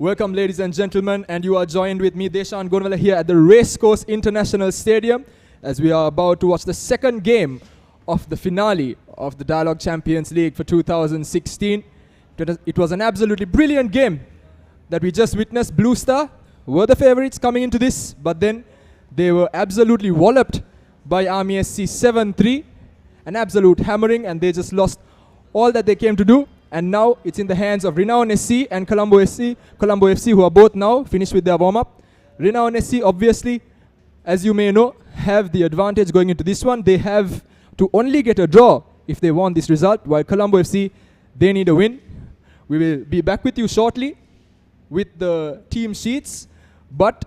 Welcome, ladies and gentlemen, and you are joined with me, Deshan Gonwala, here at the Racecourse International Stadium, as we are about to watch the second game of the finale of the Dialog Champions League for 2016. It was an absolutely brilliant game that we just witnessed. Blue Star were the favorites coming into this, but then they were absolutely walloped by Army SC 7-3, an absolute hammering, and they just lost all that they came to do. And now it's in the hands of Renown SC and Colombo FC, who are both now finished with their warm-up. Renown SC, obviously, as you may know, have the advantage going into this one. They have to only get a draw if they want this result, while Colombo FC, they need a win. We will be back with you shortly with the team sheets. But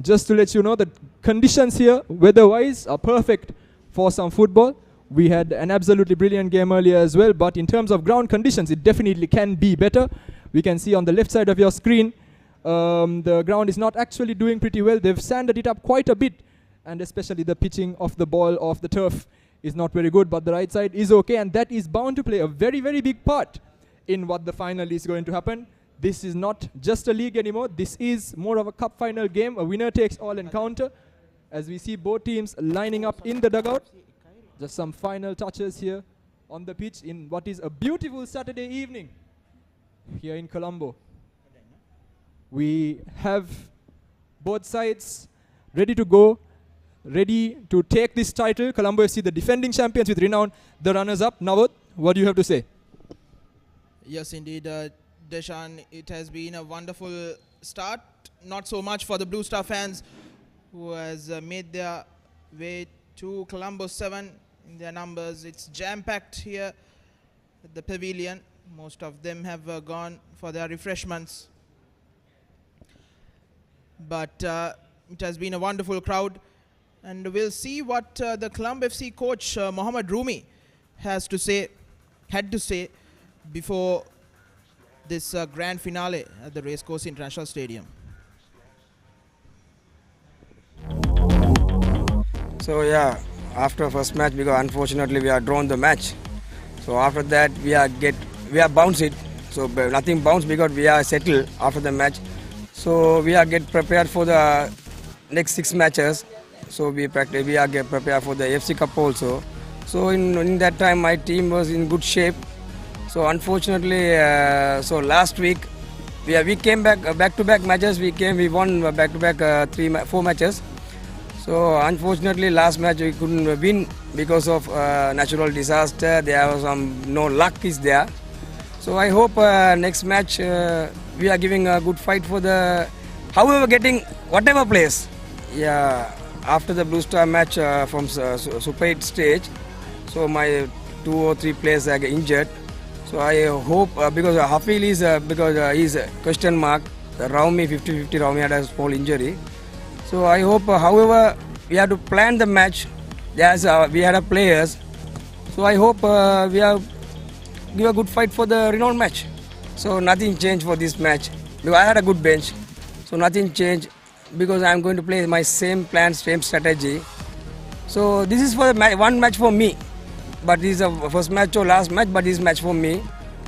just to let you know, the conditions here, weather-wise, are perfect for some football. We had an absolutely brilliant game earlier as well, but in terms of ground conditions, it definitely can be better. We can see on the left side of your screen, the ground is not actually doing pretty well. They've sanded it up quite a bit, and especially the pitching of the ball off the turf is not very good, but the right side is okay, and that is bound to play a very, very big part in what the final is going to happen. This is not just a league anymore. This is more of a cup final game, a winner-takes-all encounter, as we see both teams lining up in the dugout. Just some final touches here on the pitch in what is a beautiful Saturday evening here in Colombo. We have both sides ready to go, ready to take this title. Colombo FC, the defending champions, with Renown, the runners-up. Nawad, what do you have to say? Yes, indeed, Deshan, it has been a wonderful start. Not so much for the Blue Star fans, who has made their way to Colombo 7 in their numbers. It's jam-packed here at the pavilion. Most of them have gone for their refreshments. But it has been a wonderful crowd. And we'll see what the Colombo FC coach, Mohammad Rumi, had to say before this grand finale at the Racecourse International Stadium. So yeah, after first match, because unfortunately we are drawn the match. So after that we are bounced it. So nothing bounced because we are settled after the match. So we are get prepared for the next 6 matches. So we are get prepared for the FC Cup also. So in that time my team was in good shape. So unfortunately, so last week we came back-to-back matches. We won back-to-back 4 matches. So unfortunately, last match we couldn't win because of natural disaster. There was no luck is there. So I hope next match we are giving a good fight for the, however, getting whatever place. Yeah, after the Blue Star match from Super 8 stage, so my 2 or 3 players are injured. So I hope because Hafil is because he's a question mark. Raumi 50-50, Raumi had a small injury. So I hope, however, we have to plan the match. Yes, we had players. So I hope we have give a good fight for the Renown match. So nothing changed for this match. Because I had a good bench. So nothing changed because I am going to play my same plan, same strategy. So this is for one match for me. But this is a first match or last match, but this match for me.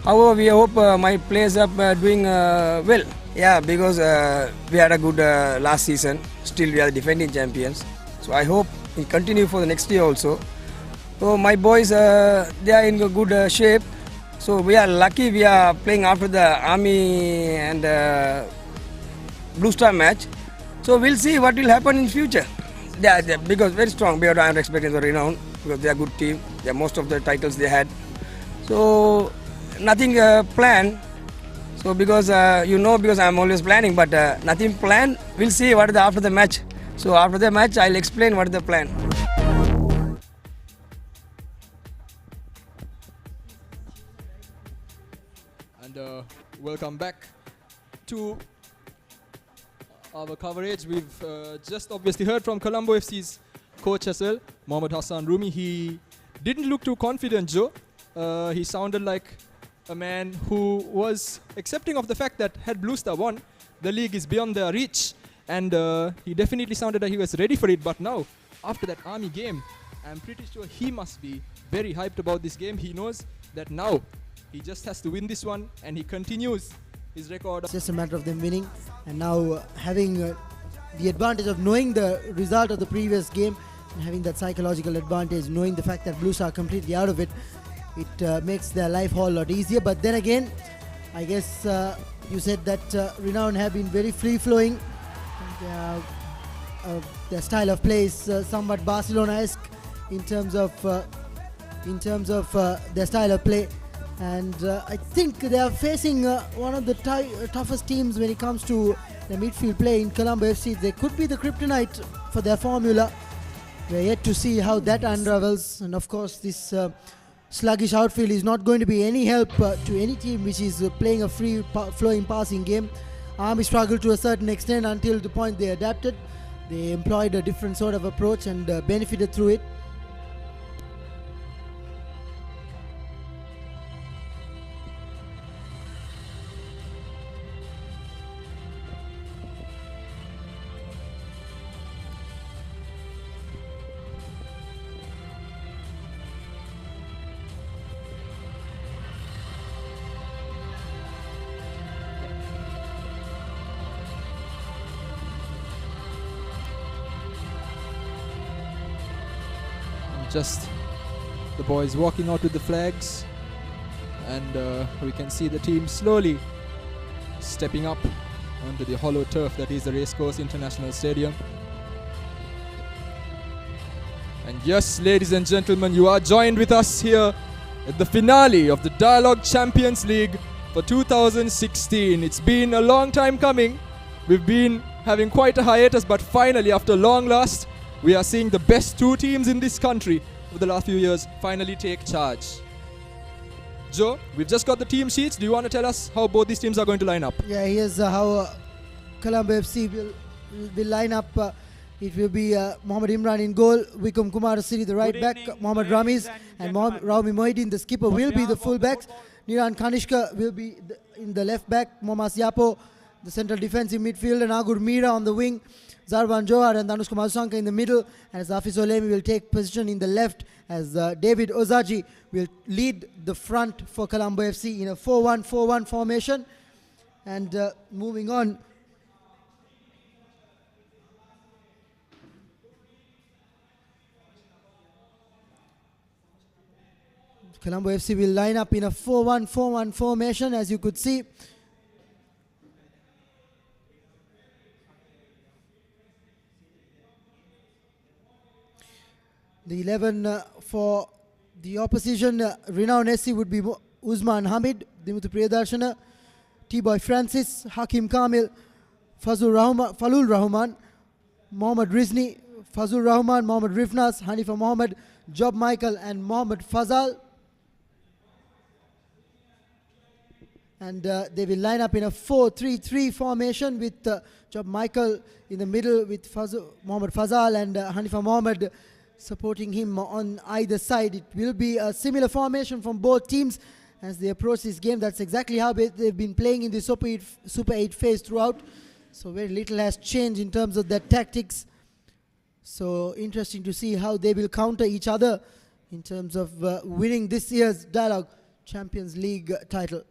However, we hope my players are doing well. Yeah, because we had a good last season. Still, we are the defending champions. So I hope we continue for the next year also. So my boys, they are in good shape. So we are lucky we are playing after the Army and Blue Star match. So we'll see what will happen in future. They because very strong. Because I am expecting the Renown because they are a good team. They are most of the titles they had. So nothing planned. So because because I'm always planning, but nothing planned. We'll see what is after the match. So after the match, I'll explain what is the plan. And welcome back to our coverage. We've just obviously heard from Colombo FC's coach as well, Mohammad Hassan Rumi. He didn't look too confident, Joe. He sounded like a man who was accepting of the fact that had Blue Star won, the league is beyond their reach. And he definitely sounded like he was ready for it. But now, after that Army game, I'm pretty sure he must be very hyped about this game. He knows that now he just has to win this one, and he continues his record. It's just a matter of them winning, and now having the advantage of knowing the result of the previous game and having that psychological advantage, knowing the fact that Blues are completely out of it, it makes their life a whole lot easier. But then again, I guess you said that Renown have been very free-flowing. Their style of play is somewhat Barcelona-esque in terms of their style of play. And I think they are facing one of the toughest teams when it comes to the midfield play in Colombo FC. They could be the kryptonite for their formula. We're yet to see how that unravels. And of course, this sluggish outfield is not going to be any help to any team which is playing a free-flowing passing game. Army struggled to a certain extent until the point they adapted. They employed a different sort of approach and benefited through it. Just the boys walking out with the flags, and we can see the team slowly stepping up onto the hollow turf that is the Racecourse International Stadium. And yes, ladies and gentlemen, you are joined with us here at the finale of the Dialog Champions League for 2016. It's been a long time coming. We've been having quite a hiatus, but finally, after long last, we are seeing the best two teams in this country over the last few years finally take charge. Joe, we've just got the team sheets. Do you want to tell us how both these teams are going to line up? Yeah, here's how Colombo FC will line up. It will be Mohammad Imran in goal, Wikum Kumarasiri the right back, Mohammad Ramiz and Rami Mohideen the skipper will be the full backs. Niran Kanishka will be in the left back, Mohammad Yapo the central defensive midfielder, Nagur Mira on the wing, Zarban Johar and Danush Kumar Sanka in the middle, and as Hafiz Olemi will take position in the left, as David Ozaji will lead the front for Colombo FC in a 4-1-4-1 formation. And moving on, Colombo FC will line up in a 4-1-4-1 formation, as you could see. The 11 for the opposition, Renown SC, would be Usman Hamid, Dimutu Priyadarshana, T-Boy Francis, Hakim Kamil, Falul Rahman, Mohammad Rizni, Fazul Rahman, Mohammad Rifnas, Hanifa Mohammed, Job Michael and Mohammad Fazal. And they will line up in a 4-3-3 formation with Job Michael in the middle with Mohammad Fazal and Hanifa Mohammed supporting him on either side. It will be a similar formation from both teams as they approach this game. That's exactly how they've been playing in the Super 8 phase throughout. So very little has changed in terms of their tactics. So interesting to see how they will counter each other in terms of winning this year's Dialog Champions League title.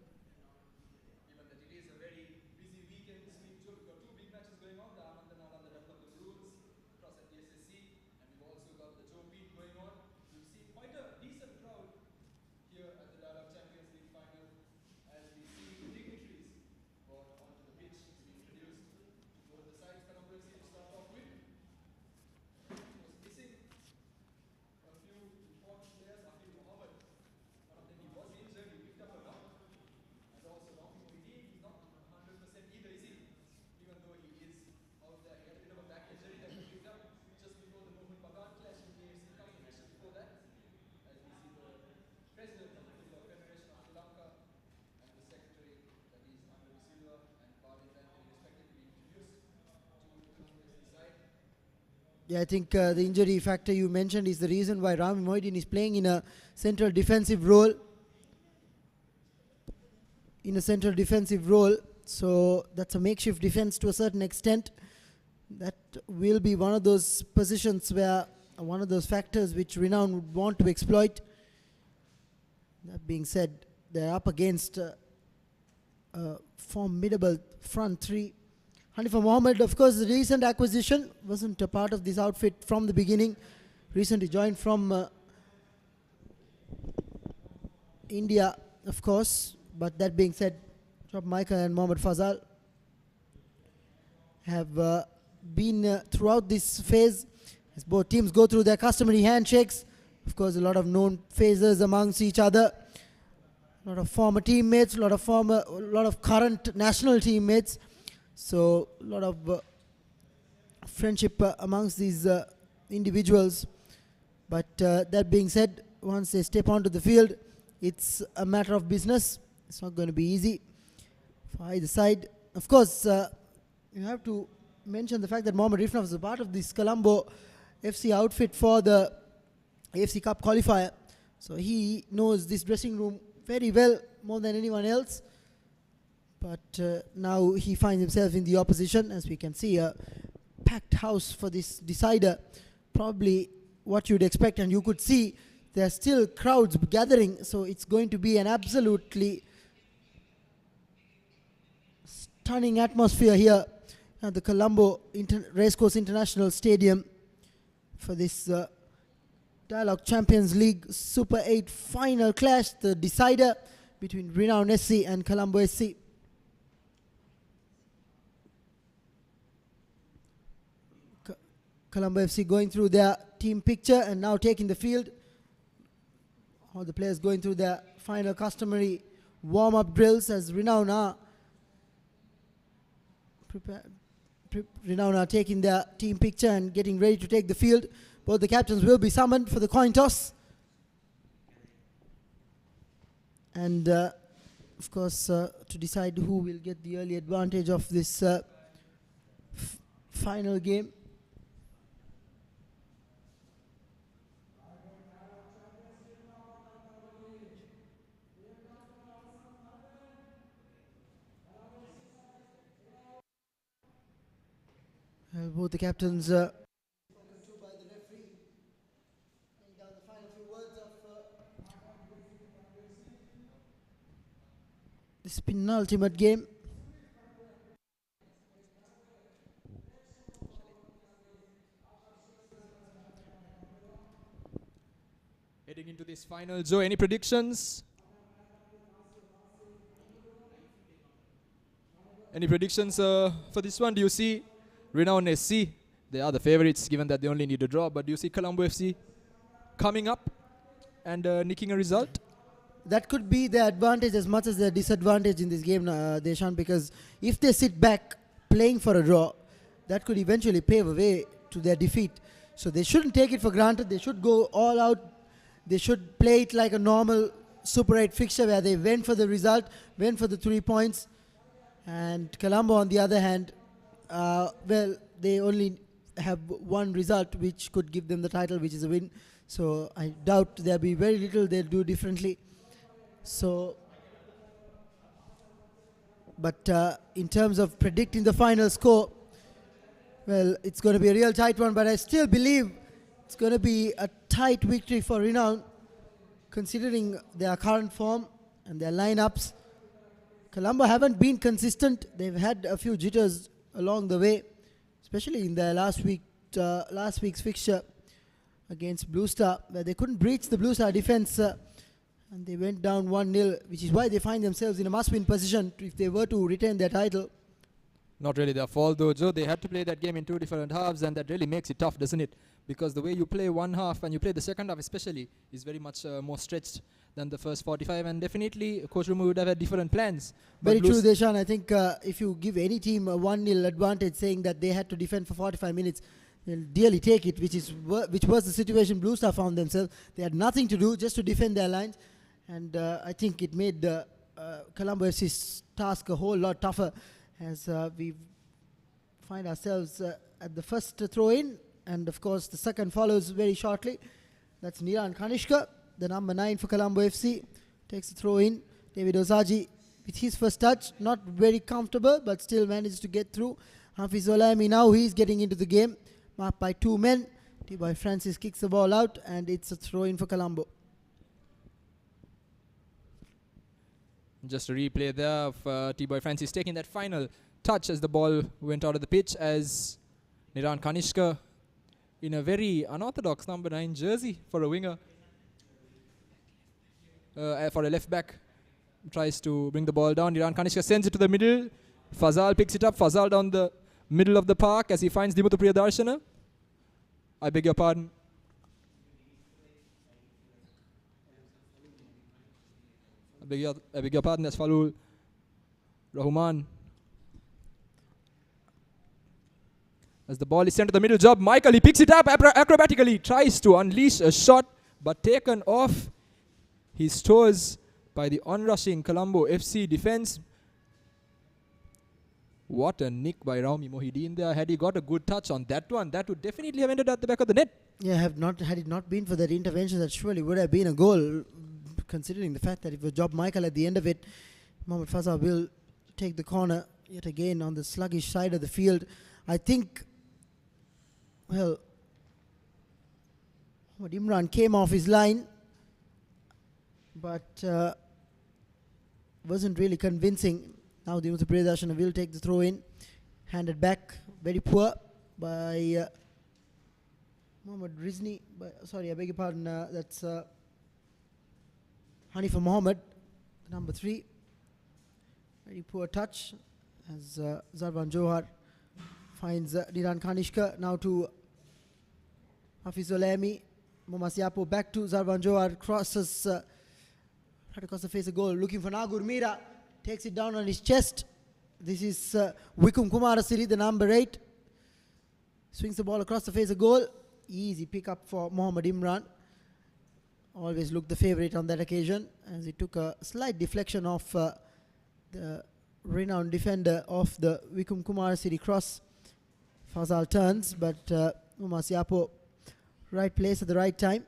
Yeah, I think the injury factor you mentioned is the reason why Rami Mohideen is playing in a central defensive role. So that's a makeshift defense to a certain extent. That will be one of those positions where one of those factors which Renown would want to exploit. That being said, they're up against formidable front three. Hanifa Mohammed, of course, the recent acquisition, wasn't a part of this outfit from the beginning. Recently joined from India, of course. But that being said, Job Michael and Mohammad Fazal have been throughout this phase as both teams go through their customary handshakes. Of course, a lot of known faces amongst each other. A lot of former teammates, a lot of current national teammates. So a lot of friendship amongst these individuals. But that being said, once they step onto the field, it's a matter of business. It's not going to be easy for either side. Of course, you have to mention the fact that Mohammad Rifna was a part of this Colombo FC outfit for the AFC Cup qualifier. So he knows this dressing room very well, more than anyone else. But now he finds himself in the opposition. As we can see, a packed house for this decider. Probably what you'd expect, and you could see there are still crowds gathering. So it's going to be an absolutely stunning atmosphere here at the Colombo Racecourse International Stadium for this Dialog Champions League Super 8 final clash, the decider between Renown SC and Colombo SC. Colombo FC going through their team picture and now taking the field. All the players going through their final customary warm-up drills as Renown are taking their team picture and getting ready to take the field. Both the captains will be summoned for the coin toss. And of course, to decide who will get the early advantage of this final game. Both the captains spoken to by the referee, laying down the final few words of this penultimate game. Heading into this final, Joe, any predictions? Any predictions for this one? Do you see Renown SC? They are the favorites given that they only need a draw, but do you see Colombo FC coming up and nicking a result? That could be their advantage as much as their disadvantage in this game, Deshan, because if they sit back playing for a draw, that could eventually pave a way to their defeat. So they shouldn't take it for granted. They should go all out. They should play it like a normal Super 8 fixture where they went for the result, went for the 3 points. And Colombo, on the other hand, well, they only have one result which could give them the title, which is a win. So I doubt there'll be very little they'll do differently. So, but in terms of predicting the final score, well, it's going to be a real tight one, but I still believe it's going to be a tight victory for Renown, considering their current form and their lineups. Colombo haven't been consistent. They've had a few jitters along the way, especially in their last week's fixture against Blue Star, where they couldn't breach the Blue Star defense and they went down 1-0, which is why they find themselves in a must-win position if they were to retain their title. Not really their fault though, Joe. They had to play that game in 2 different halves, and that really makes it tough, doesn't it? Because the way you play one half and you play the second half especially is very much more stretched than the first 45, and definitely Coach Rumu would have had different plans. Very true, Deshan. I think if you give any team a 1-0 advantage saying that they had to defend for 45 minutes, they'll dearly take it, which was the situation Blue Star found themselves. They had nothing to do, just to defend their lines, and I think it made Colombo FC's task a whole lot tougher as we find ourselves at the first throw-in, and of course the second follows very shortly. That's Niran Kanishka, the number 9 for Colombo FC, takes the throw-in. David Osaji with his first touch, not very comfortable, but still managed to get through. Hafiz Olami now, he's getting into the game, marked by 2 men. T-Boy Francis kicks the ball out, and it's a throw-in for Colombo. Just a replay there of T-Boy Francis taking that final touch as the ball went out of the pitch, as Niran Kanishka in a very unorthodox number 9 jersey for a winger, for a left back, tries to bring the ball down. Niran Kanishka sends it to the middle. Fazal picks it up. Fazal down the middle of the park as he finds Dimuthu Priyadarshana. I beg your pardon. I beg your pardon, that's Falul Rahman. As the ball is sent to the middle, Job Michael, he picks it up acrobatically, tries to unleash a shot, but taken off his toes by the onrushing Colombo FC defense. What a nick by Raumi Mohideen there. Had he got a good touch on that one, that would definitely have ended at the back of the net. Yeah, had it not been for that intervention, that surely would have been a goal, considering the fact that it was Job Michael at the end of it. Mohamed Fazal will take the corner yet again on the sluggish side of the field. I think, well, Imran came off his line, but wasn't really convincing. Now Dimuthu Priyadarshana will take the throw in, handed back, very poor by Mohamed Rizni. Sorry, I beg your pardon, that's Hanifa Mohammed, number 3. Very poor touch as Zarban Johar finds Niran Kanishka. Now to Hafiz Olemi. Momasiapo back to Zarban Johar. Crosses right across the face of goal. Looking for Nagur Mira. Takes it down on his chest. This is Wikum Kumarasiri, the number 8. Swings the ball across the face of goal. Easy pick up for Mohamed Imran. Always looked the favourite on that occasion, as he took a slight deflection off the renowned defender of the Wikum Kumarasiri cross. Fazal turns, but Umar Siapo, right place at the right time.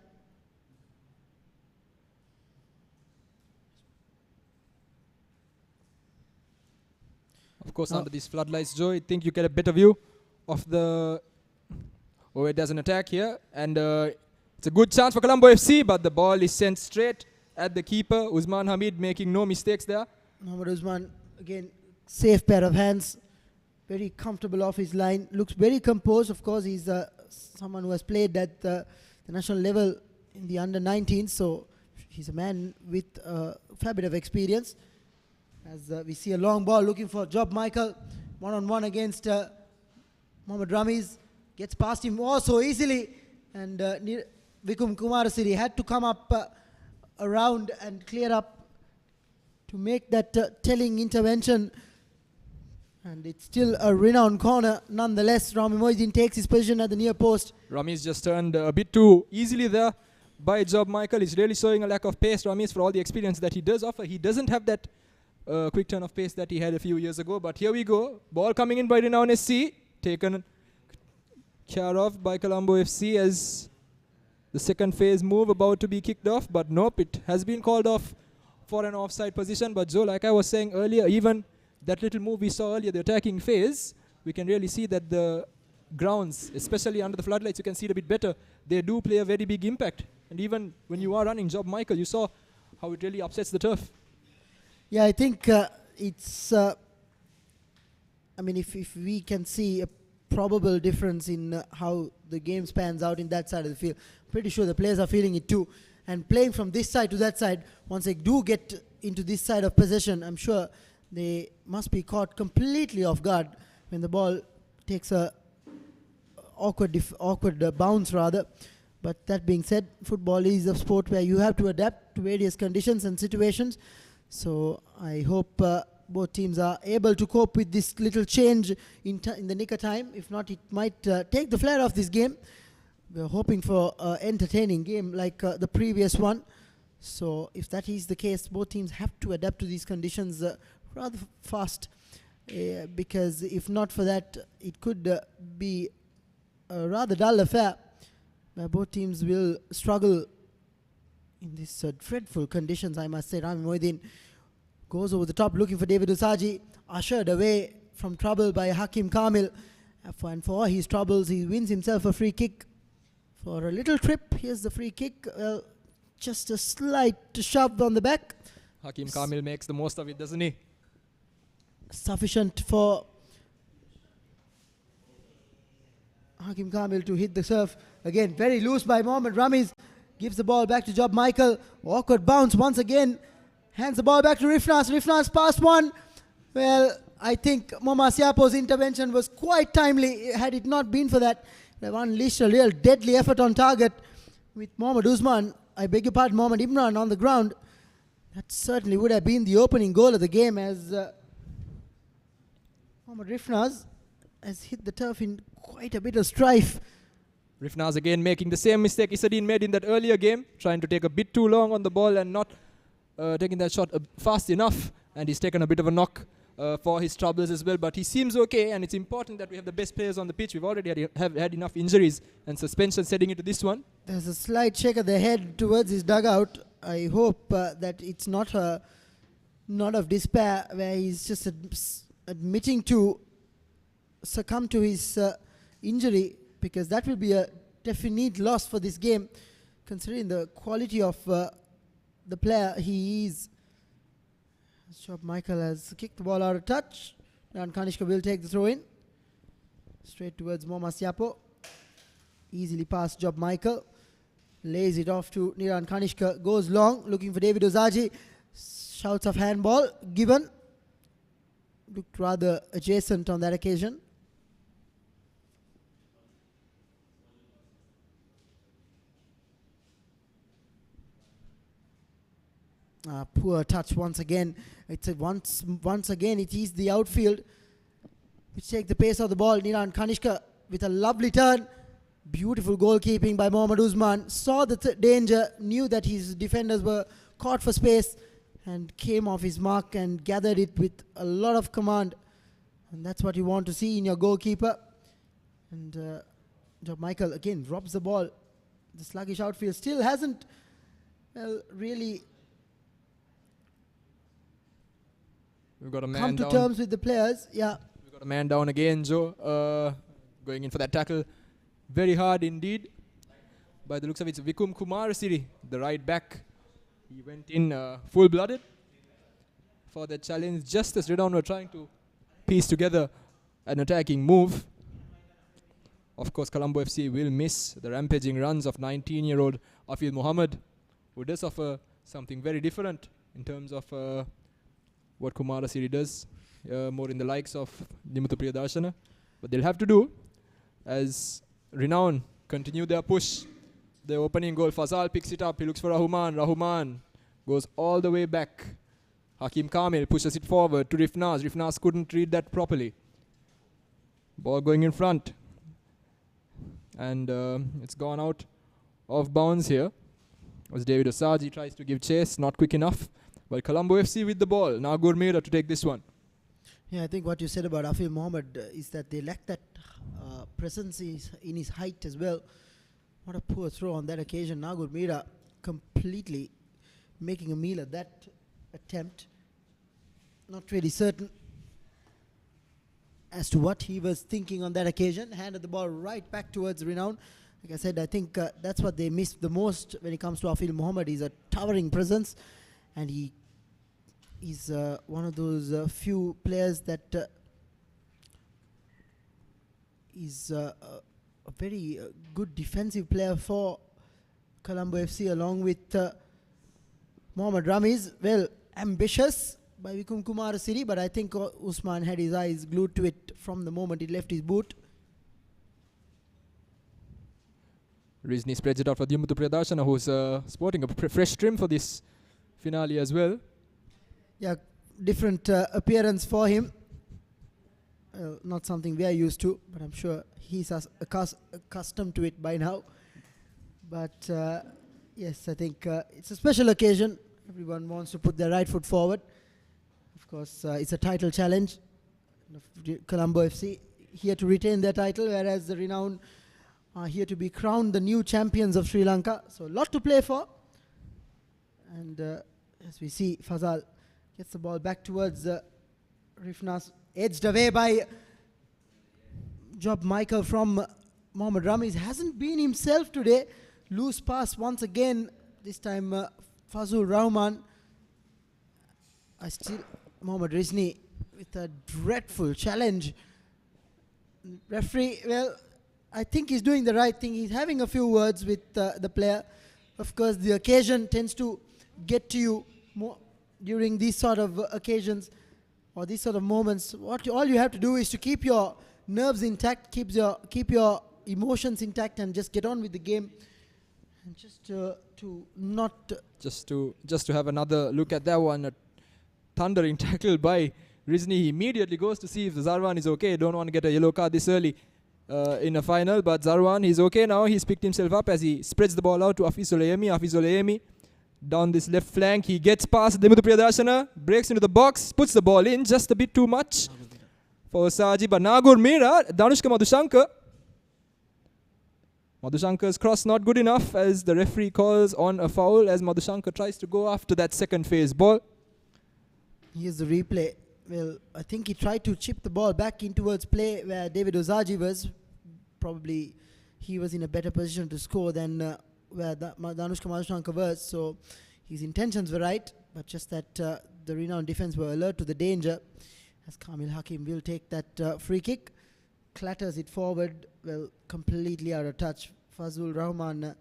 Of course, under these floodlights, Joe, I think you get a better view of the... Oh, it does an attack here, and it's a good chance for Colombo FC, but the ball is sent straight at the keeper, Usman Hamid, making no mistakes there. Mohamed Usman, again, safe pair of hands, very comfortable off his line, looks very composed. Of course, he's someone who has played at the national level in the under-19s, so he's a man with a fair bit of experience. As we see a long ball looking for Job Michael, one-on-one against Mohamed Ramiz, gets past him so easily, and Wikum Kumarasiri had to come up around and clear up to make that telling intervention, and it's still a renowned corner nonetheless. Rami Moidin takes his position at the near post. Rami's just turned a bit too easily there by Job Michael. He's really showing a lack of pace, Rami's, for all the experience that he does offer. He doesn't have that quick turn of pace that he had a few years ago, but here we go. Ball coming in by Renown SC, taken care of by Colombo FC as the second phase move about to be kicked off, but nope, it has been called off for an offside position. But Joe, like I was saying earlier, even that little move we saw earlier, the attacking phase, we can really see that the grounds, especially under the floodlights, you can see it a bit better. They do play a very big impact. And even when you are running Job Michael, you saw how it really upsets the turf. Yeah, I think it's, I mean, if we can see a probable difference in how the game spans out in that side of the field, pretty sure the players are feeling it too. And playing from this side to that side, once they do get into this side of possession, I'm sure they must be caught completely off guard when the ball takes a awkward bounce rather. But that being said, football is a sport where you have to adapt to various conditions and situations. So I hope both teams are able to cope with this little change in the nick of time. If not, it might take the flair off this game. We're hoping for an entertaining game like the previous one. So if that is the case, both teams have to adapt to these conditions rather fast. Because if not for that, it could be a rather dull affair where both teams will struggle in these dreadful conditions, I must say. Rami Moidin goes over the top looking for David Usaji, ushered away from trouble by Hakim Kamil. And for his troubles, he wins himself a free kick. For a little trip, here's the free kick. Just a slight shove on the back. Hakim Kamil makes the most of it, doesn't he? Sufficient for Hakim Kamil to hit the serve. Again, very loose by Mohammad Ramiz. Gives the ball back to Job Michael. Awkward bounce once again. Hands the ball back to Rifnas. Rifnas past one. Well, I think Mohammad Siapo's intervention was quite timely. Had it not been for that, they've unleashed a real deadly effort on target with Mohammad Usman. I beg your pardon, Mohammad Imran on the ground. That certainly would have been the opening goal of the game, as Mohammad Rifnas has hit the turf in quite a bit of strife. Rifnas again making the same mistake Isadine made in that earlier game, trying to take a bit too long on the ball and not taking that shot fast enough. And he's taken a bit of a knock for his troubles as well. But he seems okay, and it's important that we have the best players on the pitch. We've already had enough injuries and suspensions heading into this one. There's a slight shake of the head towards his dugout. I hope that it's not a nod of despair where he's just admitting to succumb to his injury, because that will be a definite loss for this game, considering the quality of the player he is. Job Michael has kicked the ball out of touch, and Kanishka will take the throw in. Straight towards Mohammad Siapo. Easily past Job Michael. Lays it off to Niran Kanishka. Goes long, looking for David Ozaji. Shouts of handball given. Looked rather adjacent on that occasion. Poor touch once again. It's a once again it is the outfield which take the pace of the ball. Niran Kanishka with a lovely turn. Beautiful goalkeeping by Mohammad Usman. Saw the danger, knew that his defenders were caught for space, and came off his mark and gathered it with a lot of command. And that's what you want to see in your goalkeeper. And Job Michael again robs the ball. The sluggish outfield still hasn't really We've got a man come to down. terms with the players. Yeah. We've got a man down again, Joe. Going in for that tackle. Very hard indeed. By the looks of it, it's Vikum Kumarasiri, the right back. He went in full-blooded for the challenge, just as Renown were trying to piece together an attacking move. Of course, Colombo FC will miss the rampaging runs of 19-year-old Afil Mohammed, who does offer something very different in terms of what Kumarasiri does, more in the likes of Dimuthu Priyadarshana. But they'll have to do, as Renown continue their push. The opening goal, Fazal picks it up, he looks for Rahuman. Rahuman goes all the way back. Hakim Kamil pushes it forward to Rifnaz. Rifnaz couldn't read that properly. Ball going in front. And it's gone out of bounds here. As David Osaji tries to give chase, not quick enough. But Colombo FC with the ball. Now Gurmira to take this one. Yeah, I think what you said about Afil Mohammed is that they lack that presence in his height as well. What a poor throw on that occasion. Nagur Mira completely making a meal of that attempt. Not really certain as to what he was thinking on that occasion. Handed the ball right back towards Renown. Like I said, I think that's what they miss the most when it comes to Afil Mohammed. He's a towering presence, and he is one of those few players that is a very good defensive player for Colombo FC, along with Mohammad Ramiz. Well, ambitious by Vikum Kumarasiri, but I think Usman had his eyes glued to it from the moment he left his boot. Rizni spreads it out for Dimuthu Priyadarshana, who's sporting a fresh trim for this finale as well. Yeah, different appearance for him. Not something we are used to, but I'm sure he's accustomed to it by now. But yes, I think it's a special occasion. Everyone wants to put their right foot forward. Of course, it's a title challenge. Colombo FC here to retain their title, whereas the Renown are here to be crowned the new champions of Sri Lanka. So a lot to play for. And as we see, Fazal gets the ball back towards Rifnas, edged away by Job Michael from Mohammad Ramiz. Hasn't been himself today. Loose pass once again. This time Fazul Rahman Mohammad Rizni with a dreadful challenge. Referee, well, I think he's doing the right thing. He's having a few words with the player. Of course, the occasion tends to get to you more during these sort of occasions or these sort of moments. All you have to do is to keep your nerves intact, keep your emotions intact, and just get on with the game. And just to have another look at that one, a thundering tackle by Rizni. He immediately goes to see if Zarwan is okay. Don't want to get a yellow card this early in a final, but Zarwan, he's okay now. He's picked himself up as he spreads the ball out to Hafiz Oleyemi down this left flank. He gets past Dimutu Priyadarshana, breaks into the box, puts the ball in just a bit too much for Saji, but Nagur Mira, Danushka Madhushankar's cross not good enough as the referee calls on a foul as Madhushankar tries to go after that second phase ball. Here's the replay. Well, I think he tried to chip the ball back in towards play where David Osaji was. Probably he was in a better position to score than where Danushka Madhushankar was. So his intentions were right, but just that the Renown defense were alert to the danger. As Kamil Hakim will take that free kick, clatters it forward, well, completely out of touch. Mohammad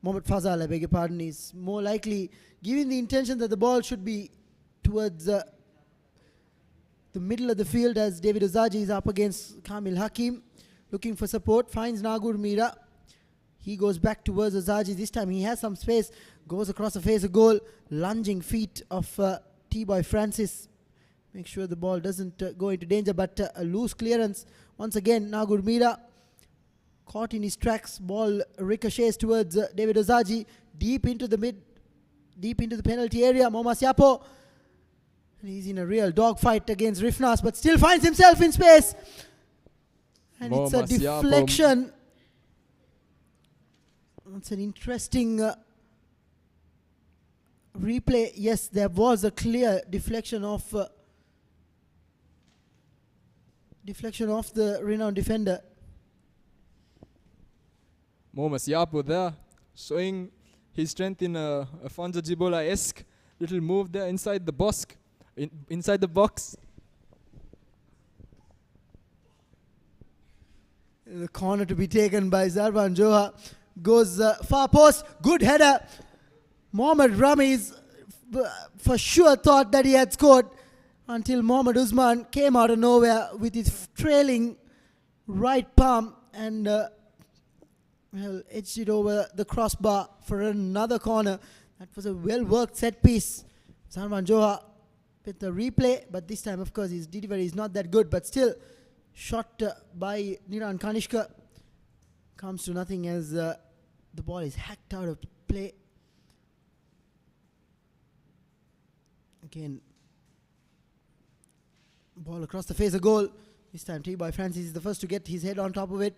Fazal, I beg your pardon, is more likely giving the intention that the ball should be towards the middle of the field as David Osaji is up against Kamil Hakim, looking for support, finds Nagur Mira. He goes back towards Osaji. This time he has some space, goes across the face of goal, lunging feet of T-Boy Francis. Make sure the ball doesn't go into danger, but a loose clearance. Once again, Nagur Mira caught in his tracks. Ball ricochets towards David Osaji, deep into the penalty area. Momas Yapo, and he's in a real dogfight against Rifnas, but still finds himself in space. And it's a deflection. It's an interesting replay. Yes, there was a clear deflection of the Renowned defender. Momas Yapo there, showing his strength in a Fonza Jibola-esque little move there inside the box. Inside the box. The corner to be taken by Zarwan Johar. Goes far post. Good header. Mohammad Ramiz for sure thought that he had scored until Mohammad Usman came out of nowhere with his trailing right palm and edged it over the crossbar for another corner. That was a well-worked set piece. Zarwan Johar with the replay, but this time, of course, his delivery is not that good, but still, shot by Niran Kanishka comes to nothing as the ball is hacked out of play. Again, ball across the face of goal. This time, T-Boy Francis is the first to get his head on top of it.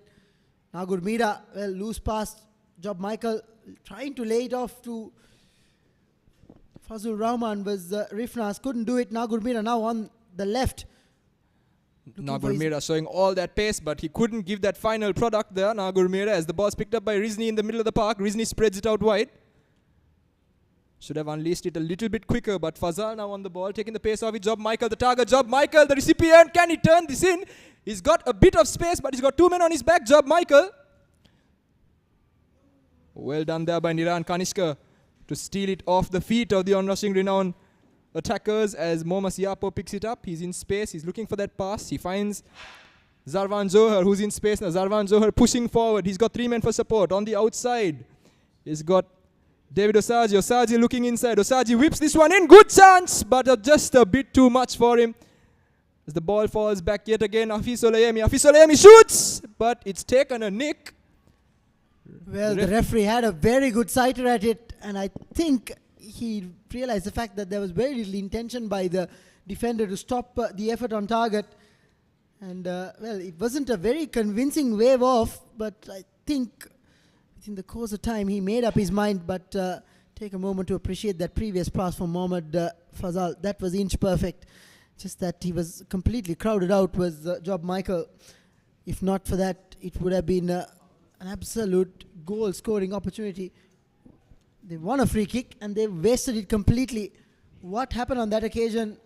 Nagur Mira, well, loose pass. Job Michael trying to lay it off to Fazul Rahman was Rifnas, couldn't do it. Nagur Mira now on the left. Nagur Mira showing all that pace, but he couldn't give that final product there. Nagur Mira, as the ball's picked up by Rizni in the middle of the park. Rizni spreads it out wide. Should have unleashed it a little bit quicker, but Fazal now on the ball, taking the pace off it. Job Michael, the target. Job Michael, the recipient. Can he turn this in? He's got a bit of space, but he's got two men on his back. Job Michael. Well done there by Niran Kanishka to steal it off the feet of the onrushing Renown attackers as Momas Yapo picks it up. He's in space. He's looking for that pass. He finds Zarwan Johar, who's in space now. Zarwan Johar pushing forward. He's got three men for support. On the outside, he's got David Osaji. Osaji looking inside. Osaji whips this one in. Good chance, but just a bit too much for him. As the ball falls back yet again, Hafiz Oleyemi shoots, but it's taken a nick. Well, the referee had a very good sighter at it, and I think he realized the fact that there was very little intention by the defender to stop the effort on target. And, well, it wasn't a very convincing wave off, but I think within the course of time he made up his mind. But take a moment to appreciate that previous pass from Mohammad Fazal. That was inch perfect. Just that he was completely crowded out was Job Michael. If not for that, it would have been an absolute goal-scoring opportunity. They won a free kick and they wasted it completely. What happened on that occasion?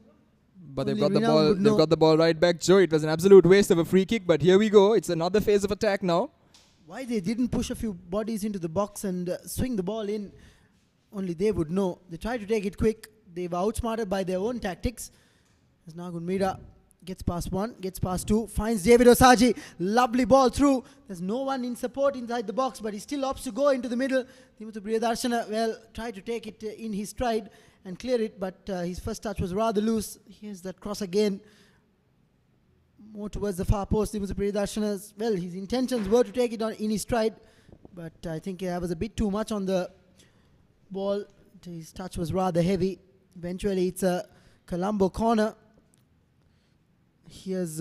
But they've Only got the Renown ball. would They've know. got the ball right back, Joe. It was an absolute waste of a free kick. But here we go. It's another phase of attack now. Why they didn't push a few bodies into the box and swing the ball in, only they would know. They tried to take it quick. They were outsmarted by their own tactics. As Nagun Mira gets past one, gets past two, finds David Osaji. Lovely ball through. There's no one in support inside the box, but he still opts to go into the middle. Dimuthu Priyadarshana, well, tried to take it in his stride and clear it, but his first touch was rather loose. Here's that cross again. More towards the far post. Dimuthu Priyadarshana's, well, his intentions were to take it on in his stride, but I think that was a bit too much on the ball. His touch was rather heavy. Eventually, it's a Colombo corner. Here's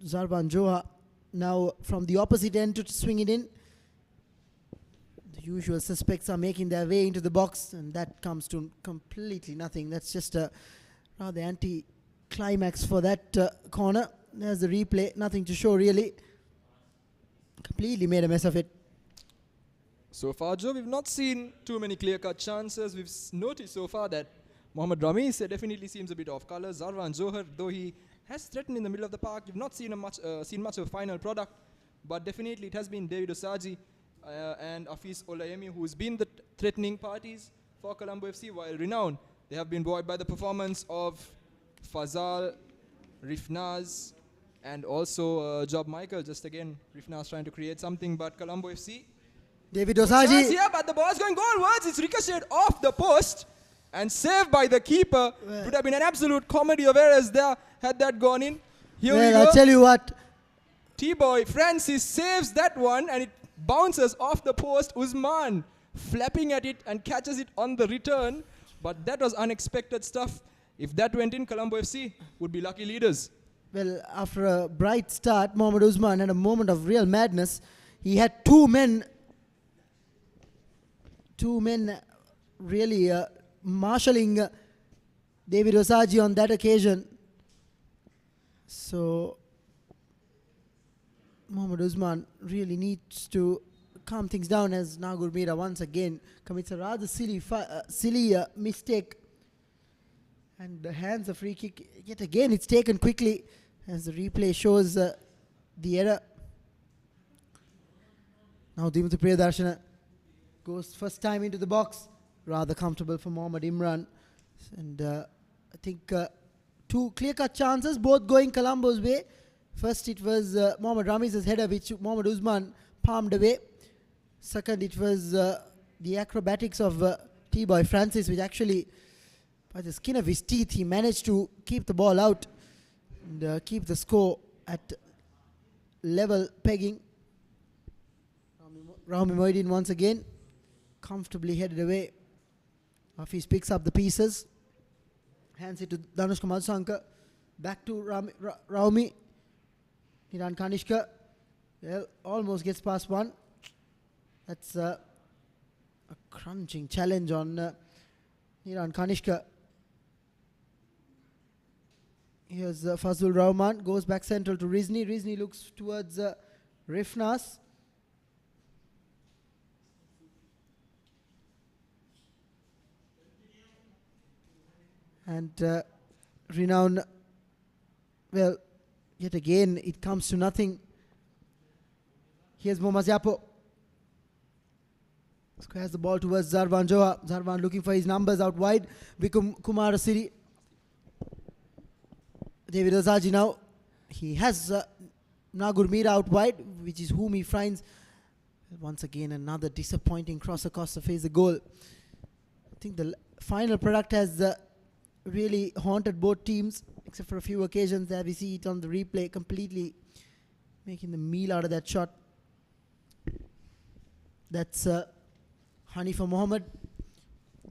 Zarban Joha now from the opposite end to swing it in. The usual suspects are making their way into the box, and that comes to completely nothing. That's just a rather anti-climax for that corner. There's the replay. Nothing to show really. Completely made a mess of it. So far, Joe, we've not seen too many clear-cut chances. We've noticed so far that Mohammad Ramis definitely seems a bit off colour. Zarwan Johar, though he has threatened in the middle of the park, you've not seen much of a final product. But definitely it has been David Osaji and Afis Olayemi who's been the threatening parties for Colombo FC, while Renown, they have been buoyed by the performance of Fazal, Rifnaz, and also Job Michael. Just again, Rifnaz trying to create something, but Colombo FC. David Chance Osaji. here, but the ball's going goalwards. It's ricocheted off the post and saved by the keeper. It would have been an absolute comedy of errors there had that gone in. Here we Well, go. I'll tell you what. T-Boy Francis saves that one and it bounces off the post. Usman flapping at it and catches it on the return. But that was unexpected stuff. If that went in, Colombo FC would be lucky leaders. Well, after a bright start, Mohammad Usman had a moment of real madness. He had two men really marshalling David Osaji on that occasion. So Mohammad Usman really needs to calm things down as Nagur Mira once again commits a rather silly mistake. And the hands a free kick. Yet again, it's taken quickly as the replay shows the error. Now Dimuthu Priyadarshana goes first time into the box. Rather comfortable for Mohammad Imran. And I think two clear-cut chances, both going Colombo's way. First it was Mohammad Rami's header, which Mohammad Usman palmed away. Second it was the acrobatics of T-Boy Francis, which actually, by the skin of his teeth, he managed to keep the ball out and keep the score at level pegging. Rami Moidin once again comfortably headed away. Hafiz picks up the pieces, hands it to Danush Kamal Sankar, back to Raumi. Niran Kanishka, well, almost gets past one. That's a crunching challenge on Niran Kanishka. Here's Fazul Rahman, goes back central to Rizni. Rizni looks towards Rifnas. And Renown, well, yet again, it comes to nothing. Here's Momaziapo. Squares the ball towards Zarvan Joha. Zarvan looking for his numbers out wide. Vikum Kumar Siri. David Osaji now. He has Nagur Mira out wide, which is whom he finds. Once again, another disappointing cross across the face of goal. I think the final product has really haunted both teams, except for a few occasions there we see it on the replay, completely making the meal out of that shot. That's Hanifa Mohammed.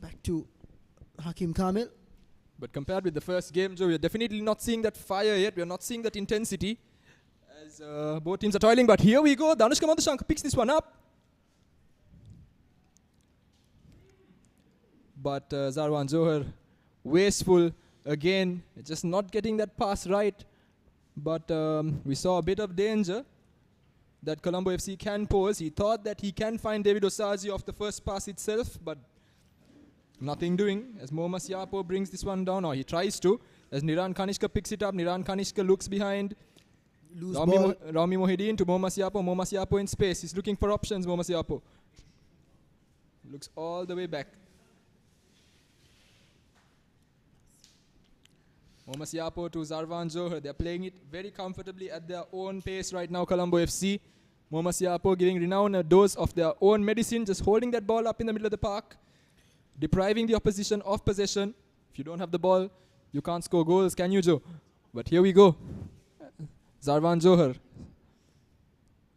Back to Hakim Kamil. But compared with the first game, Joe, we're definitely not seeing that fire yet. We're not seeing that intensity as both teams are toiling. But here we go. Danush Kamadashank picks this one up. But Zarwan Johar, wasteful again, just not getting that pass right. But we saw a bit of danger that Colombo FC can pose. He thought that he can find David Osaji off the first pass itself, but Nothing doing as Mohammad Siapo brings this one down, or he tries to. As Niran Kanishka picks it up, Niran Kanishka looks behind. Loose ball. Rami Mohideen to Mohammad Siapo. Mohammad Siapo in space. He's looking for options, Mohammad Siapo. Looks all the way back. Mohammad Siapo to Zarvan Johar. They're playing it very comfortably at their own pace right now, Colombo FC. Mohammad Siapo giving Renown a dose of their own medicine, just holding that ball up in the middle of the park, depriving the opposition of possession. If you don't have the ball, you can't score goals, can you, Joe? But here we go. Zarvan Johar.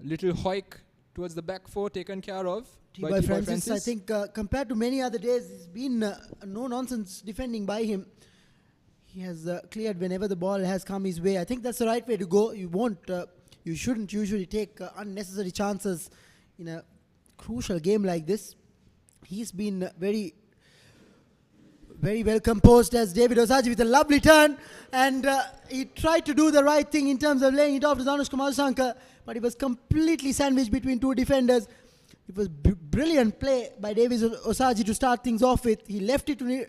Little hoik towards the back four, taken care of by T-Boy Francis. I think compared to many other days, it's been no-nonsense defending by him. He has cleared whenever the ball has come his way. I think that's the right way to go. You shouldn't usually take unnecessary chances in a crucial game like this. He's been very well composed as David Osaji with a lovely turn, and he tried to do the right thing in terms of laying it off to Danush Kumar Shankar, but he was completely sandwiched between two defenders. It was brilliant play by David Osaji to start things off with. He left it to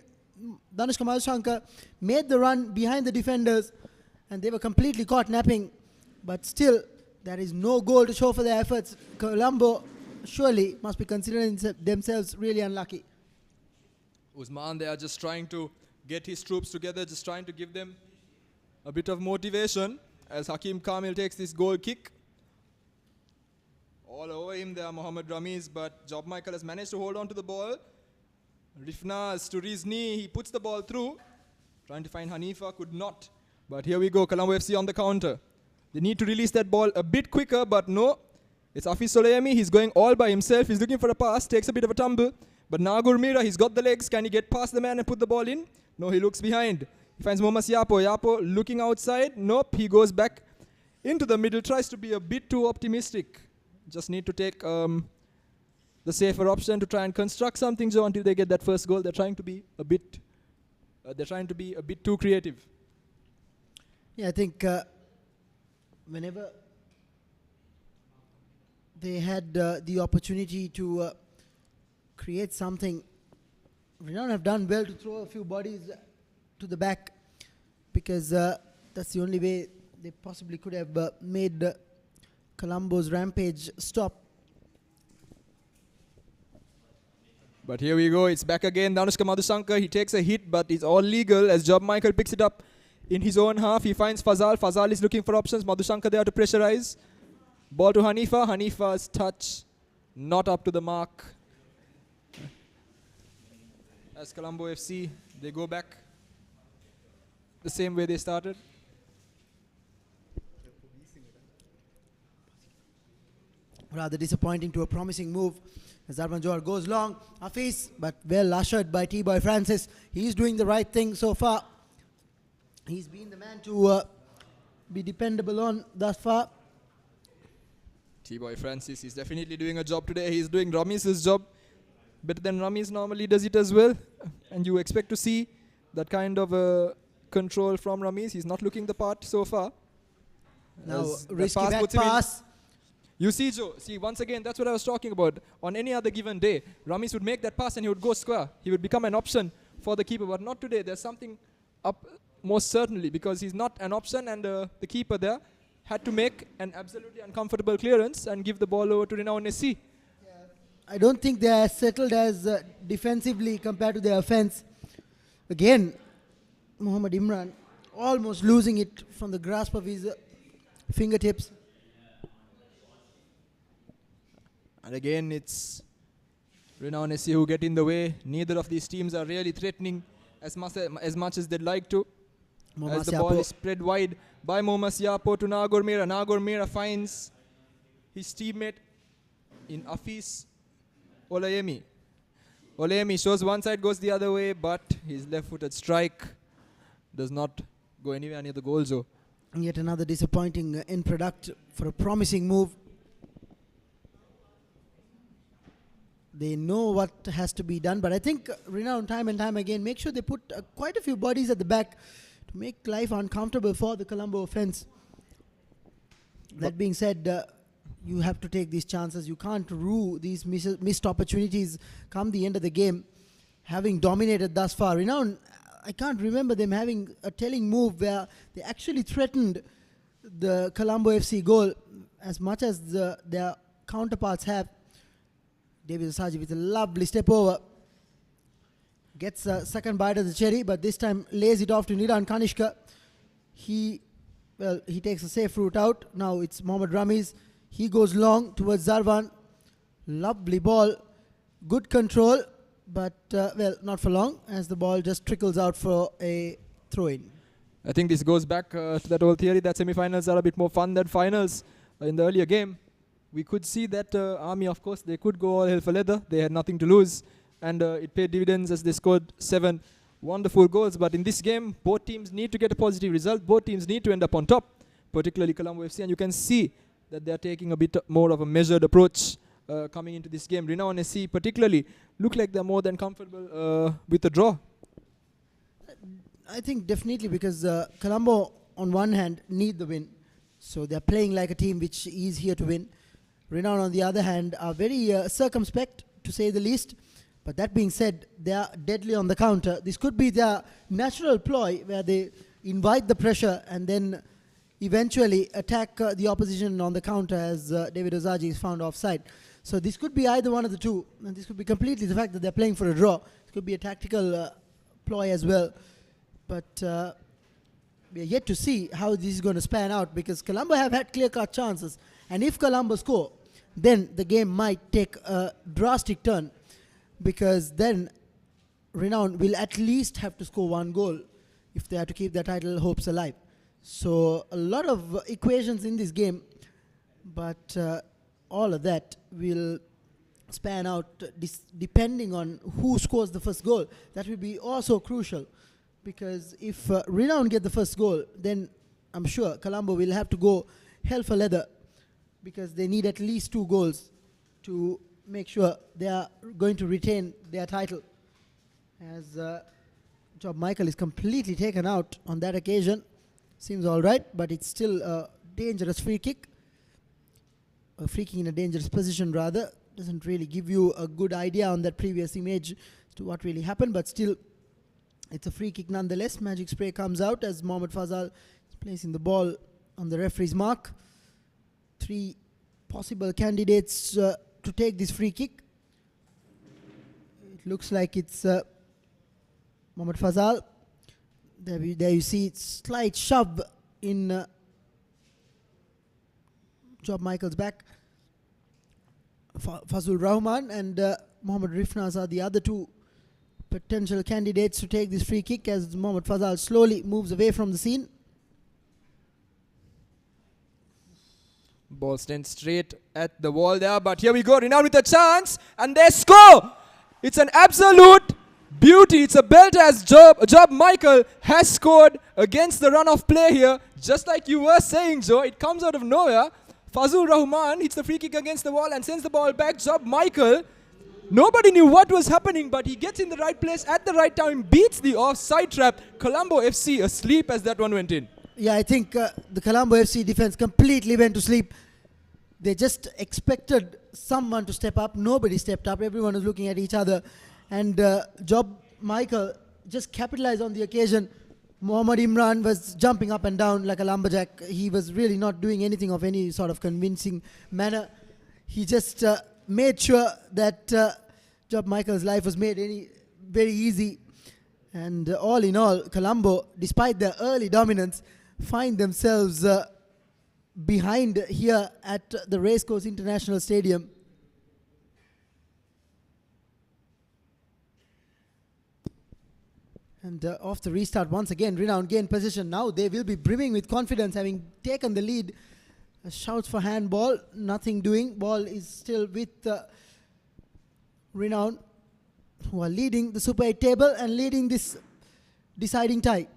Danush Kumar Shankar, made the run behind the defenders, and they were completely caught napping. But still, there is no goal to show for their efforts. Colombo surely must be considering themselves really unlucky. Usman, they are just trying to get his troops together, just trying to give them a bit of motivation as Hakim Kamil takes this goal kick. All over him there, Mohammad Ramiz, but Job Michael has managed to hold on to the ball. Rifnaz to Rizni, he puts the ball through. Trying to find Hanifa, could not. But here we go, Colombo FC on the counter. They need to release that ball a bit quicker, but no. It's Afiz Solayemi, he's going all by himself. He's looking for a pass, takes a bit of a tumble. But Nagur Mira, he's got the legs. Can he get past the man and put the ball in? No, he looks behind. He finds Mohammad Yapo. Yapo looking outside. Nope, he goes back into the middle. Tries to be a bit too optimistic. Just need to take the safer option to try and construct something, Joe, until they get that first goal. They're trying to be a bit too creative. Yeah, I think whenever they had the opportunity to create something, Renown have done well to throw a few bodies to the back, because that's the only way they possibly could have made Colombo's rampage stop. But here we go, it's back again. Danushka Madhusankar, he takes a hit, but it's all legal as Job Michael picks it up in his own half. He finds Fazal. Fazal is looking for options. Madhusankar there to pressurize. Ball to Hanifa. Hanifa's touch not up to the mark. As Colombo FC, they go back the same way they started. Rather disappointing to a promising move. As Zarvan Johar goes long, Hafiz, but well ushered by T-Boy Francis. He's doing the right thing so far. He's been the man to be dependable on thus far. T-Boy Francis is definitely doing a job today. He's doing Ramiz's job better than Ramiz normally does it as well. And you expect to see that kind of control from Ramiz. He's not looking the part so far. Now, risky back pass. You see, Joe, once again, that's what I was talking about. On any other given day, Ramiz would make that pass and he would go square. He would become an option for the keeper, but not today. There's something up, most certainly, because he's not an option, and the keeper there had to make an absolutely uncomfortable clearance and give the ball over to Renown SC. I don't think they are as settled as defensively compared to their offense. Again, Muhammad Imran almost losing it from the grasp of his fingertips. And again, it's Renown SC who get in the way. Neither of these teams are really threatening as much as they'd like to. As the ball is spread wide by Mohammad Yapo to Nagor Mira. Nagor Mira finds his teammate in Afiz Olayemi. Olayemi shows one side, goes the other way, but his left-footed strike does not go anywhere near the goal zone. Yet another disappointing end product for a promising move. They know what has to be done, but I think Renown time and time again make sure they put quite a few bodies at the back to make life uncomfortable for the Colombo offense. That being said, you have to take these chances. You can't rue these missed opportunities come the end of the game. having dominated thus far. Renown, I can't remember them having a telling move where they actually threatened the Colombo FC goal as much as their counterparts have. David Osaji with a lovely step over. Gets a second bite of the cherry, but this time lays it off to Niran Kanishka. He takes a safe route out. Now it's Mohammad Ramiz. He goes long towards Zarwan. Lovely ball. Good control, but not for long as the ball just trickles out for a throw-in. I think this goes back to that old theory that semi-finals are a bit more fun than finals. In the earlier game, we could see that Army, of course, they could go all hell for leather. They had nothing to lose, and it paid dividends as they scored 7 wonderful goals. But in this game, both teams need to get a positive result. Both teams need to end up on top, particularly Colombo FC, and you can see that they are taking a bit more of a measured approach coming into this game. Renown SC particularly look like they're more than comfortable with the draw. I think definitely because Colombo on one hand need the win, so they're playing like a team which is here to win. Renown on the other hand are very circumspect, to say the least. But that being said, they are deadly on the counter. This could be their natural ploy where they invite the pressure and then eventually attack the opposition on the counter as David Osaji is found offside. So this could be either one of the two. And this could be completely the fact that they're playing for a draw. It could be a tactical ploy as well. But we are yet to see how this is going to span out, because Colombo have had clear-cut chances. And if Colombo score, then the game might take a drastic turn, because then Renown will at least have to score 1 goal if they are to keep their title hopes alive. So a lot of equations in this game, but all of that will span out depending on who scores the first goal. That will be also crucial, because if Renown get the first goal, then I'm sure Colombo will have to go hell for leather, because they need at least 2 goals to make sure they are going to retain their title. As Job Michael is completely taken out on that occasion. Seems all right, but it's still a dangerous free kick. A free kick in a dangerous position, rather. Doesn't really give you a good idea on that previous image as to what really happened, but still, it's a free kick nonetheless. Magic spray comes out as Mohammad Fazal is placing the ball on the referee's mark. 3 possible candidates to take this free kick. It looks like it's Mohammad Fazal. There you see slight shove in Job Michael's back. Fazul Rahman and Mohammad Rifnaz are the other 2 potential candidates to take this free kick, as Mohammad Fazal slowly moves away from the scene. Ball stands straight at the wall there, but here we go. Renown with a chance, and they score! It's an absolute beauty. It's a belter as Job Michael has scored against the run of play here. Just like you were saying, Joe, it comes out of nowhere. Fazul Rahman hits the free kick against the wall and sends the ball back. Job Michael, nobody knew what was happening, but he gets in the right place at the right time, beats the offside trap. Colombo FC asleep as that one went in. Yeah, I think the Colombo FC defense completely went to sleep. They just expected someone to step up. Nobody stepped up. Everyone was looking at each other. And Job Michael just capitalized on the occasion. Mohammad Imran was jumping up and down like a lumberjack. He was really not doing anything of any sort of convincing manner. He just made sure that Job Michael's life was made very easy. And all in all, Colombo, despite their early dominance, find themselves behind here at the Racecourse International Stadium. And off the restart once again, Renown gain position. Now they will be brimming with confidence, having taken the lead. Shouts for handball, nothing doing. Ball is still with Renown, who are leading the Super 8 table and leading this deciding tie.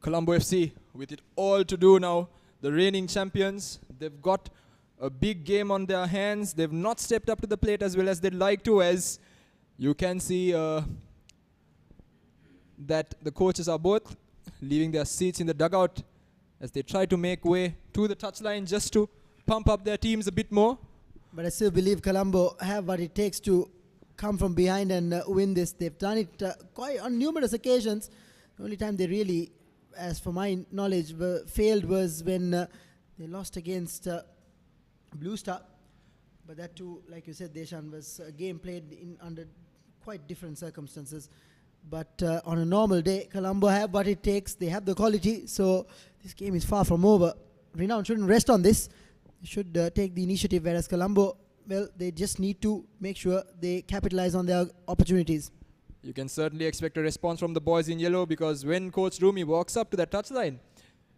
Colombo FC with it all to do now. The reigning champions, they've got a big game on their hands. They've not stepped up to the plate as well as they'd like to, as you can see that the coaches are both leaving their seats in the dugout as they try to make way to the touchline just to pump up their teams a bit more. But I still believe Colombo have what it takes to come from behind and win this. They've done it quite on numerous occasions. The only time they really, as for my knowledge, failed was when they lost against Blue Star. But that too, like you said, Deshan, was a game played under quite different circumstances. But on a normal day, Colombo have what it takes. They have the quality. So this game is far from over. Renown shouldn't rest on this. They should take the initiative, whereas Colombo, well, they just need to make sure they capitalize on their opportunities. You can certainly expect a response from the boys in yellow, because when Coach Rumi walks up to that touchline,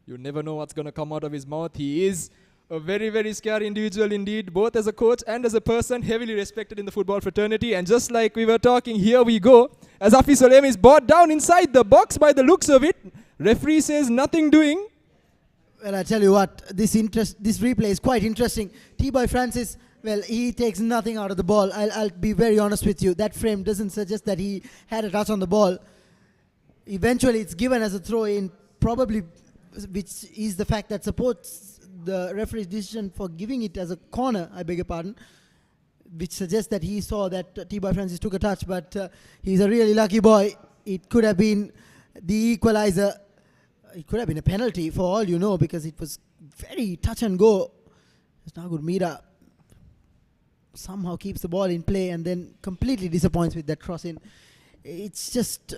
you never know what's going to come out of his mouth. He is a very, very scary individual indeed, both as a coach and as a person, heavily respected in the football fraternity. And just like we were talking, here we go. As Afi Solem is brought down inside the box by the looks of it. Referee says nothing doing. Well, I tell you what, this replay is quite interesting. T-Boy Francis, well, he takes nothing out of the ball. I'll be very honest with you. That frame doesn't suggest that he had a touch on the ball. Eventually, it's given as a throw-in, probably, which is the fact that supports the referee's decision for giving it as a corner, I beg your pardon, which suggests that he saw that T-Boy Francis took a touch, but he's a really lucky boy. It could have been the equalizer. It could have been a penalty for all you know, because it was very touch and go. Nagur Mira somehow keeps the ball in play and then completely disappoints with that cross in. It's just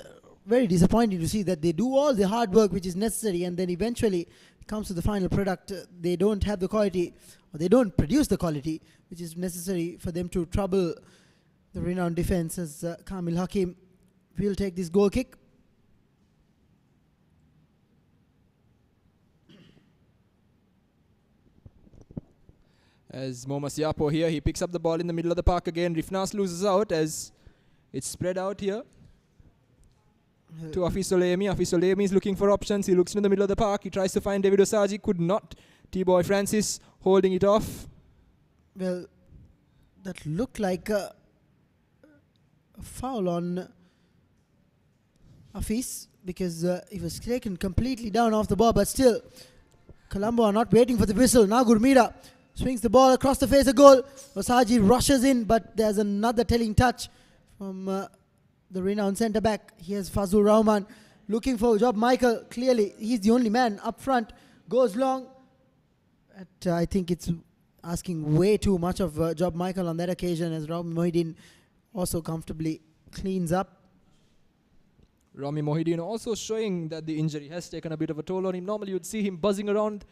very disappointing to see that they do all the hard work which is necessary, and then eventually it comes to the final product. They don't have the quality, or they don't produce the quality which is necessary for them to trouble the Renowned defense, as Kamil Hakim will take this goal kick. As Mohamed Siapo here, he picks up the ball in the middle of the park again. Rifnas loses out as it's spread out here to Afi Solemi. Afi Solemi is looking for options. He looks in the middle of the park. He tries to find David Osaji. Could not. T-Boy Francis holding it off. Well, that looked like a foul on Afis, because he was taken completely down off the ball. But still, Colombo are not waiting for the whistle. Now Gurmira swings the ball across the face of goal. Osaji rushes in, but there's another telling touch from the Renowned centre-back. Here's Fazul Rahman looking for Job Michael. Clearly, he's the only man up front. Goes long. I think it's asking way too much of Job Michael on that occasion, as Rami Mohideen also comfortably cleans up. Rami Mohideen also showing that the injury has taken a bit of a toll on him. Normally, you'd see him buzzing around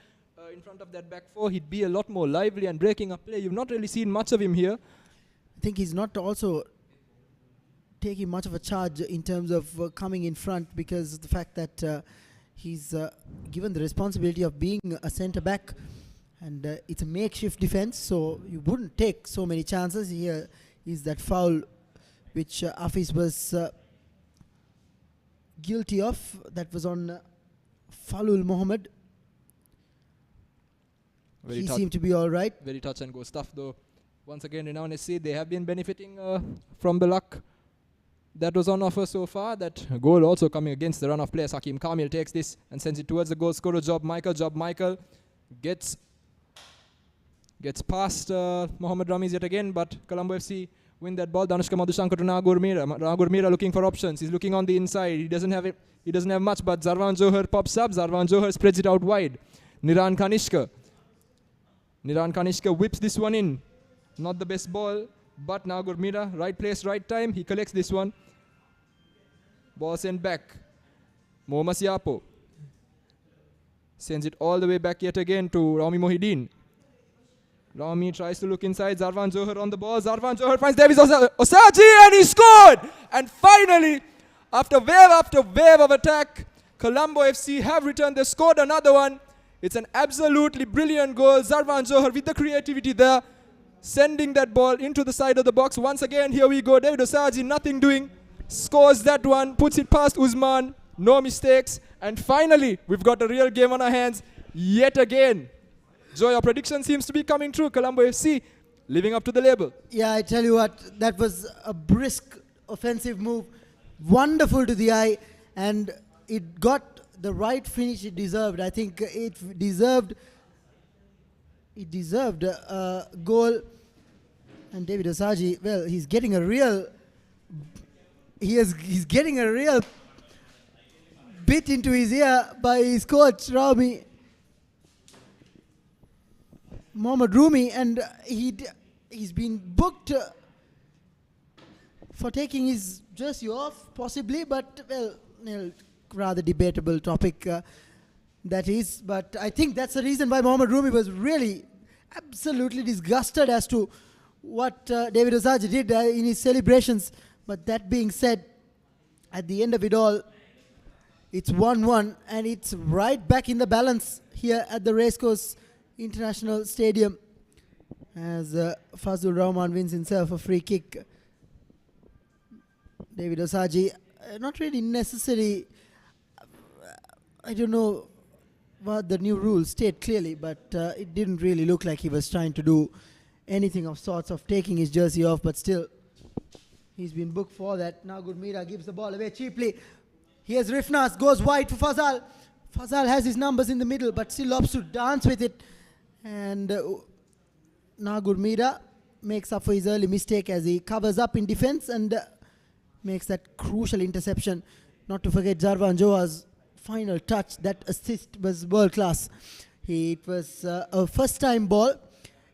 in front of that back four. He'd be a lot more lively and breaking up play. You've not really seen much of him here. I think he's not also taking much of a charge in terms of coming in front, because of the fact that he's given the responsibility of being a centre-back, and it's a makeshift defence, so you wouldn't take so many chances. Here is that foul which Afis was guilty of. That was on Falul Mohammed. He seemed to be all right. Very touch and go stuff though. Once again, Renown SC, they have been benefiting from the luck that was on offer so far. That goal also coming against the run of players. Hakim Kamil takes this and sends it towards the goal scorer, Job Michael. Job Michael gets past Mohamed Ramiz yet again, but Colombo FC win that ball. Danushka Madhushankar to Nagur Mira. Nagur Mira looking for options. He's looking on the inside. He doesn't have it. He doesn't have much, but Zarwan Johar pops up. Zarwan Johar spreads it out wide. Niran Kanishka whips this one in. Not the best ball, but Nagur Mira, right place, right time. He collects this one. Ball sent back. Mohamed Siapo sends it all the way back yet again to Rami Mohideen. Rami tries to look inside. Zarwan Johar on the ball. Zarwan Johar finds Davis Osaji, and he scored! And finally, after wave of attack, Colombo FC have returned. They scored another one. It's an absolutely brilliant goal. Zarwan Johar with the creativity there, sending that ball into the side of the box. Once again, here we go. David Osaji, nothing doing. Scores that one, puts it past Usman. No mistakes. And finally, we've got a real game on our hands yet again. Joy, your prediction seems to be coming true. Colombo FC living up to the label. Yeah, I tell you what, that was a brisk offensive move. Wonderful to the eye, and it got the right finish it deserved. I think it deserved a goal. And David Osaji, well, he's getting a real he's getting a real bit into his ear by his coach Rami Mohammad Rumi, and he's been booked for taking his jersey off, possibly, but well, rather debatable topic that is. But I think that's the reason why Mohammad Rumi was really absolutely disgusted as to what David Osaji did in his celebrations. But that being said, at the end of it all, it's 1-1, and it's right back in the balance here at the Racecourse International Stadium as Fazlur Rahman wins himself a free kick. David Osaji, not really necessary. I don't know what the new rules state clearly, but it didn't really look like he was trying to do anything of sorts of taking his jersey off, but still, he's been booked for that. Now Gurmira gives the ball away cheaply. Here's Rifnas, goes wide for Fazal. Fazal has his numbers in the middle, but still opts to dance with it. And Nagur Mira makes up for his early mistake as he covers up in defense and makes that crucial interception. Not to forget Jarvan Joa's final touch. That assist was world class. It was a first time ball,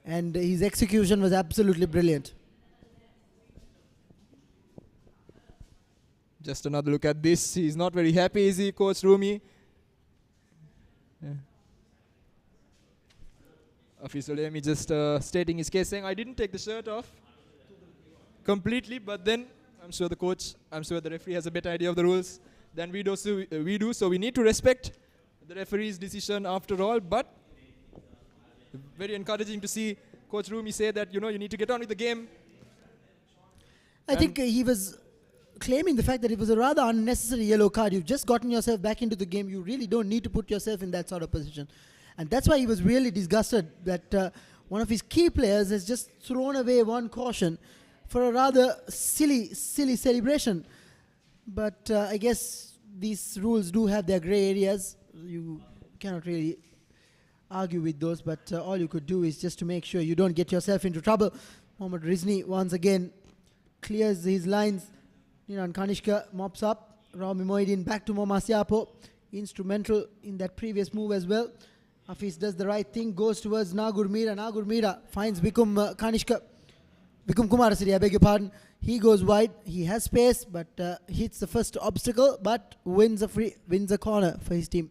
and his execution was absolutely brilliant. Just another look at this. He's not very happy, is he, Coach Rumi? Yeah. Afis just stating his case, saying, I didn't take the shirt off completely, but then I'm sure the referee has a better idea of the rules than we do, so we need to respect the referee's decision after all. But very encouraging to see Coach Rumi say that, you need to get on with the game. I think he was claiming the fact that it was a rather unnecessary yellow card. You've just gotten yourself back into the game. You really don't need to put yourself in that sort of position. And that's why he was really disgusted that one of his key players has just thrown away one caution for a rather silly celebration. But I guess these rules do have their grey areas. You cannot really argue with those, but all you could do is just to make sure you don't get yourself into trouble. Mohammad Rizni once again clears his lines. Niran Kanishka mops up. Rami Moidin back to Mohammad Siapo. Instrumental in that previous move as well. Hafiz does the right thing, goes towards Nagur Mira. Nagur Mira finds Vikum Kanishka. Vikum Kumarasiri, I beg your pardon. He goes wide. He has space, but hits the first obstacle, but wins a corner for his team.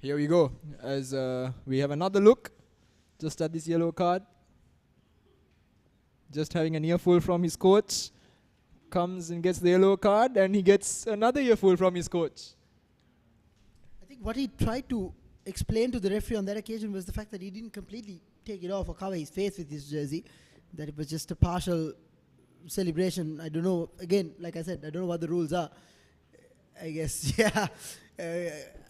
Here we go, as we have another look just at this yellow card. Just having an earful from his coach. Comes and gets the yellow card, and he gets another earful from his coach. I think what he tried to explain to the referee on that occasion was the fact that he didn't completely take it off or cover his face with his jersey, that it was just a partial celebration. I don't know, again, like I said, I don't know what the rules are. I guess, yeah.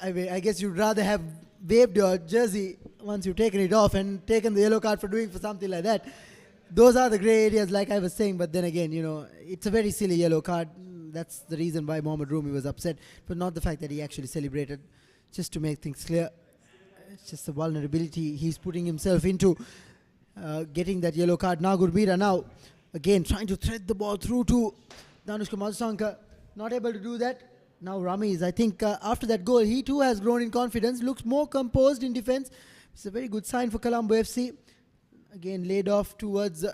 I guess you'd rather have waved your jersey once you've taken it off and taken the yellow card for doing for something like that. Those are the grey areas, like I was saying, but then again, it's a very silly yellow card. That's the reason why Mohammad Rumi was upset, but not the fact that he actually celebrated. Just to make things clear, it's just the vulnerability he's putting himself into, getting that yellow card. Nagur Mira now, again, trying to thread the ball through to Danushka Madhusanka. Not able to do that. Now Ramiz, I think after that goal, he too has grown in confidence, looks more composed in defense. It's a very good sign for Colombo FC. Again, laid off towards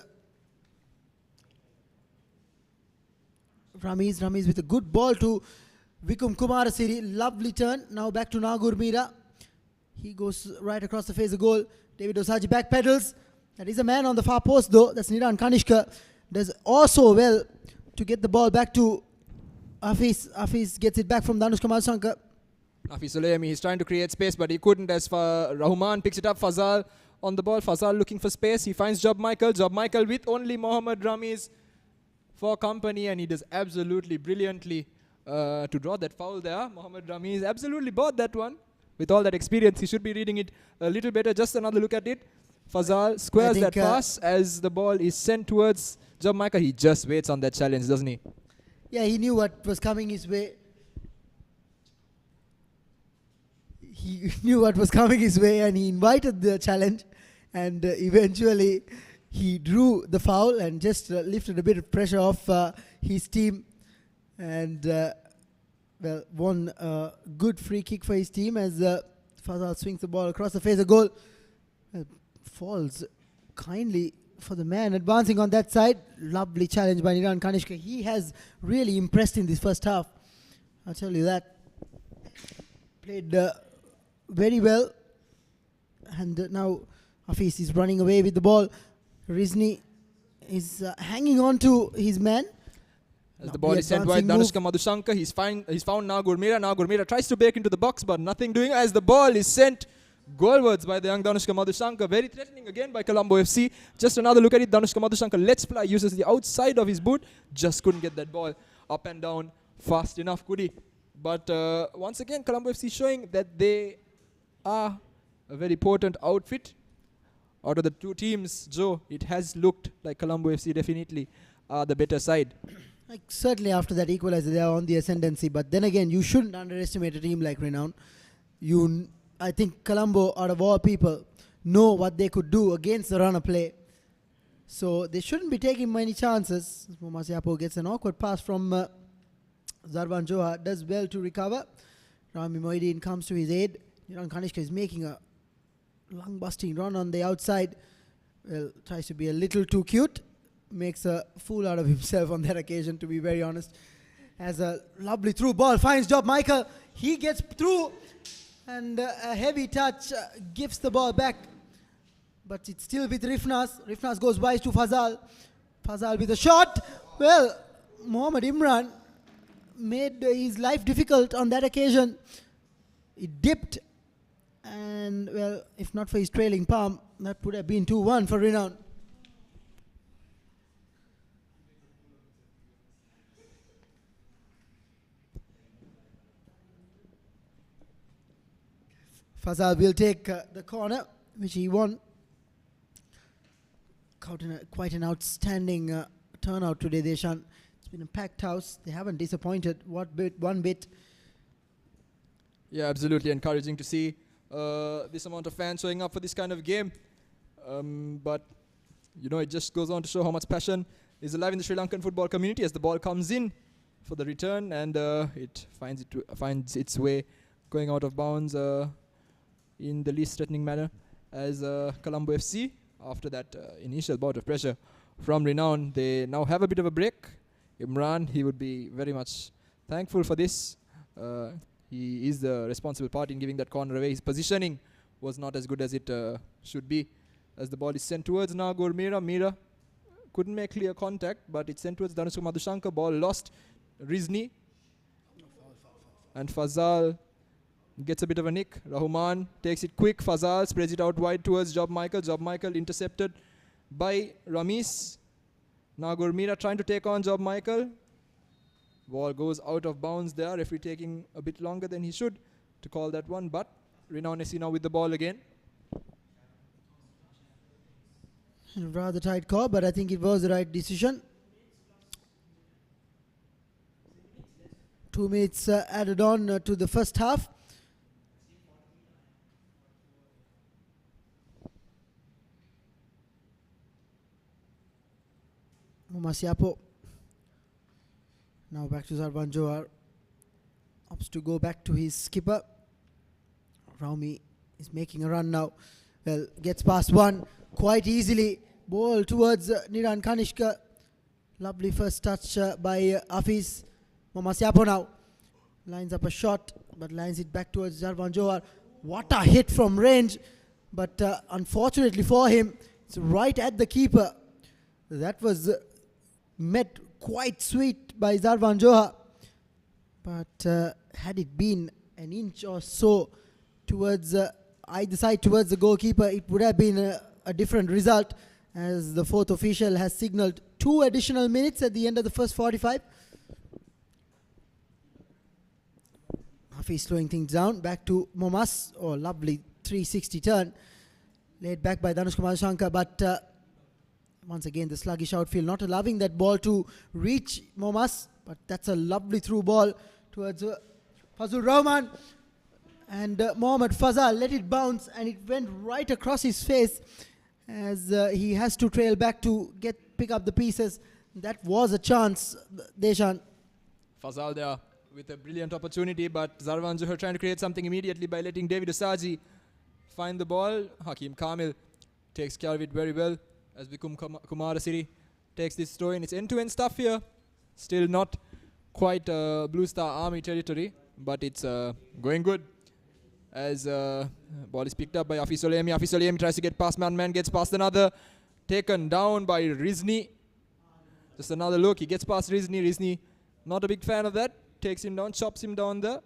Ramiz with a good ball to Vikum Kumarasiri. Lovely turn. Now back to Nagur Mira. He goes right across the face of goal. David Osaji backpedals. That is a man on the far post though. That's Niran Kanishka. Does also well to get the ball back to Hafiz. Hafiz gets it back from Danushka Madhusanka. Hafiz Sulayemi, he's trying to create space, but he couldn't as far. Rahman picks it up. Fazal on the ball. Fazal looking for space. He finds Job Michael. Job Michael with only Mohammad Ramiz for company, and he does absolutely brilliantly to draw that foul there. Mohammad Ramiz absolutely bought that one. With all that experience, he should be reading it a little better. Just another look at it. Fazal squares that pass as the ball is sent towards Job Michael. He just waits on that challenge, doesn't he? Yeah, he knew what was coming his way. he knew what was coming his way and he invited the challenge, and eventually he drew the foul and just lifted a bit of pressure off his team, and won a good free kick for his team as Fazal swings the ball across the face of goal. Falls kindly for the man advancing on that side. Lovely challenge by Niran Kanishka. He has really impressed in this first half, I'll tell you that. Played very well, and now Hafiz is running away with the ball. Rizni is hanging on to his man. As the ball is sent wide, Danushka Madhushankar, he's found Nagur Mira. Nagur Mira tries to break into the box, but nothing doing as the ball is sent goalwards by the young Danushka Madhushankar. Very threatening again by Colombo FC. Just another look at it. Danushka Madhushankar lets fly, uses the outside of his boot. Just couldn't get that ball up and down fast enough, could he? But once again, Colombo FC showing that they are a very potent outfit. Out of the two teams, Joe, it has looked like Colombo FC definitely are the better side. Like certainly after that equalizer, they are on the ascendancy. But then again, you shouldn't underestimate a team like Renown. I think Colombo, out of all people, know what they could do against the runner play. So they shouldn't be taking many chances. Masiapo gets an awkward pass from Zarban Johar. Does well to recover. Rami Moideen comes to his aid. Niran Kanishka is making a lung-busting run on the outside. Well, tries to be a little too cute. Makes a fool out of himself on that occasion, to be very honest. Has a lovely through ball. Finds job Michael. He gets through. And a heavy touch gives the ball back. But it's still with Rifnas. Rifnas goes wide to Fazal. Fazal with a shot. Well, Mohammad Imran made his life difficult on that occasion. It dipped. And, well, if not for his trailing palm, that would have been 2-1 for Renown. Fazal will take the corner, which he won. Quite an outstanding turnout today, Deshan. It's been a packed house. They haven't disappointed one bit. Yeah, absolutely encouraging to see this amount of fans showing up for this kind of game. But, you know, it just goes on to show how much passion is alive in the Sri Lankan football community as the ball comes in for the return, and it finds its way going out of bounds in the least threatening manner as Colombo FC. After that initial bout of pressure from Renown, they now have a bit of a break. Imran, he would be very much thankful for this. He is the responsible party in giving that corner away. His positioning was not as good as it should be. As the ball is sent towards Nagur Mira. Mira couldn't make clear contact, but it's sent towards Danushka Madhushankar. Ball lost. Rizni. And Fazal gets a bit of a nick. Rahman takes it quick. Fazal spreads it out wide towards Job Michael. Job Michael intercepted by Ramis. Nagur Mira trying to take on Job Michael. Ball goes out of bounds there. Referee taking a bit longer than he should to call that one. But Renown SC now with the ball again. Rather tight call, but I think it was the right decision. 2 minutes added on to the first half. Masiapo. Now back to Zarban Johar. Opts to go back to his skipper. Raumi is making a run now. Well, gets past one quite easily. Ball towards Niran Kanishka. Lovely first touch by Hafiz. Masiapo now lines up a shot, but lines it back towards Zarban Johar. What a hit from range. But unfortunately for him, it's right at the keeper. That was met quite sweet by Zarban Johar. But had it been an inch or so towards either side towards the goalkeeper, it would have been a different result, as the fourth official has signalled 2 additional minutes at the end of the first 45. Hafiz slowing things down. Back to Momas. Oh, lovely 360 turn. Laid back by Danushka Madhushankar, but once again the sluggish outfield not allowing that ball to reach Momas. But that's a lovely through ball towards Fazul Rahman. And Mohammad Fazal let it bounce, and it went right across his face as he has to trail back to pick up the pieces. That was a chance, Deshan. Fazal there with a brilliant opportunity, but Zarwan Johar trying to create something immediately by letting David Asaji find the ball. Hakim Kamil takes care of it very well as Vikum Kumara City takes this throw in. It's end-to-end stuff here. Still not quite Blue Star Army territory, but it's going good. As ball is picked up by Afis Olemi. Afis Olemi tries to get past man, gets past another. Taken down by Rizni. Just another look. He gets past Rizni. Rizni, not a big fan of that. Takes him down, chops him down there.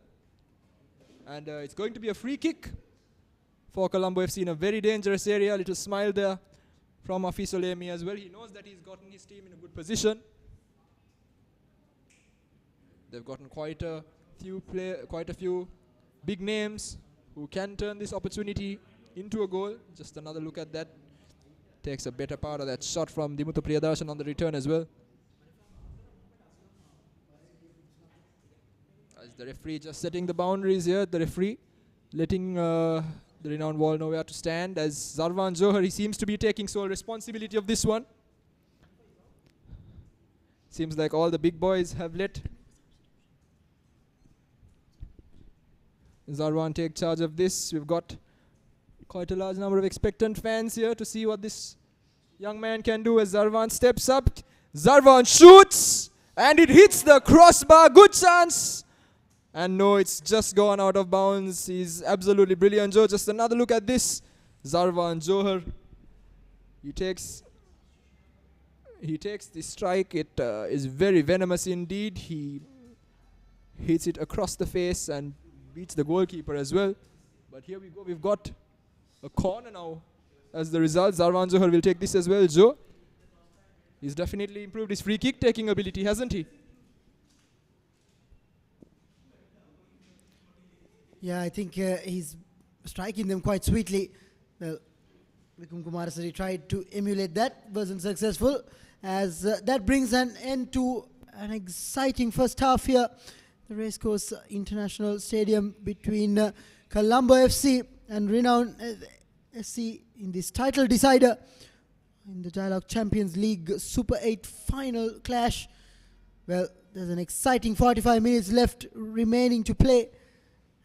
And it's going to be a free kick for Colombo FC in a very dangerous area. Little smile there from Afis Olemi as well. He knows that he's gotten his team in a good position. They've gotten quite a few big names who can turn this opportunity into a goal. Just another look at that. Takes a better part of that shot from Dimuthu Priyadarshan on the return as well. As the referee just setting the boundaries here, the referee letting the Renown wall know where to stand. As Zarwan Johar, he seems to be taking sole responsibility of this one. Seems like all the big boys have let Zarwan take charge of this. We've got quite a large number of expectant fans here to see what this young man can do as Zarwan steps up. Zarwan shoots and it hits the crossbar. Good chance. And no, it's just gone out of bounds. He's absolutely brilliant, Joe. Just another look at this. Zarwan Johar. He takes the strike. It is very venomous indeed. He hits it across the face and beats the goalkeeper as well. But here we go. We've got a corner now as the result. Zarwan Johar will take this as well, Joe. He's definitely improved his free kick taking ability, hasn't he? Yeah, I think he's striking them quite sweetly. Well, Vikum Kumarasari tried to emulate that, wasn't successful. As that brings an end to an exciting first half here. The Racecourse International Stadium between Colombo FC and Renown FC in this title decider in the Dialog Champions League Super 8 final clash. Well, there's an exciting 45 minutes left remaining to play.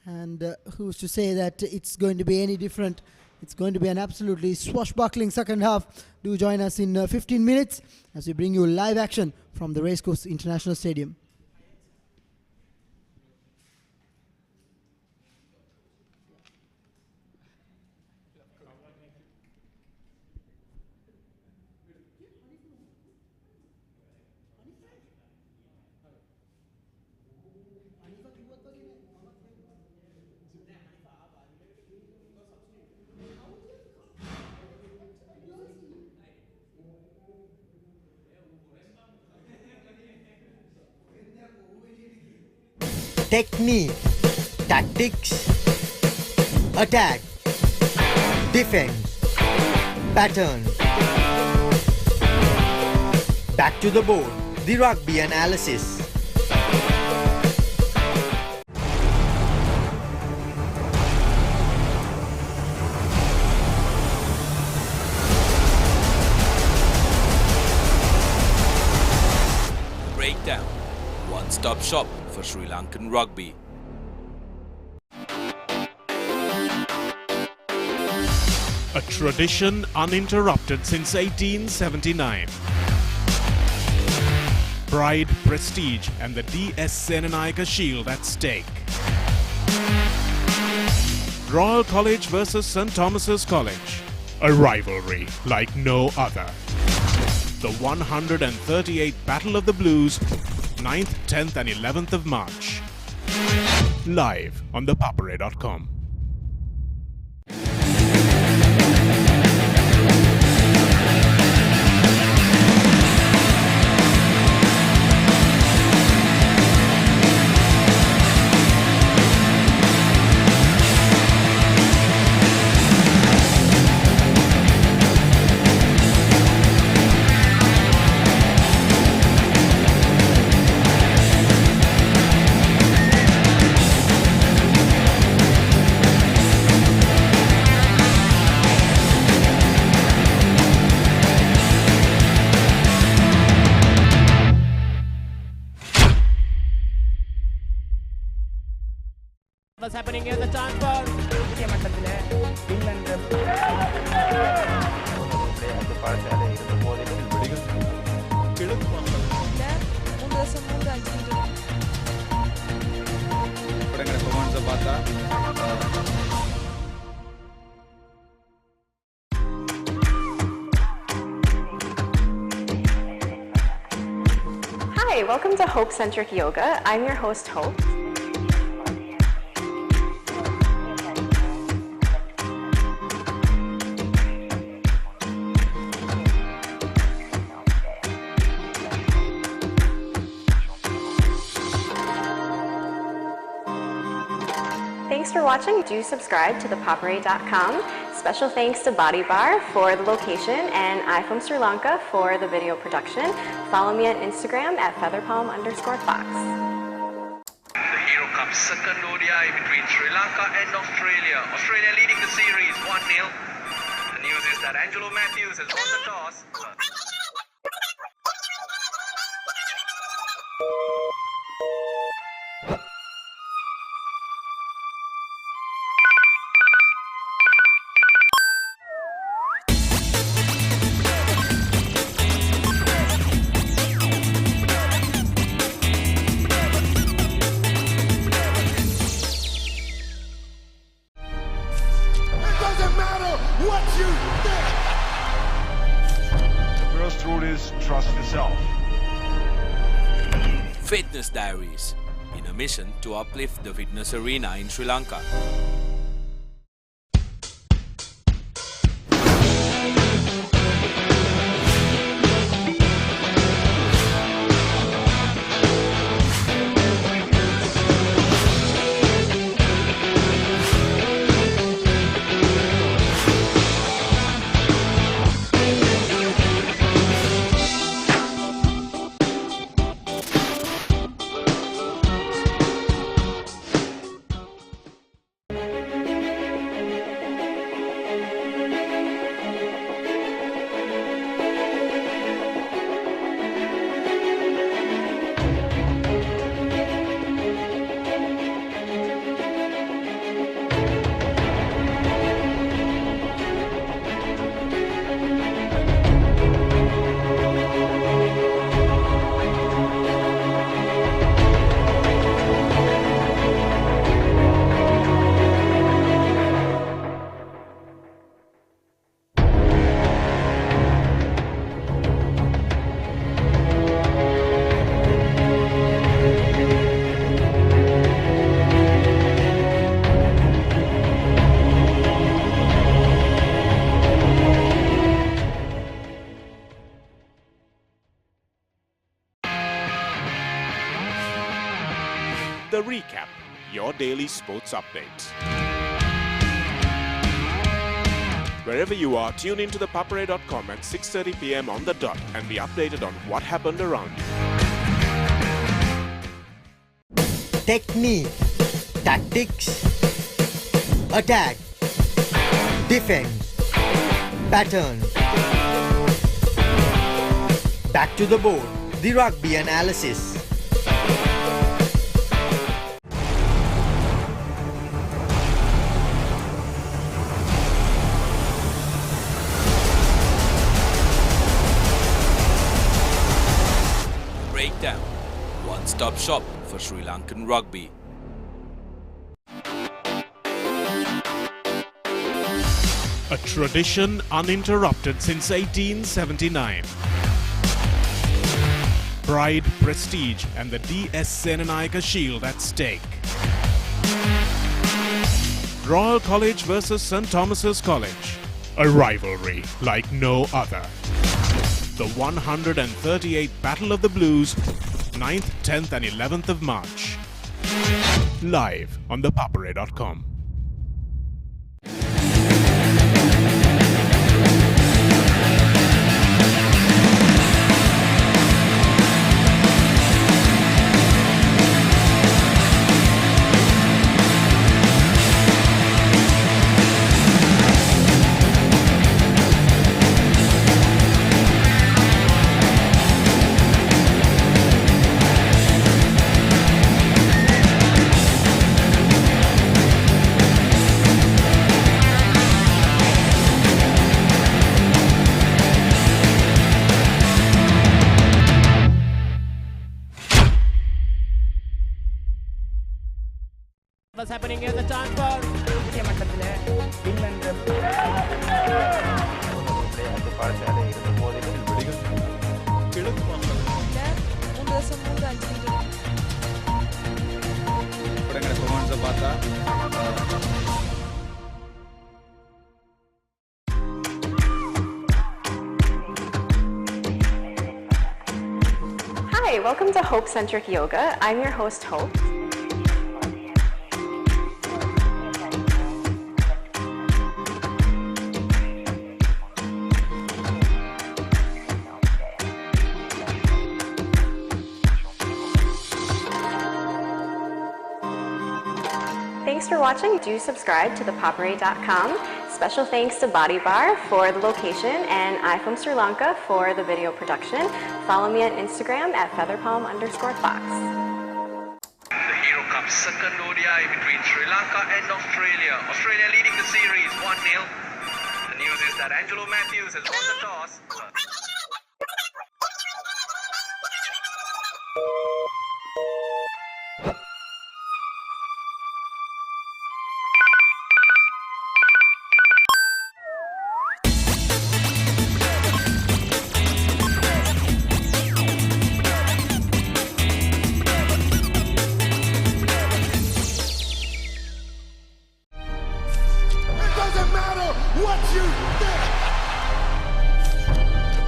And who's to say that it's going to be any different? It's going to be an absolutely swashbuckling second half. Do join us in 15 minutes as we bring you live action from the Racecourse International Stadium. Technique, tactics, attack, defense, pattern. Back to the board, the rugby analysis. Breakdown, one-stop shop for Sri Lankan rugby. A tradition uninterrupted since 1879. Pride, prestige and the DS Senanayaka Shield at stake. Royal College versus St. Thomas's College. A rivalry like no other. The 138th Battle of the Blues, 9th, 10th and 11th of March. Live on ThePapare.com. What's happening here? The chance for Hi, welcome to Hope Centric Yoga. I'm your host, Hope. Thanks for watching. Do subscribe to ThePapare.com. Special thanks to Body Bar for the location and iPhone Sri Lanka for the video production. Follow me on Instagram at featherpalm_fox. The Hero Cup second ODI between Sri Lanka and Australia. Australia leading the series 1-0. The news is that Angelo Matthews has won the toss. Trust yourself. Fitness Diaries, in a mission to uplift the fitness arena in Sri Lanka. The Recap, your daily sports updates. Wherever you are, tune into ThePapare.com at 6:30 p.m. on the dot and be updated on what happened around you. Technique, tactics, attack, defense, pattern. Back to the board, the rugby analysis. Breakdown, one-stop shop for Sri Lankan rugby. A tradition uninterrupted since 1879. Pride, prestige, and the DS Senanayaka Shield at stake. Royal College versus St. Thomas's College. A rivalry like no other. The 138th Battle of the Blues, 9th, 10th and 11th of March. Live on ThePapare.com. What's happening here? The chance for Hi, welcome to Hope Centric Yoga. I'm your host, Hope. Thanks for watching. Do subscribe to ThePapare.com. Special thanks to BodyBar for the location and iPhone Sri Lanka for the video production. Follow me on Instagram at featherpalm_fox. The Hero Cup second ODI between Sri Lanka and Australia. Australia leading the series 1-0. The news is that Angelo Matthews has won the toss.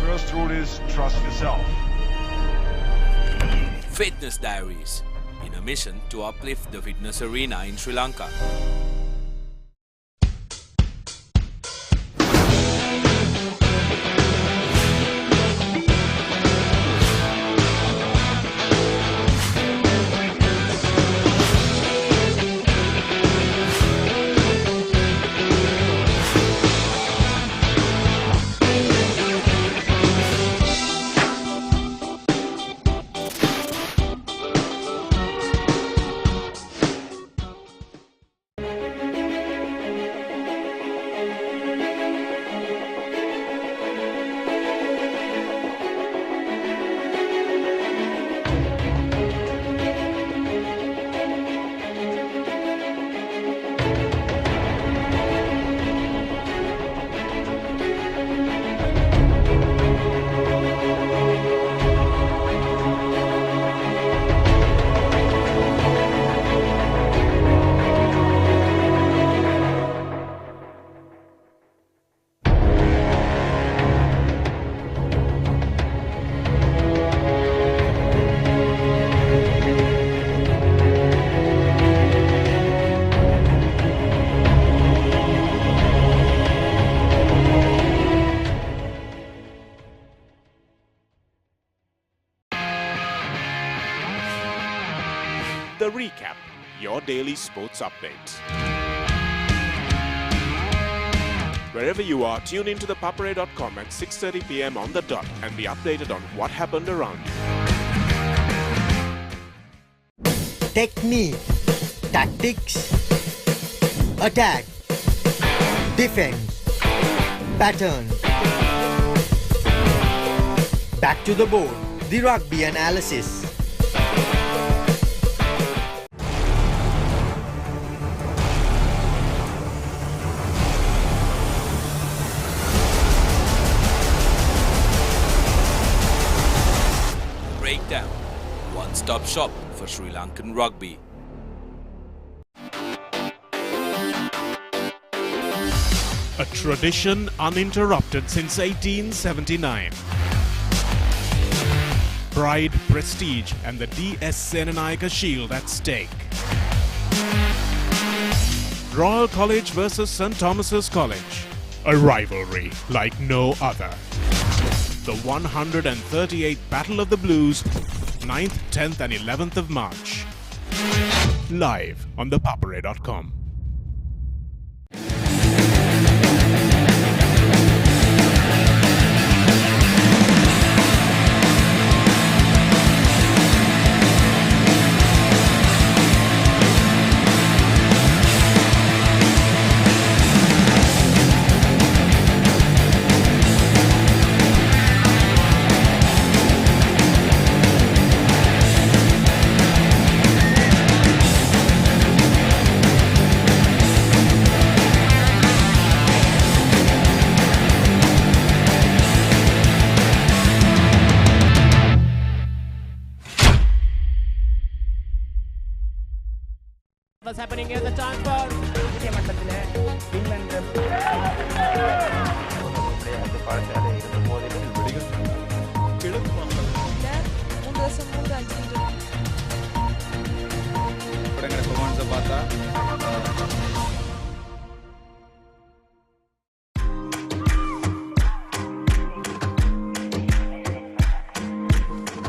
First rule is trust yourself. Fitness Diaries, in a mission to uplift the fitness arena in Sri Lanka. The Recap, your daily sports update. Wherever you are, tune into ThePapare.com at 6:30 p.m. on the dot and be updated on what happened around you. Technique, tactics, attack, defense, pattern. Back to the board, the rugby analysis. Breakdown, one-stop shop for Sri Lankan rugby. A tradition uninterrupted since 1879. Pride, prestige, and the DS Senanayaka Shield at stake. Royal College versus St. Thomas's College. A rivalry like no other. The 138th Battle of the Blues, 9th, 10th and 11th of March. Live on ThePapare.com. What's happening here? The chance for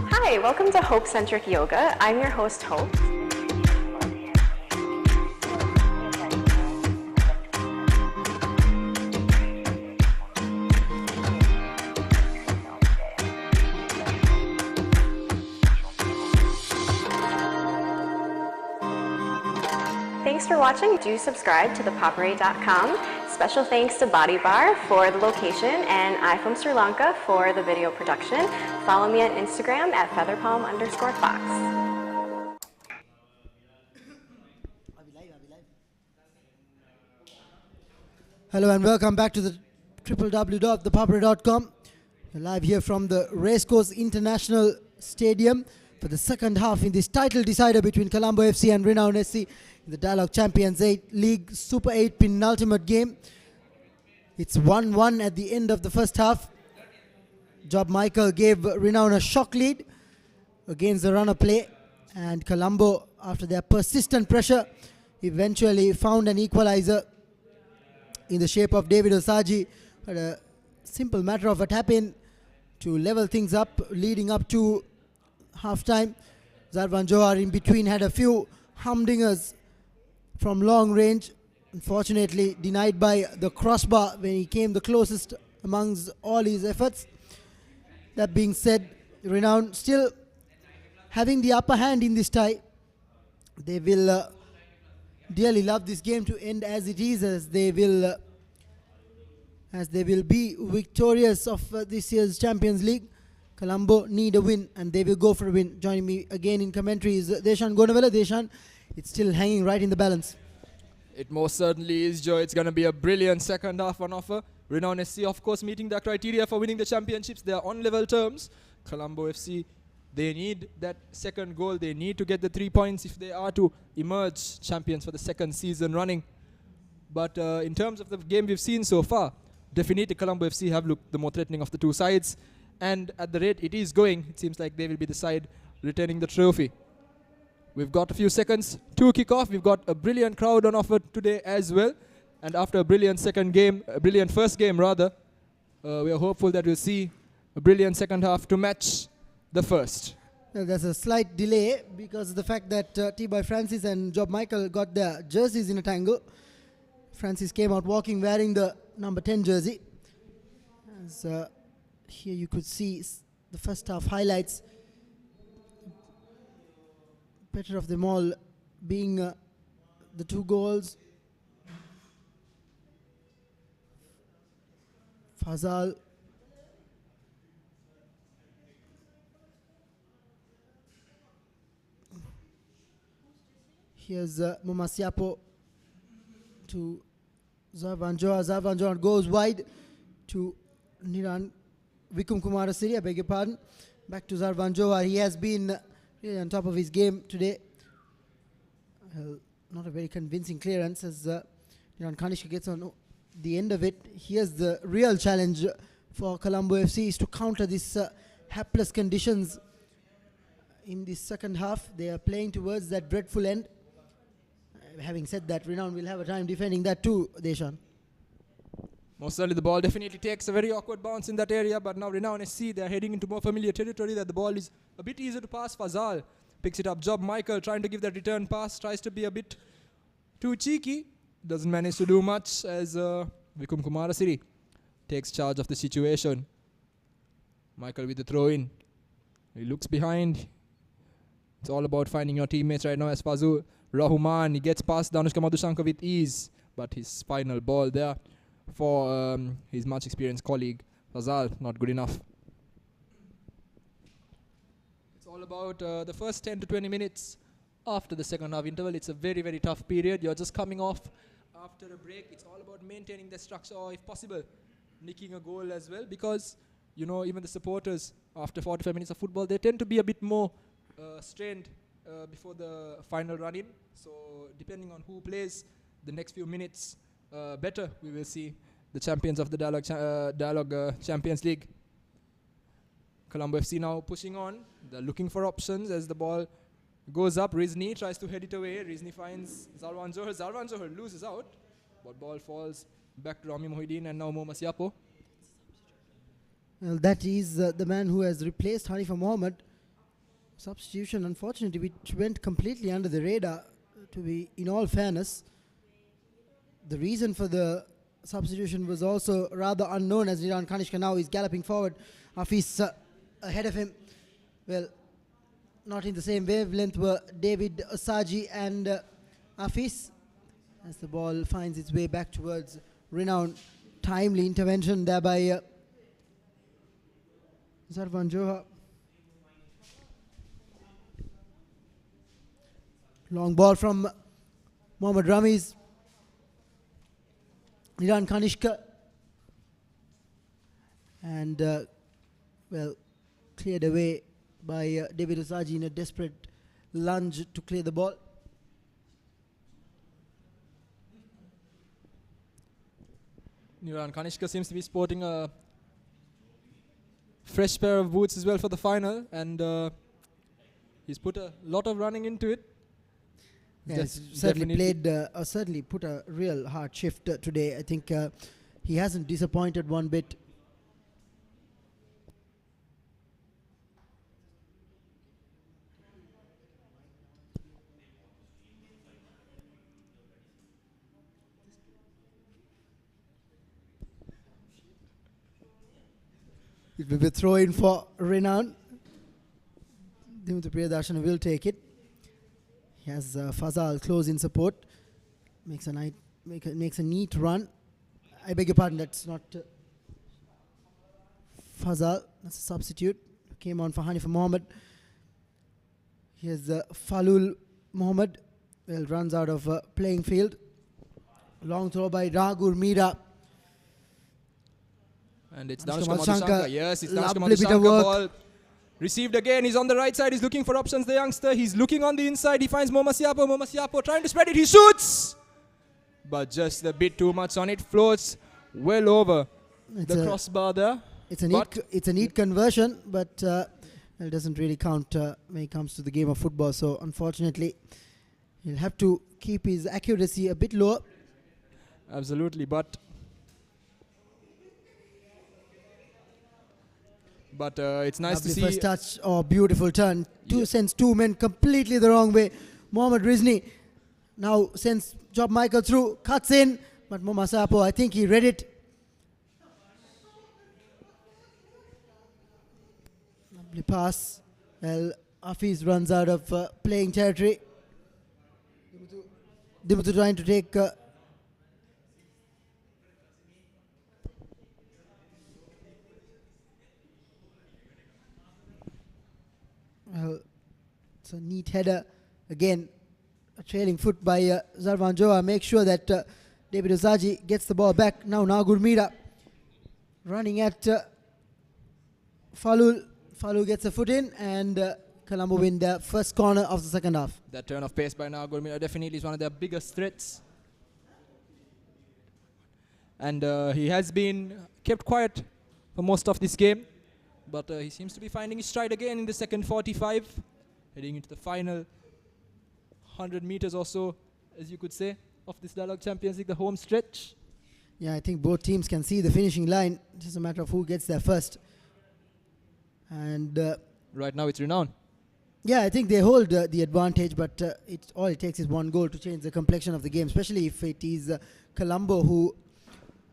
Hi, welcome to Hope Centric Yoga. I'm your host, Hope. Thanks for watching. Do subscribe to ThePapare.com. Special thanks to Body Bar for the location and I from Sri Lanka for the video production. Follow me on Instagram at featherpalm_fox. Hello and welcome back to the www.thepapare.com. We're live here from the Racecourse International Stadium for the second half in this title decider between Colombo FC and Renown SC in the Dialog Champions 8 League Super 8 penultimate game. It's 1-1 at the end of the first half. Job Michael gave Renown a shock lead against the runner play, and Colombo, after their persistent pressure, eventually found an equalizer in the shape of David Osaji. But a simple matter of a tap-in to level things up, leading up to half-time. Zarvan Johar in between had a few humdingers from long range, unfortunately denied by the crossbar when he came the closest amongst all his efforts. That being said, Renown still having the upper hand in this tie. They will dearly love this game to end as it is, as they will be victorious of this year's Champions League. Colombo need a win and they will go for a win. Joining me again in commentary is Deshan Gonavela. Deshan, it's still hanging right in the balance. It most certainly is, Joe. It's going to be a brilliant second half on offer. Renown SC, of course, meeting the criteria for winning the championships. They are on level terms. Colombo FC, they need that second goal. They need to get the 3 points if they are to emerge champions for the second season running. But in terms of the game we've seen so far, definitely Colombo FC have looked the more threatening of the two sides. And at the rate it is going, it seems like they will be the side returning the trophy. We've got a few seconds to kick off. We've got a brilliant crowd on offer today as well. And after a brilliant first game rather, we are hopeful that we'll see a brilliant second half to match the first. Well, there's a slight delay because of the fact that T-Boy Francis and Job Michael got their jerseys in a tangle. Francis came out walking wearing the number 10 jersey. As here you could see the first half highlights. Better of them all being the two goals. Fazal. Here's Mumasiapo to Zarvan Johar. Zarvan Johar goes wide to Niran Vikum Kumarasiri, I beg your pardon. Back to Zarvan Johar. He has been really on top of his game today. Not a very convincing clearance as Niran Kanishka gets on the end of it. Here's the real challenge for Colombo FC is to counter these hapless conditions in the second half. They are playing towards that dreadful end. Having said that, Renown will have a time defending that too, Deshan. Most certainly the ball definitely takes a very awkward bounce in that area, but now Renown SC, they're heading into more familiar territory that the ball is a bit easier to pass. Fazal picks it up. Job Michael trying to give that return pass, tries to be a bit too cheeky. Doesn't manage to do much as Vikum Kumarasiri takes charge of the situation. Michael with the throw in. He looks behind. It's all about finding your teammates right now as Fazul Rahuman. He gets past Danushka Madhushankar with ease, but his final ball there for his much experienced colleague Fazal, not good enough. It's all about the first 10 to 20 minutes after the second half interval. It's a very, very tough period. You're just coming off after a break. It's all about maintaining the structure, or if possible, nicking a goal as well, because you know, even the supporters after 45 minutes of football, they tend to be a bit more strained before the final run-in. So depending on who plays the next few minutes better, we will see the champions of the Dialog Champions League. Colombo FC now pushing on. They're looking for options as the ball goes up. Rizni tries to head it away. Rizni finds Zalwan Zohar. Zalwan Zohar loses out. But ball falls back to Rami Mohideen and now Mo Masiapo. Well, that is the man who has replaced Hanifa Mohammed. Substitution, unfortunately, which went completely under the radar, to be in all fairness. The reason for the substitution was also rather unknown, as Niran Kanishka now is galloping forward. Hafiz ahead of him. Well, not in the same wavelength were David Osaji and Hafiz. As the ball finds its way back towards Renown. Timely intervention there by Zarvan Johar. Long ball from Mohammad Ramiz. Niran Kanishka. And, well, cleared away by David Osaji in a desperate lunge to clear the ball. Niran Kanishka seems to be sporting a fresh pair of boots as well for the final, and he's put a lot of running into it. Yeah, he's certainly put a real hard shift today. I think he hasn't disappointed one bit. It will be throw in for Renown. Dimitra Priyadarshana will take it. He has Fazal close in support. Makes a neat run. I beg your pardon, that's not Fazal. That's a substitute. Came on for Hanifa Mohammed. Here's Falul Mohammed. Well, runs out of playing field. Long throw by Ragur Mira. And it's Danushka Madhushankar. Yes, it's Danushka Madhushankar. Ball received again. He's on the right side. He's looking for options, the youngster. He's looking on the inside. He finds Mo Masiapo. Mo Masiapo trying to spread it. He shoots! But just a bit too much on it. Floats well over the crossbar there. It's a neat conversion, but it doesn't really count when it comes to the game of football. So, unfortunately, he'll have to keep his accuracy a bit lower. Absolutely, but it's nice to see. First touch, beautiful turn. Sends two men completely the wrong way. Mohammad Rizni now sends Job Michael through, cuts in, but Mo Masiapo, I think he read it. Lovely pass. Well, Hafiz runs out of playing territory. Dimutu trying to take well, it's a neat header. Again, a trailing foot by Zarvan Johar. Make sure that David Osaji gets the ball back. Now Nagur Mira running at Falul. Falul gets a foot in, and Colombo win the first corner of the second half. That turn of pace by Nagur Mira definitely is one of their biggest threats. And he has been kept quiet for most of this game. But he seems to be finding his stride again in the second 45. Heading into the final 100 meters or so, as you could say, of this Dialog Champions League, the home stretch. Yeah, I think both teams can see the finishing line. It's just a matter of who gets there first. And right now it's Renown. Yeah, I think they hold the advantage, but all it takes is one goal to change the complexion of the game, especially if it is Colombo who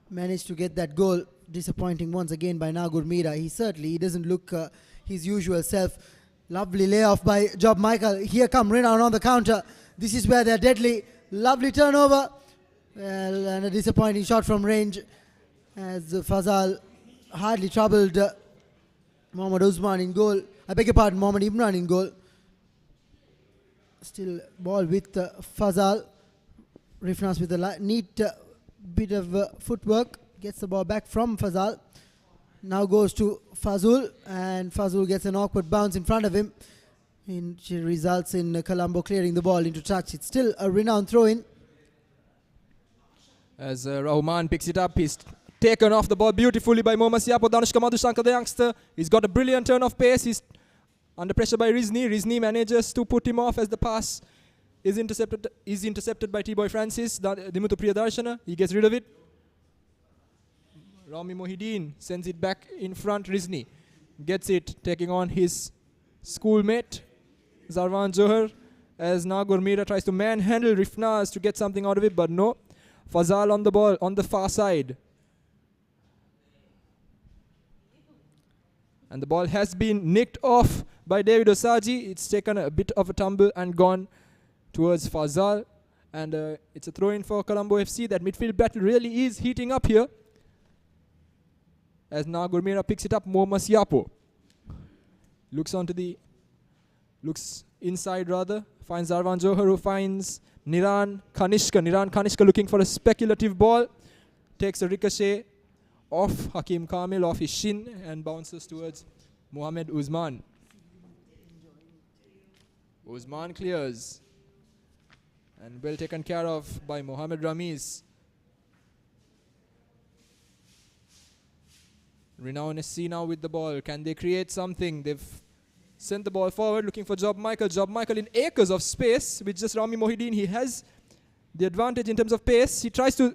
managed to get that goal. Disappointing once again by Nagur Mira. He doesn't look his usual self. Lovely layoff by Job Michael. Here come Renown on the counter. This is where they're deadly. Lovely turnover. Well, and a disappointing shot from range as Fazal hardly troubled Mohammad Usman in goal. I beg your pardon, Mohammad Imran in goal. Still ball with Fazal. Rifnas with a neat bit of footwork. Gets the ball back from Fazal. Now goes to Fazul, and Fazul gets an awkward bounce in front of him. It results in Colombo clearing the ball into touch. It's still a Renown throw-in. As Rahman picks it up, he's taken off the ball beautifully by Mohammad Siapo. Danushka Madhushankar, the youngster, he's got a brilliant turn of pace. He's under pressure by Rizni. Rizni manages to put him off as the pass is intercepted by T-Boy Francis. Dimutu Priyadarshana, he gets rid of it. Rami Mohideen sends it back in front. Rizni gets it, taking on his schoolmate Zarwan Johar, as Nagur Mira tries to manhandle Rifnaz to get something out of it, but no. Fazal on the ball on the far side. And the ball has been nicked off by David Osaji. It's taken a bit of a tumble and gone towards Fazal. And it's a throw-in for Colombo FC. That midfield battle really is heating up here. As Nagur Mira picks it up, Mohammad Siapo looks inside rather, finds Zarwan Johar, who finds Niran Kanishka. Niran Kanishka looking for a speculative ball. Takes a ricochet off Hakim Kamil, off his shin, and bounces towards Mohamed Uzman. Uzman clears. And well taken care of by Mohamed Ramiz. Renown SC now with the ball. Can they create something? They've sent the ball forward, looking for Job Michael. Job Michael in acres of space with just Rami Mohideen. He has the advantage in terms of pace. He tries to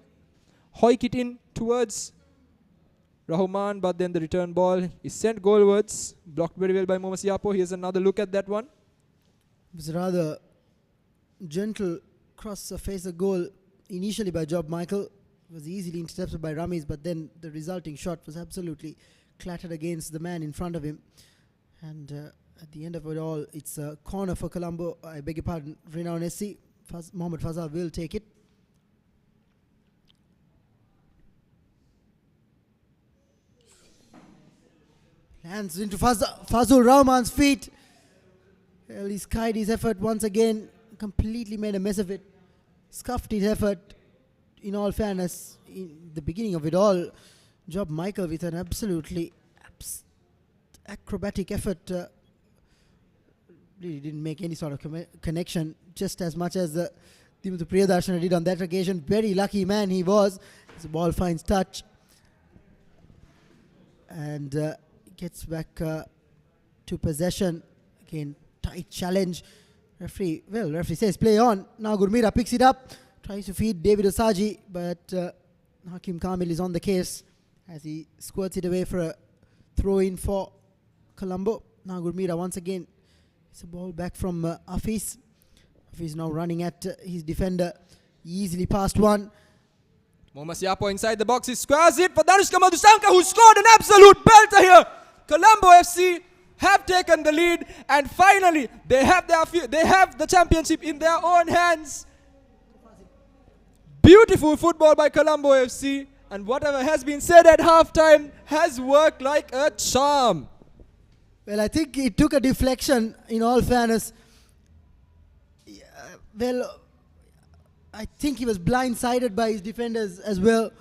hoik it in towards Rahman, but then the return ball is sent goalwards. Blocked very well by Mohammad Siapo. Here's another look at that one. It was a rather gentle cross face a goal initially by Job Michael. It was easily intercepted by Ramiz, but then the resulting shot was absolutely clattered against the man in front of him. And at the end of it all, it's a corner for Colombo. I beg your pardon, Renown SC. Mohammad Fazal will take it. Lands into Fazul Rahman's feet. Well, he skied his effort once again. Completely made a mess of it. Scuffed his effort. In all fairness, in the beginning of it all, Job Michael with an absolutely acrobatic effort really didn't make any sort of connection, just as much as Dimutu Priyadarshana did on that occasion. Very lucky man he was. The ball finds touch and gets back to possession. Again, tight challenge. Referee says play on. Now Gurmira picks it up, tries to feed David Osaji, but Hakim Kamil is on the case as he squirts it away for a throw-in for Colombo. Now Gurmira once again. It's a ball back from Afis. Afis now running at his defender. He easily passed one. Mohammad Siapo inside the box. He squares it for Danushka Madhushankar, who scored an absolute belter here. Colombo FC have taken the lead, and finally they have the championship in their own hands. Beautiful football by Colombo FC, and whatever has been said at halftime has worked like a charm. Well, I think it took a deflection, in all fairness. I think he was blindsided by his defenders as well.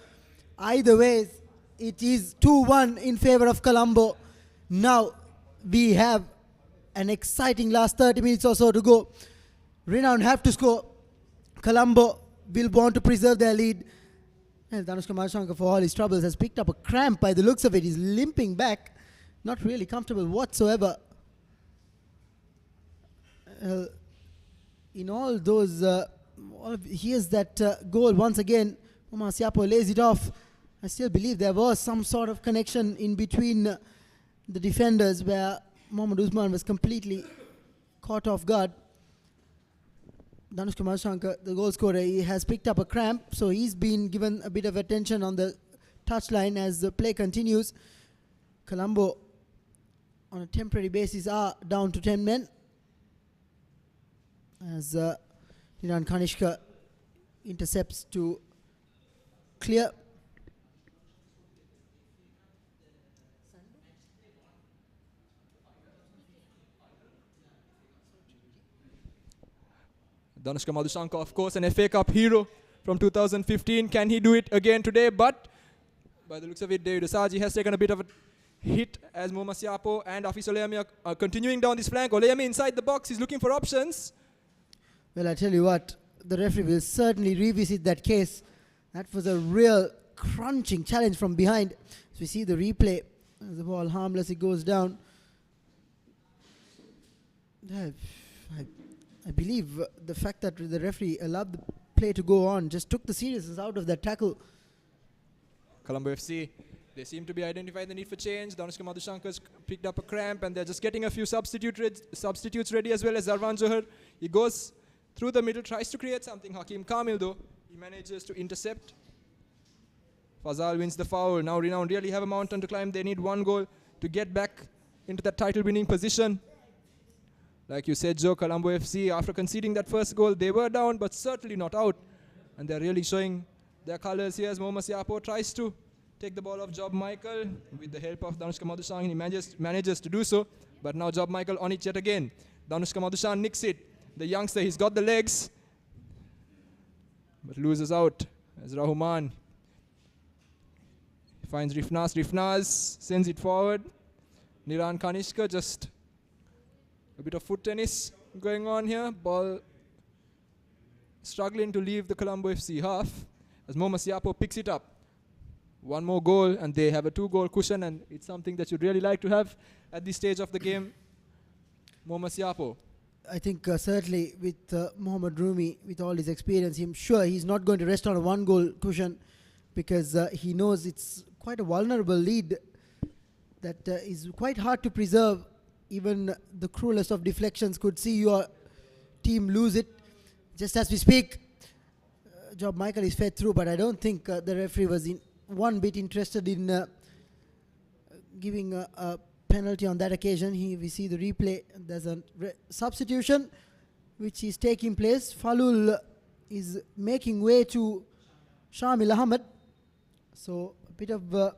Either way, it is 2-1 in favor of Colombo. Now we have an exciting last 30 minutes or so to go. Renown have to score. Colombo will want to preserve their lead. And Danushka Madhushankar, for all his troubles, has picked up a cramp by the looks of it. He's limping back. Not really comfortable whatsoever. In all those, here's that goal once again. Mohammad Siapo lays it off. I still believe there was some sort of connection in between the defenders where Mohammad Usman was completely caught off guard. Danushka Madhushankar, the goal scorer, he has picked up a cramp, so he's been given a bit of attention on the touchline as the play continues. Colombo, on a temporary basis, are down to 10 men as Niran Kanishka intercepts to clear. Danushka Madhushankar, of course, an FA Cup hero from 2015. Can he do it again today? But by the looks of it, David Osaji has taken a bit of a hit as Mohamed Siapo and Afis Oleyemi are continuing down this flank. Oleyemi inside the box. He's looking for options. Well, I tell you what, the referee will certainly revisit that case. That was a real crunching challenge from behind. So we see the replay. As the ball harmless, it goes down. I believe the fact that the referee allowed the play to go on just took the seriousness out of that tackle. Colombo FC, they seem to be identifying the need for change. Danushka Madhushankar's picked up a cramp and they're just getting a few substitutes ready as well as Zarvan Johar. He goes through the middle, tries to create something. Hakim Kamil though, he manages to intercept. Fazal wins the foul. Now Renown really have a mountain to climb. They need one goal to get back into that title winning position. Like you said, Joe, Colombo FC, after conceding that first goal, they were down, but certainly not out. And they're really showing their colors here as Mohamed Siapo tries to take the ball off Job Michael. With the help of Danushka Madhushan, he manages to do so. But now Job Michael on it yet again. Danushka Madhushan nicks it. The youngster, he's got the legs, but loses out as Rahman finds Rifnaz. Rifnaz sends it forward. Niran Kanishka just a bit of foot tennis going on here. Ball struggling to leave the Colombo FC half as Mohamed Siapo picks it up. One more goal and they have a 2-goal cushion, and it's something that you'd really like to have at this stage of the game. Mohamed Siapo. I think certainly with Mohamed Rumi, with all his experience, I'm sure he's not going to rest on a 1-goal cushion because he knows it's quite a vulnerable lead that is quite hard to preserve. Even the cruelest of deflections could see your team lose it. Just as we speak, Job Michael is fed through, but I don't think the referee was in one bit interested in giving a penalty on that occasion. We see the replay. There's a substitution which is taking place. Falul is making way to Shamil Ahmed. So a bit of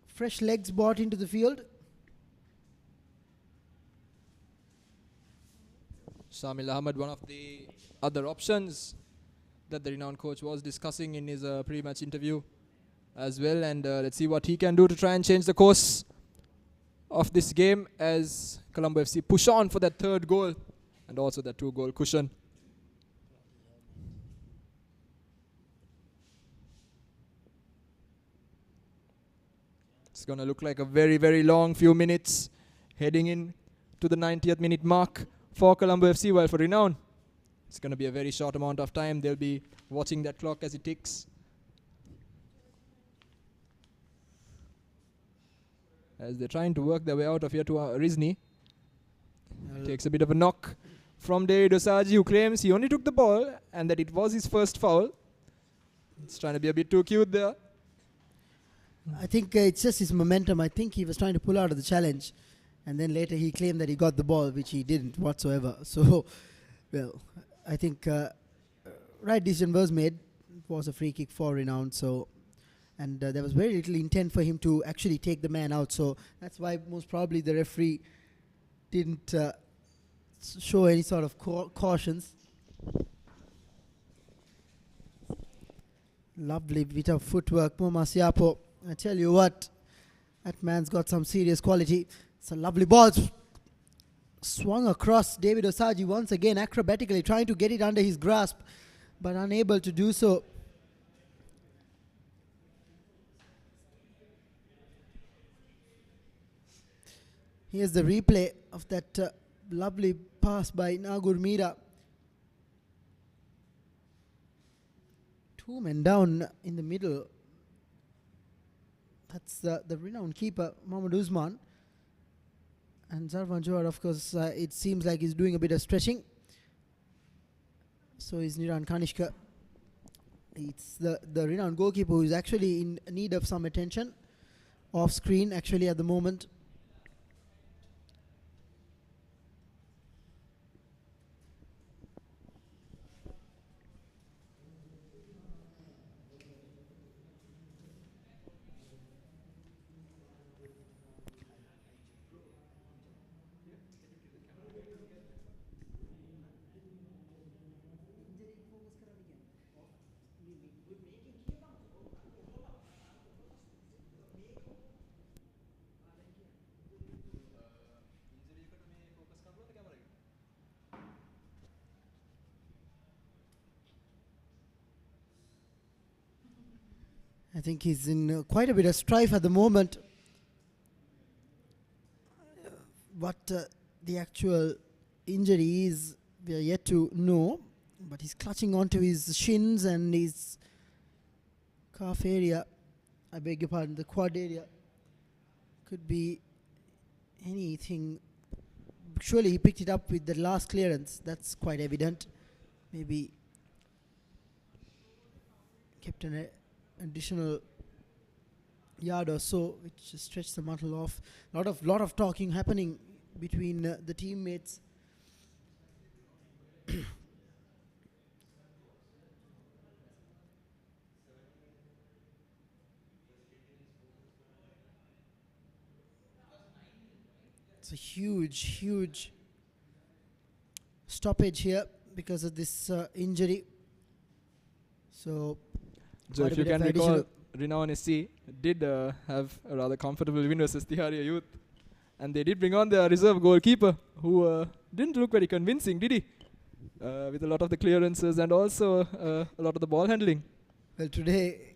fresh legs brought into the field. Shamil Ahmed, one of the other options that the Renown coach was discussing in his pre-match interview as well, and let's see what he can do to try and change the course of this game as Colombo FC push on for that 3rd goal and also that 2-goal cushion. It's going to look like a very, very long few minutes heading in to the 90th minute mark for Colombo FC, while for Renown, it's going to be a very short amount of time. They'll be watching that clock as it ticks. As they're trying to work their way out of here to Rizni. Takes a bit of a knock from David Osaji, who claims he only took the ball and that it was his first foul. It's trying to be a bit too cute there. I think it's just his momentum. I think he was trying to pull out of the challenge. And then later he claimed that he got the ball, which he didn't whatsoever. So, well, I think right decision was made. It was a free kick for Renown. So, and there was very little intent for him to actually take the man out. So that's why most probably the referee didn't show any sort of cautions. Lovely bit of footwork, Mohamed Siapo. I tell you what, that man's got some serious quality. It's a lovely ball swung across. David Osaji once again acrobatically trying to get it under his grasp, but unable to do so. Here's the replay of that lovely pass by Nagur Mira. 2 men down in the middle. That's the renowned keeper, Mohamed Usman. And Zarvan Johar, of course, it seems like he's doing a bit of stretching. So is Niran Kanishka. It's the renowned goalkeeper who is actually in need of some attention. Off screen, actually, at the moment. think he's in quite a bit of strife at the moment. What the actual injury is, we are yet to know. But he's clutching onto his shins and his calf area. I beg your pardon, the quad area. Could be anything. Surely he picked it up with the last clearance. That's quite evident. Maybe kept an additional yard or so, which stretched the muscle off. Lot of talking happening between the teammates. It's a huge stoppage here because of this injury. So if you can recall, Renown SC did have a rather comfortable win versus Tiharia Youth. And they did bring on their reserve goalkeeper, who didn't look very convincing, did he? With a lot of the clearances and also a lot of the ball handling. Well, today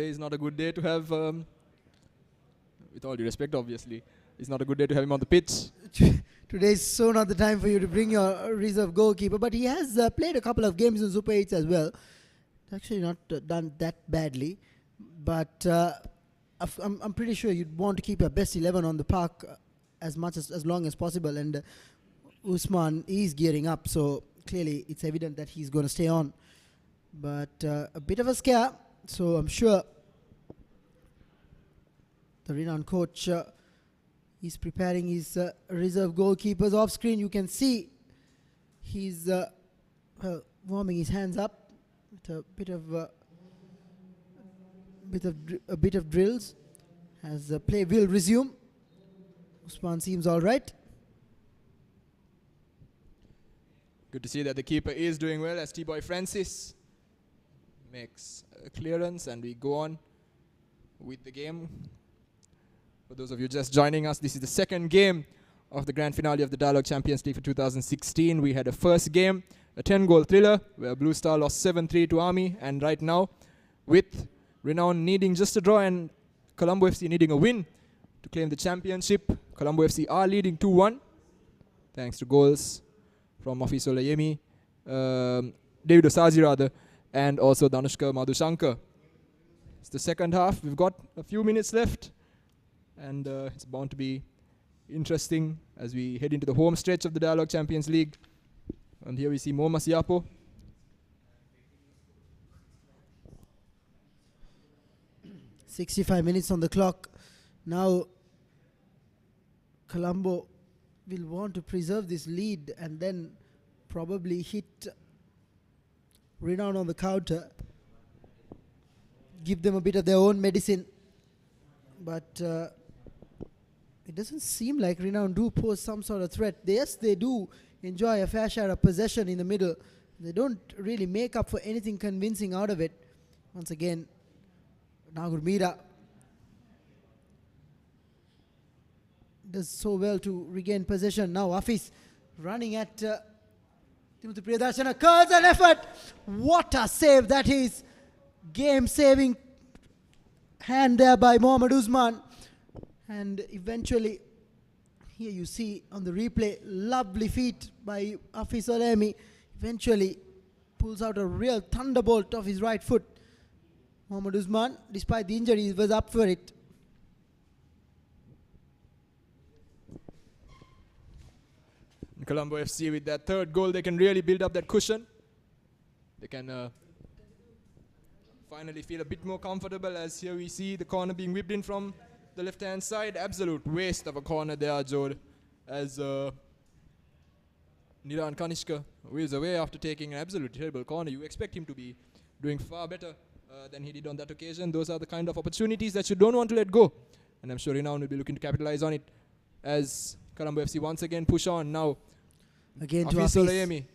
is not a good day to have, with all due respect, obviously, it's not a good day to have him on the pitch. Today is so not the time for you to bring your reserve goalkeeper, but he has played a couple of games in Super 8 as well. Actually not done that badly, but I'm pretty sure you'd want to keep your best 11 on the park as long as possible, and Usman is gearing up, so clearly it's evident that he's going to stay on. But a bit of a scare, so I'm sure the Renown coach is preparing his reserve goalkeepers. Off screen you can see he's warming his hands up. A bit of drills as play will resume. Usman seems all right. Good to see that the keeper is doing well as T-Boy Francis makes a clearance, and we go on with the game. For those of you just joining us, this is the second game of the grand finale of the Dialog Champions League for 2016. We had a first game, a 10-goal thriller, where Blue Star lost 7-3 to Army, and right now, with Renown needing just a draw and Colombo FC needing a win to claim the championship, Colombo FC are leading 2-1, thanks to goals from Mafi Solayemi, David Osazi rather, and also Danushka Madhushankar. It's the second half. We've got a few minutes left, and it's bound to be interesting as we head into the home stretch of the Dialog Champions League. And here we see Mo Masiapo. .65 minutes on the clock. Now Colombo will want to preserve this lead and then probably hit Renown on the counter, give them a bit of their own medicine. But it doesn't seem like Renown do pose some sort of threat. Yes, they do enjoy a fair share of possession in the middle. They don't really make up for anything convincing out of it. Once again, Nagur Mira does so well to regain possession. Now Afis running at Timothy Priyadarshana, curls an effort. What a save that is. Game-saving hand there by Mohammad Usman. And eventually, here you see on the replay, lovely feet by Afis Olemi. Eventually pulls out a real thunderbolt of his right foot. Mohammad Usman, despite the injury, was up for it. Colombo FC with that third goal, they can really build up that cushion. They can finally feel a bit more comfortable, as here we see the corner being whipped in from the left-hand side. Absolute waste of a corner there, Jod, as Niran Kanishka wheels away after taking an absolute terrible corner. You expect him to be doing far better than he did on that occasion. Those are the kind of opportunities that you don't want to let go. And I'm sure Renown will be looking to capitalize on it as Colombo FC once again push on now. Again to Afis.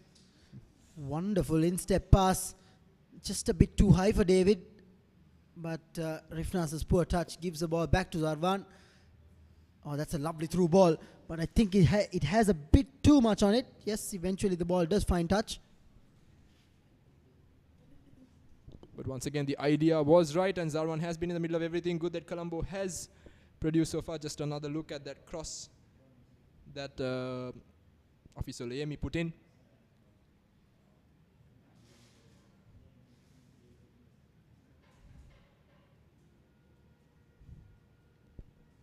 Wonderful in-step pass. Just a bit too high for David. But Rifnas's poor touch gives the ball back to Zarvan. Oh, that's a lovely through ball. But I think it has a bit too much on it. Yes, eventually the ball does find touch. But once again, the idea was right, and Zarwan has been in the middle of everything good that Colombo has produced so far. Just another look at that cross that Officer Leemi put in.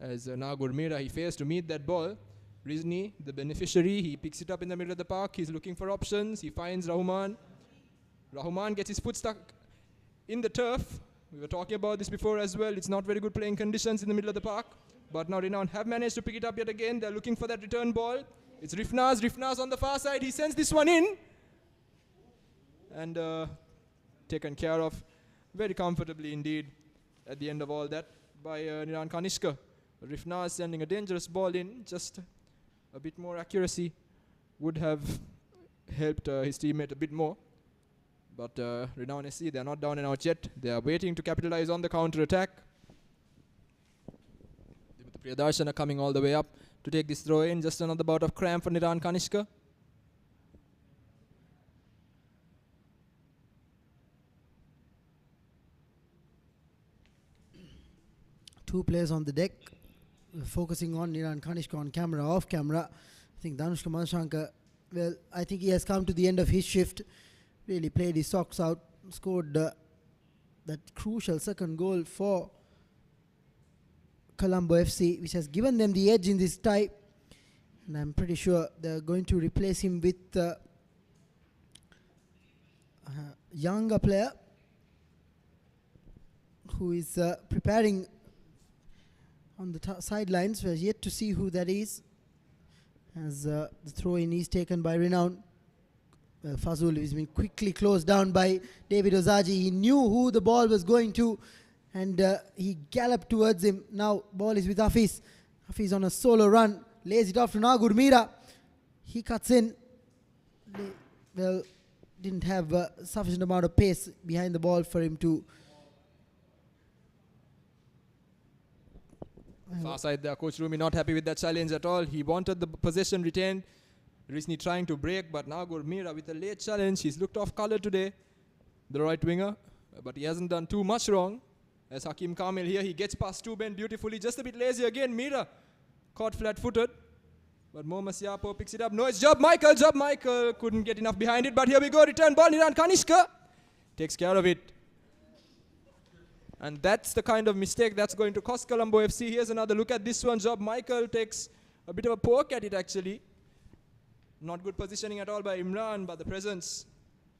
As now Gurmira, he fails to meet that ball. Rizni, the beneficiary, he picks it up in the middle of the park. He's looking for options. He finds Rahman. Rahman gets his foot stuck in the turf. We were talking about this before as well. It's not very good playing conditions in the middle of the park. But now Renown have managed to pick it up yet again. They're looking for that return ball. It's Rifnaz. Rifnaz on the far side. He sends this one in. And taken care of very comfortably indeed at the end of all that by Niran Kanishka. Rifnaz sending a dangerous ball in. Just a bit more accuracy would have helped his teammate a bit more. But Renown SC, they are not down and out yet. They are waiting to capitalize on the counter attack. Priyadarshana coming all the way up to take this throw in. Just another bout of cramp for Niran Kanishka. Two players on the deck. Focusing on Niran Kanishka on camera, off camera. I think Danushka Madhushankar, well, I think he has come to the end of his shift. Really played his socks out. Scored that crucial second goal for Colombo FC, which has given them the edge in this tie. And I'm pretty sure they're going to replace him with a younger player who is preparing on the sidelines. We're yet to see who that is, as the throw-in is taken by Renown. Well, Fazul has been quickly closed down by David Ozaji. He knew who the ball was going to, and he galloped towards him. Now ball is with Hafiz. Hafiz on a solo run, lays it off to Nagur Mira. He cuts in. Well, didn't have sufficient amount of pace behind the ball for him to. Far side there, Coach Rumi not happy with that challenge at all. He wanted the possession retained. Rizni trying to break, but now Gurmira with a late challenge. He's looked off color today, the right winger, but he hasn't done too much wrong. As Hakim Kamil here, he gets past Tuben beautifully, just a bit lazy again. Mira caught flat-footed, but Mohammad Siapo picks it up. No, it's Job Michael. Job Michael couldn't get enough behind it, but here we go. Return ball, Niran Kanishka takes care of it. And that's the kind of mistake that's going to cost Colombo FC. Here's another look at this one. Job Michael takes a bit of a poke at it actually. Not good positioning at all by Imran, but the presence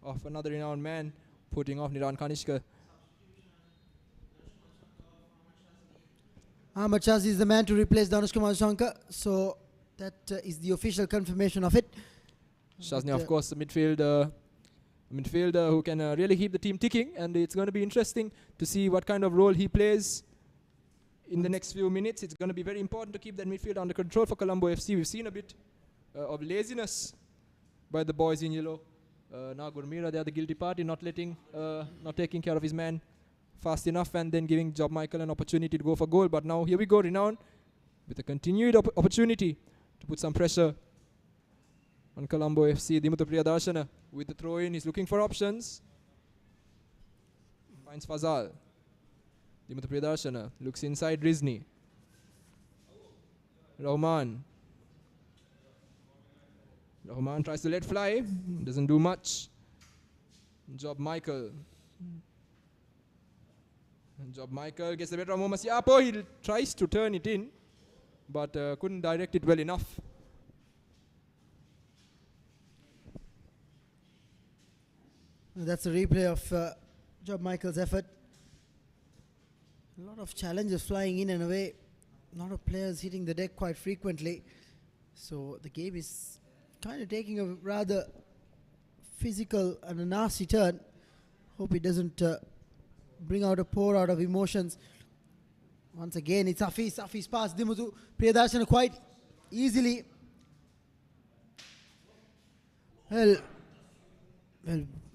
of another renowned man putting off Niran Kanishka. Ahmad Shazi is the man to replace Danushka Madhushankar. So that is the official confirmation of it. Shazni, of course, the midfielder who can really keep the team ticking, and it's going to be interesting to see what kind of role he plays in the next few minutes. It's going to be very important to keep that midfield under control for Colombo FC. We've seen a bit of laziness by the boys in yellow. Now Gurmira, they are the guilty party, not taking care of his man fast enough and then giving Job Michael an opportunity to go for goal. But now here we go, Renown with a continued opportunity to put some pressure on Colombo FC. Dimutu Priyadarshana with the throw in. He's looking for options. Finds Fazal. Dimutu Priyadarshana looks inside Rizni. Rahman tries to let fly. Doesn't do much. Job Michael. Job Michael gets the better of Mohammad Siapo. He tries to turn it in, but couldn't direct it well enough. That's a replay of Job Michael's effort. A lot of challenges flying in and away. A lot of players hitting the deck quite frequently. So the game is kind of taking a rather physical and a nasty turn. Hope it doesn't bring out a pour out of emotions. Once again, it's Hafiz. Hafiz pass Dimutu Priyadarshana quite easily. Well,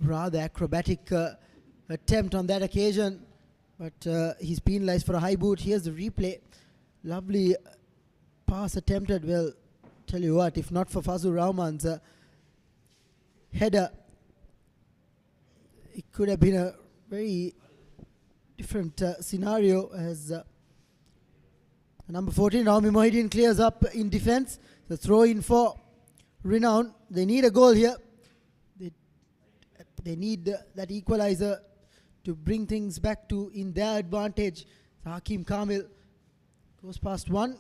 rather acrobatic attempt on that occasion, but he's penalized for a high boot. Here's the replay. Lovely pass attempted. Well, tell you what, if not for Fazul Rahman's header, it could have been a very different scenario as number 14, Rami Mohideen, clears up in defense. The throw in for Renown. They need a goal here. They need that equalizer to bring things back to in their advantage. Hakim Kamil goes past one,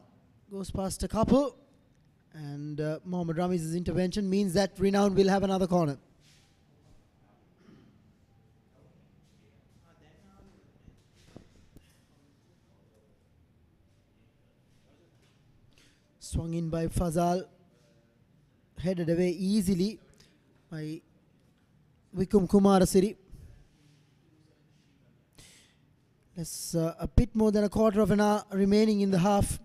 goes past a couple, and Mohammad Rami's intervention means that Renown will have another corner. Swung in by Fazal, headed away easily by Vikum Kumarasiri. There's a bit more than a quarter of an hour remaining in the half.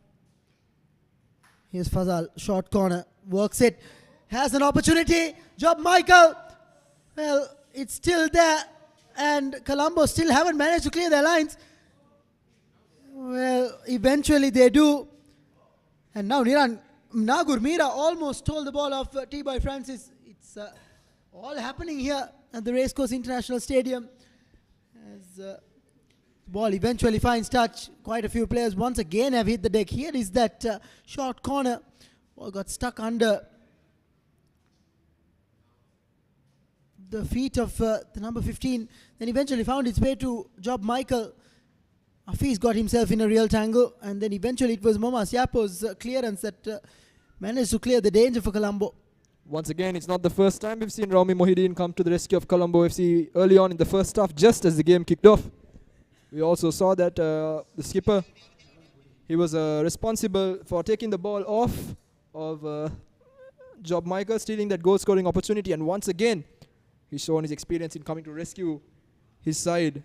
Here's Fazal, short corner, works it, has an opportunity, Job Michael. Well, it's still there, and Colombo still haven't managed to clear their lines. Well, eventually they do. And now Nagur Mira almost stole the ball off T-Boy Francis. It's all happening here at the Racecourse International Stadium. As the ball eventually finds touch, quite a few players once again have hit the deck. Here is that short corner. Ball got stuck under the feet of the number 15. Then eventually found its way to Job Michael. Hafiz got himself in a real tangle, and then eventually it was Moma Siapo's clearance that managed to clear the danger for Colombo. Once again, it's not the first time we've seen Rami Mohideen come to the rescue of Colombo FC early on in the first half, just as the game kicked off. We also saw that the skipper, he was responsible for taking the ball off of Job Michael, stealing that goal-scoring opportunity, and once again, he's shown his experience in coming to rescue his side.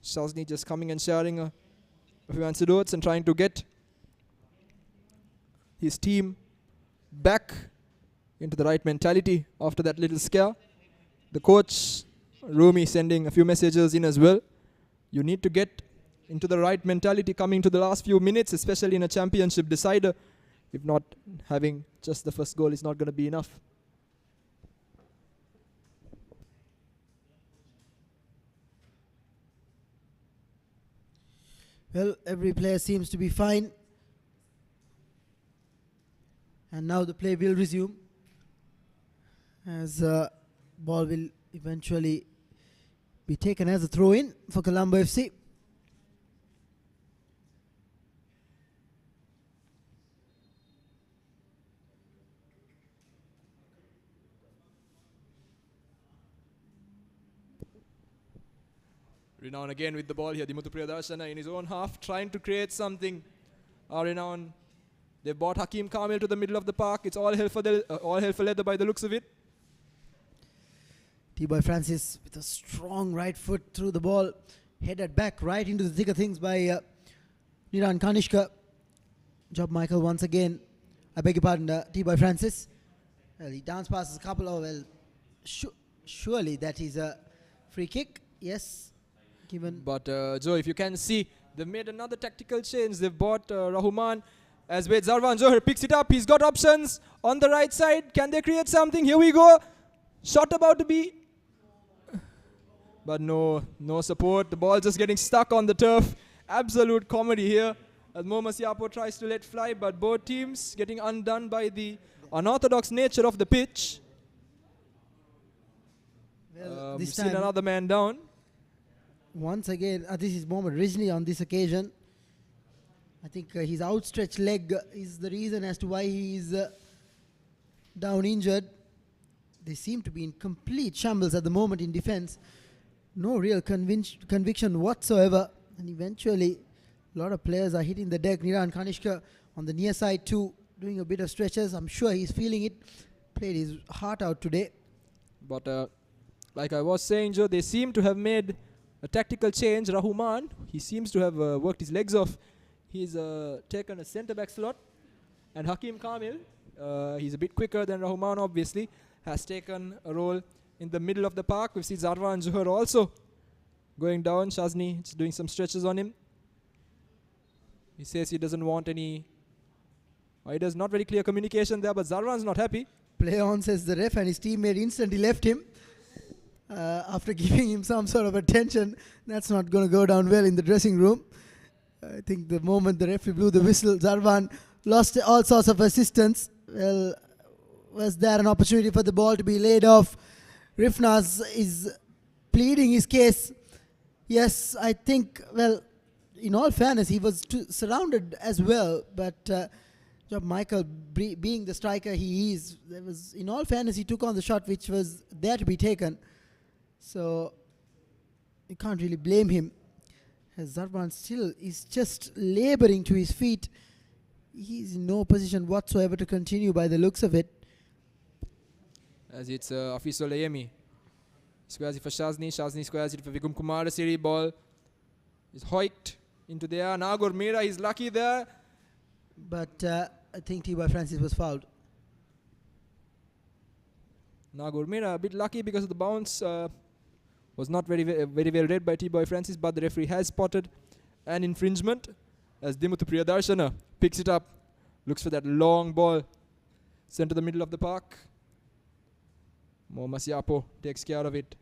Shazni just coming and sharing a few anecdotes and trying to get his team back into the right mentality after that little scare. The coach, Rumi, sending a few messages in as well. You need to get into the right mentality coming to the last few minutes, especially in a championship decider. If not, having just the first goal is not going to be enough. Well, every player seems to be fine. And now the play will resume, as ball will eventually be taken as a throw-in for Colombo FC. Renown again with the ball here. Dimuthu Priyadarshana in his own half, trying to create something. Renown, they've brought Hakim Kamil to the middle of the park. It's all hell for leather by the looks of it. T-Boy Francis with a strong right foot through the ball, headed back right into the thick of things by Niran Kanishka. Job Michael once again. I beg your pardon, T-Boy Francis. Well, he dance passes a couple of, well, surely that is a free kick. Yes. Given. But Joe, if you can see, they've made another tactical change. They've bought Rahuman as with Zarvan Johar picks it up. He's got options on the right side. Can they create something? Here we go. Shot about to be. But no support. The ball just getting stuck on the turf. Absolute comedy here as Mohammad Siapo tries to let fly, but both teams getting undone by the unorthodox nature of the pitch. Well, we've seen another man down. Once again, this is Mohammad Rijni on this occasion. I think his outstretched leg is the reason as to why he is down injured. They seem to be in complete shambles at the moment in defense. No real conviction whatsoever. And eventually, a lot of players are hitting the deck. Niran Kanishka on the near side too, doing a bit of stretches. I'm sure he's feeling it. Played his heart out today. But like I was saying, Joe, they seem to have made a tactical change. Rahuman, he seems to have worked his legs off. He's taken a centre-back slot. And Hakim Kamil, he's a bit quicker than Rahuman, obviously, has taken a role in the middle of the park. We've seen Zarvan Johar also going down. Shazni is doing some stretches on him. He says he doesn't want any... there's not very clear communication there, but Zarvan's not happy. Play on, says the ref, and his teammate instantly left him. after giving him some sort of attention. That's not going to go down well in the dressing room. I think the moment the referee blew the whistle, Zarvan lost all sorts of assistance. Well, was there an opportunity for the ball to be laid off? Rifnaz is pleading his case. Yes, I think, well, in all fairness, he was surrounded as well, but Job Michael, being the striker he is, in all fairness, he took on the shot which was there to be taken. So you can't really blame him. As Zarban still is just laboring to his feet. He's in no position whatsoever to continue by the looks of it. As it's Afis Olayemi. Squares it for Shazni. Shazni squares it for Vikum Kumar. Siri ball is hoiked into the air. Nagor Mira is lucky there. But I think T.Y. Francis was fouled. Nagor Mira a bit lucky because of the bounce. Was not very well read by T-Boy Francis, but the referee has spotted an infringement as Dimuthu Priyadarshana picks it up, looks for that long ball sent to the middle of the park. Mohammad Siapo takes care of it.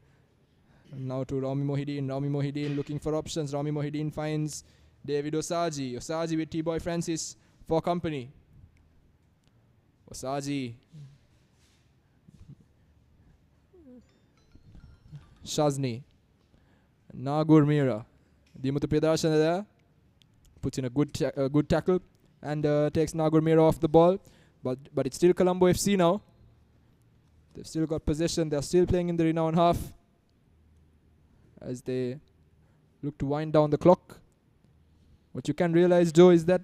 And now to Rami Mohideen. Rami Mohideen looking for options. Rami Mohideen finds David Osaji. Osaji with T-Boy Francis for company. Osaji. Shazni. Nagor Mira. Dimuthu Priyadarshana there. Puts in a good tackle and takes Nagor Mira off the ball. But it's still Colombo FC now. They've still got possession. They're still playing in the Renown half as they look to wind down the clock. What you can realize, Joe, is that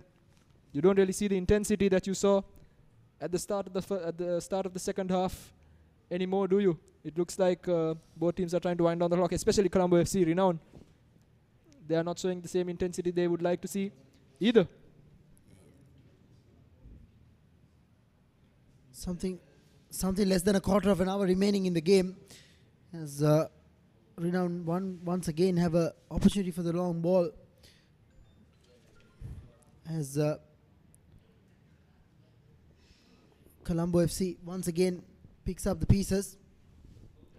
you don't really see the intensity that you saw at the start of the second half anymore, do you? It looks like both teams are trying to wind down the clock, especially Colombo FC, Renown. They are not showing the same intensity they would like to see either. Something less than a quarter of an hour remaining in the game, as Renown once again have an opportunity for the long ball, as Colombo FC once again picks up the pieces.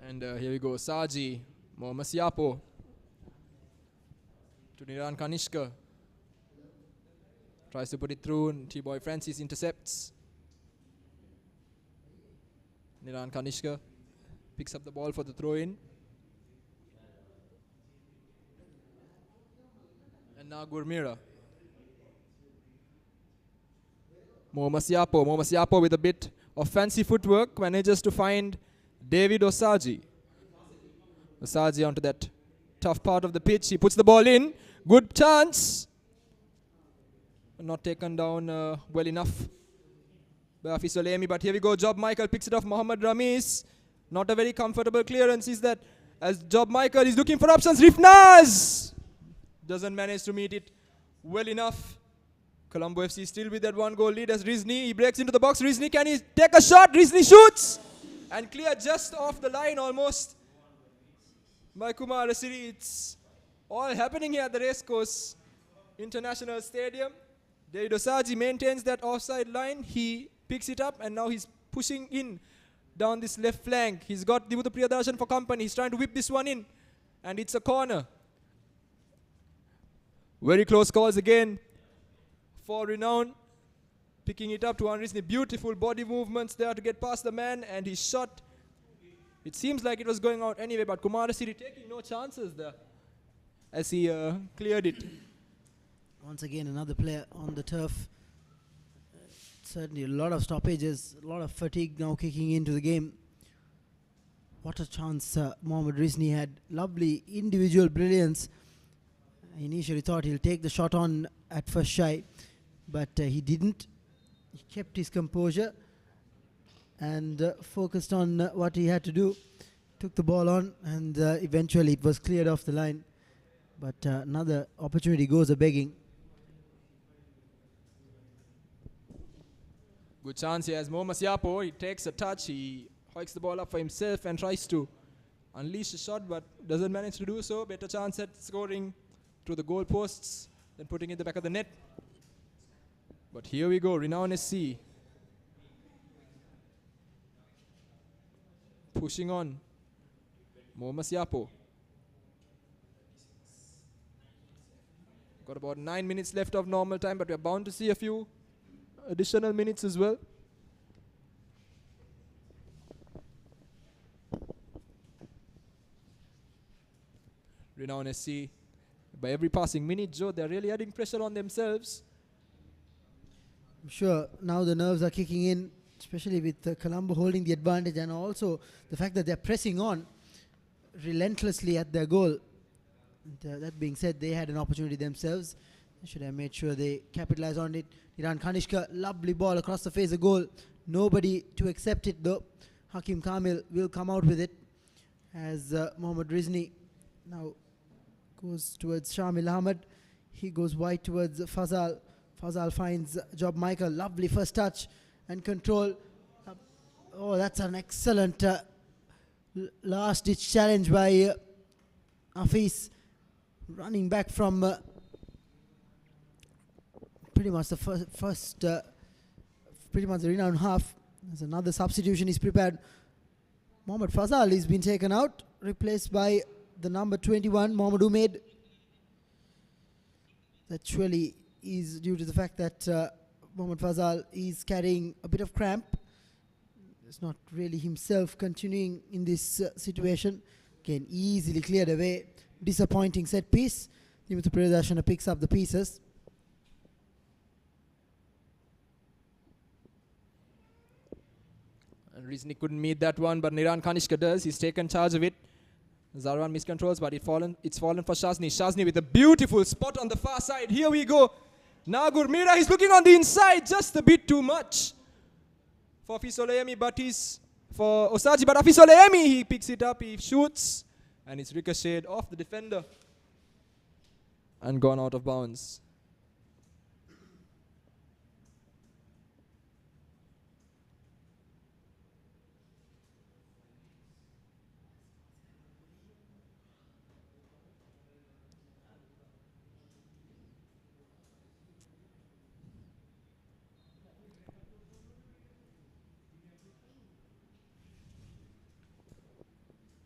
And here we go, Saji, Mohammad Siapo to Niran Kanishka. Tries to put it through and T-Boy Francis intercepts. Niran Kanishka picks up the ball for the throw-in. And now Gurmira. Mohammad Siapo with a bit of fancy footwork manages to find David Osaji. Osaji onto that tough part of the pitch. He puts the ball in. Good chance. Not taken down well enough by Hafiz Olemi. But here we go. Job Michael picks it off. Mohammad Ramiz. Not a very comfortable clearance is that, as Job Michael is looking for options. Rifnaz doesn't manage to meet it well enough. Colombo FC still with that one goal lead as Rizni. He breaks into the box. Rizni, can he take a shot? Rizni shoots and clear just off the line almost by Kumar Asiri. It's all happening here at the Racecourse International Stadium. David Osaji maintains that offside line. He picks it up and now he's pushing in down this left flank. He's got Dimuthu Priyadarshan for company. He's trying to whip this one in and it's a corner. Very close calls again for Renown. Picking it up to Rizni. Beautiful body movements there to get past the man, and his shot, it seems like it was going out anyway, but Kumar Asiri taking no chances there as he cleared it. Once again, another player on the turf. Certainly a lot of stoppages, a lot of fatigue now kicking into the game. What a chance Mohammad Rizni had. Lovely individual brilliance. I initially thought he'll take the shot on at first shy, but he didn't. He kept his composure and focused on what he had to do. Took the ball on and eventually it was cleared off the line. But another opportunity goes a-begging. Good chance here as Mohammad Siapo. He takes a touch. He hoiks the ball up for himself and tries to unleash a shot, but doesn't manage to do so. Better chance at scoring through the goal posts than putting it in the back of the net. But here we go, Renown SC. Pushing on. Mohammad Siapo. Got about 9 minutes left of normal time, but we're bound to see a few additional minutes as well. Renown SC, by every passing minute, Joe, they're really adding pressure on themselves. I'm sure now the nerves are kicking in, especially with Colombo holding the advantage, and also the fact that they're pressing on relentlessly at their goal. And, that being said, they had an opportunity themselves. They should have made sure they capitalize on it. Iran Kanishka, lovely ball across the face of goal. Nobody to accept it though. Hakim Kamil will come out with it as Mohammad Rizni now goes towards Shamil Ahmed. He goes wide towards Fazal. Fazal finds Job Michael. Lovely first touch and control. Oh, that's an excellent last ditch challenge by Hafiz. Running back from pretty much the first pretty much the Renown half. There's another substitution is prepared. Mohammad Fazal has been taken out, replaced by the number 21, Mohammad Umaid. That surely is due to the fact that Mohammad Fazal is carrying a bit of cramp. It's not really himself continuing in this situation. Again, easily cleared away. Disappointing set piece. Dimitri Priyadashana picks up the pieces. And Rizni couldn't meet that one, but Niran Kanishka does. He's taken charge of it. Zarwan miscontrols, but it's fallen for Shazni. Shazni with a beautiful spot on the far side. Here we go. Nagur Mira, he's looking on the inside just a bit too much for Fisolemi, but he's for Osaji, but Fisolemi, he picks it up, he shoots, and it's ricocheted off the defender and gone out of bounds.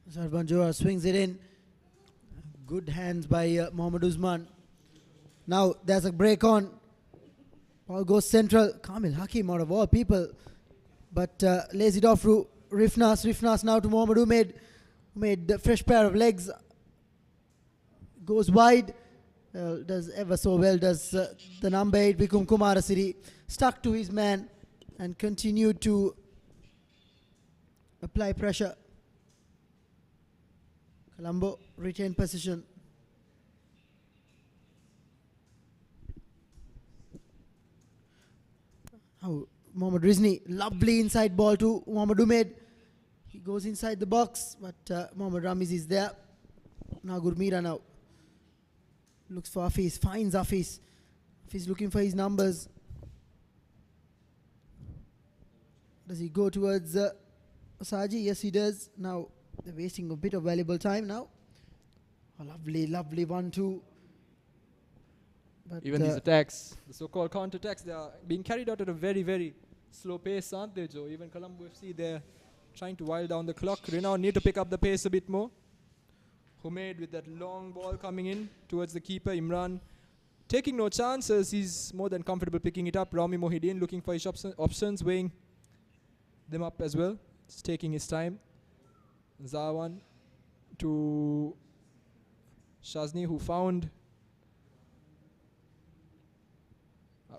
Sarvan Johar swings it in. Good hands by Mohammad Usman. Now there's a break on. Ball goes central. Kamil Hakim out of all people. But lays it off to Rifnas. Rifnas now to Mohammad Umaid. Umaid, a fresh pair of legs. Goes wide. Does ever so well. Does the number 8 Vikum Kumarasiri. Stuck to his man and continued to apply pressure. Colombo retained position. Oh, Mohammad Rizni, lovely inside ball to Mohammad Umaid. He goes inside the box, but Mohammad Ramiz is there. Nagur Mira now looks for Hafiz, finds Hafiz. Hafiz looking for his numbers. Does he go towards Saji? Yes, he does. Now they're wasting a bit of valuable time now. A lovely, lovely 1-2. But even these attacks, the so-called counter-attacks, they are being carried out at a very, very slow pace, aren't they, Joe? Even Colombo FC, they're trying to while down the clock. Renown need to pick up the pace a bit more. Humaid with that long ball coming in towards the keeper, Imran. Taking no chances, he's more than comfortable picking it up. Rami Mohideen looking for his options, weighing them up as well. Just taking his time. Zawan to Shazni, who found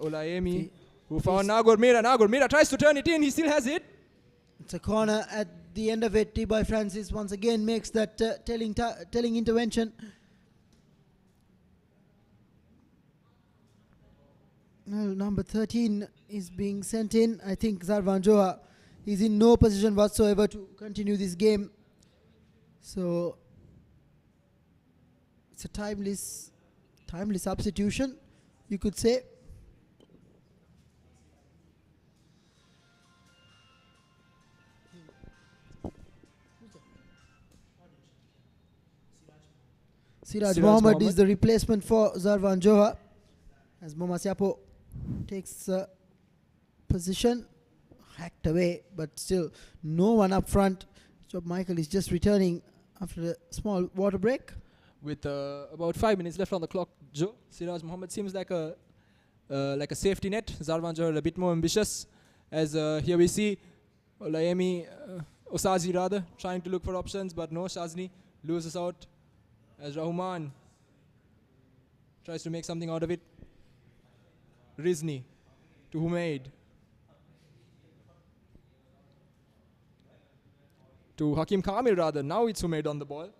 Olayemi, who found Nagur Mira. Nagur Mira tries to turn it in, he still has it. It's a corner at the end of it. T-Boy Francis once again makes that telling intervention. Well, number 13 is being sent in. I think Zarvan Johar is in no position whatsoever to continue this game. So it's a timely substitution, you could say. Siraj Mohammed is the replacement for Zarvan Johar as Mohammad Siapo takes position, hacked away, but still no one up front. Job Michael is just returning after a small water break. With about 5 minutes left on the clock, Joe, Siraj Mohammed seems like a safety net. Zarwan Johar a bit more ambitious. As here we see Osaji rather, trying to look for options, but no, Shazni loses out as Rahman tries to make something out of it. Rizni to Humaid. To Hakim Kamil rather, now it's Humaid on the ball.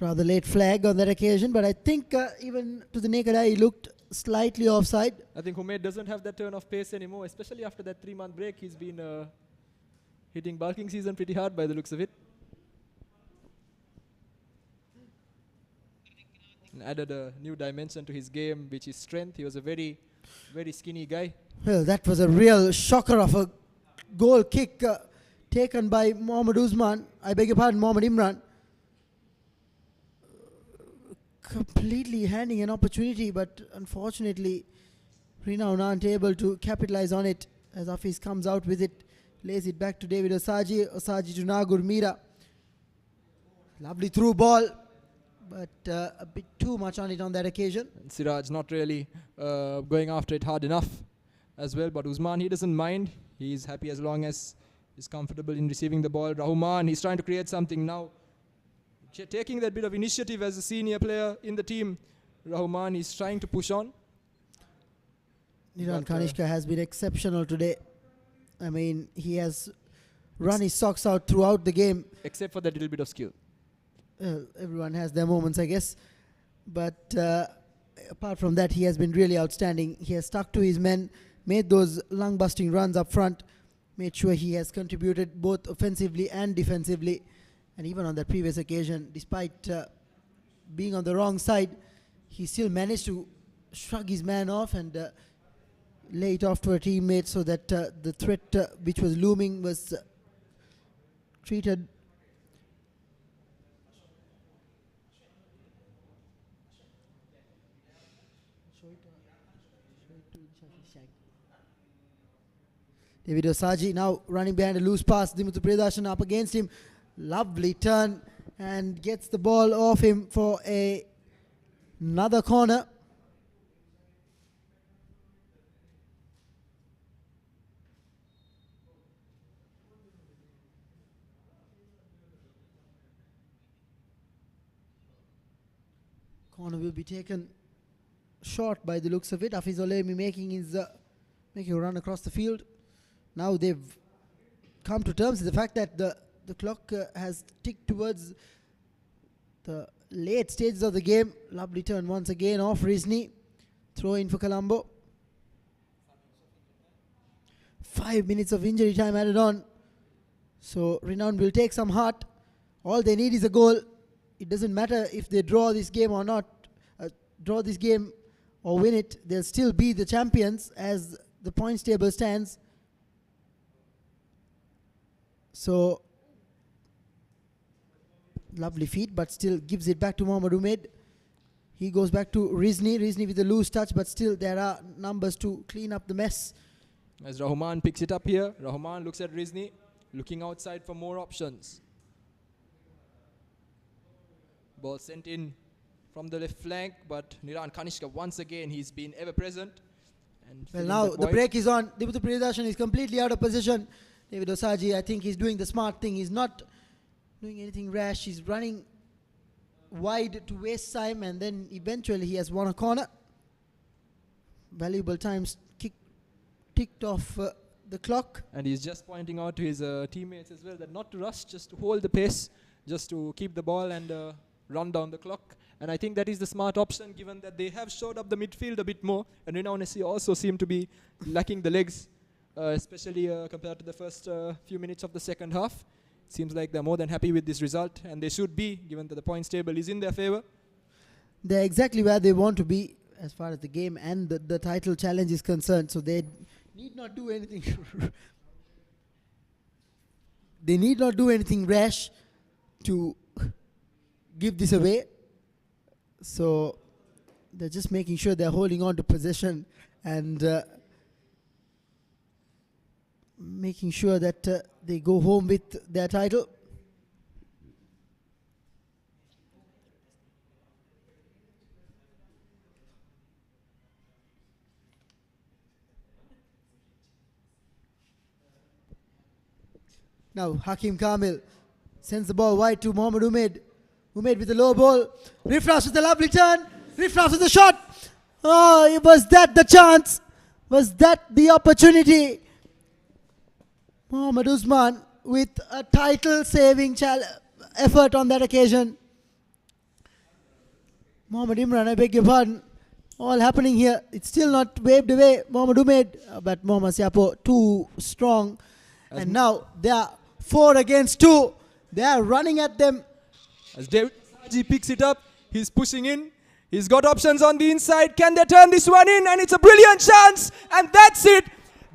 Rather late flag on that occasion, but I think even to the naked eye, he looked slightly offside. I think Humaid doesn't have that turn of pace anymore, especially after that 3-month break. He's been hitting bulking season pretty hard by the looks of it. And added a new dimension to his game, which is strength. He was a very, very skinny guy. Well, that was a real shocker of a goal kick taken by Mohammad Usman. I beg your pardon, Mohammad Imran. Completely handing an opportunity, but unfortunately Renown aren't able to capitalize on it as Hafiz comes out with it, lays it back to David Osaji to Nagur Mira. Lovely through ball, but a bit too much on it on that occasion. And Siraj not really going after it hard enough as well, but Usman, he doesn't mind. He's happy as long as he's comfortable in receiving the ball. Rahman, he's trying to create something now. Taking that bit of initiative as a senior player in the team, Rahman is trying to push on. Niran Kanishka has been exceptional today. I mean, he has run his socks out throughout the game. Except for that little bit of skill. Everyone has their moments, I guess. But apart from that, he has been really outstanding. He has stuck to his men, made those lung-busting runs up front, made sure he has contributed both offensively and defensively. And even on that previous occasion, despite being on the wrong side, he still managed to shrug his man off and lay it off to a teammate so that the threat which was looming was treated. David Osaji now running behind a loose pass. Dimutu Priyadarshan up against him. Lovely turn and gets the ball off him for another corner. Corner will be taken short by the looks of it. Hafiz Olemi making a run across the field. Now they've come to terms with the fact that the clock has ticked towards the late stages of the game. Lovely turn once again off Rizni. Throw in for Colombo. 5 minutes of injury time added on. So Renown will take some heart. All they need is a goal. It doesn't matter if they draw this game or not. Draw this game or win it. They'll still be the champions as the points table stands. So lovely feet, but still gives it back to Mohammad Umaid. He goes back to Rizni. Rizni with a loose touch, but still there are numbers to clean up the mess. As Rahman picks it up here, Rahman looks at Rizni, looking outside for more options. Ball sent in from the left flank, but Niran Kanishka once again, he's been ever present. And well, now the break is on. Dimutu Priyadarshan is completely out of position. David Osaji, I think he's doing the smart thing. He's not doing anything rash. He's running wide to waste time, and then eventually he has won a corner. Valuable times ticked off the clock. And he's just pointing out to his teammates as well that not to rush, just to hold the pace, just to keep the ball and run down the clock. And I think that is the smart option, given that they have showed up the midfield a bit more, and Renown SC also seem to be lacking the legs, especially compared to the first few minutes of the second half. Seems like they're more than happy with this result, and they should be, given that the points table is in their favor. They're exactly where they want to be as far as the game and the title challenge is concerned. So they need not do anything. They need not do anything rash to give this away. So they're just making sure they're holding on to possession and making sure that they go home with their title. Now Hakim Kamil sends the ball wide to Mohammad Umaid. Umaid with the low ball. Rifras with a lovely turn. Rifras with the shot. Oh, was that the chance? Was that the opportunity? Mohammad Usman with a title-saving effort on that occasion. Mohammad Imran, I beg your pardon. All happening here. It's still not waved away. Mohammad Umaid, but Mohammad Siapo too strong. And now they are 4 against 2. They are running at them. As David Saji picks it up, he's pushing in. He's got options on the inside. Can they turn this one in? And it's a brilliant chance. And that's it.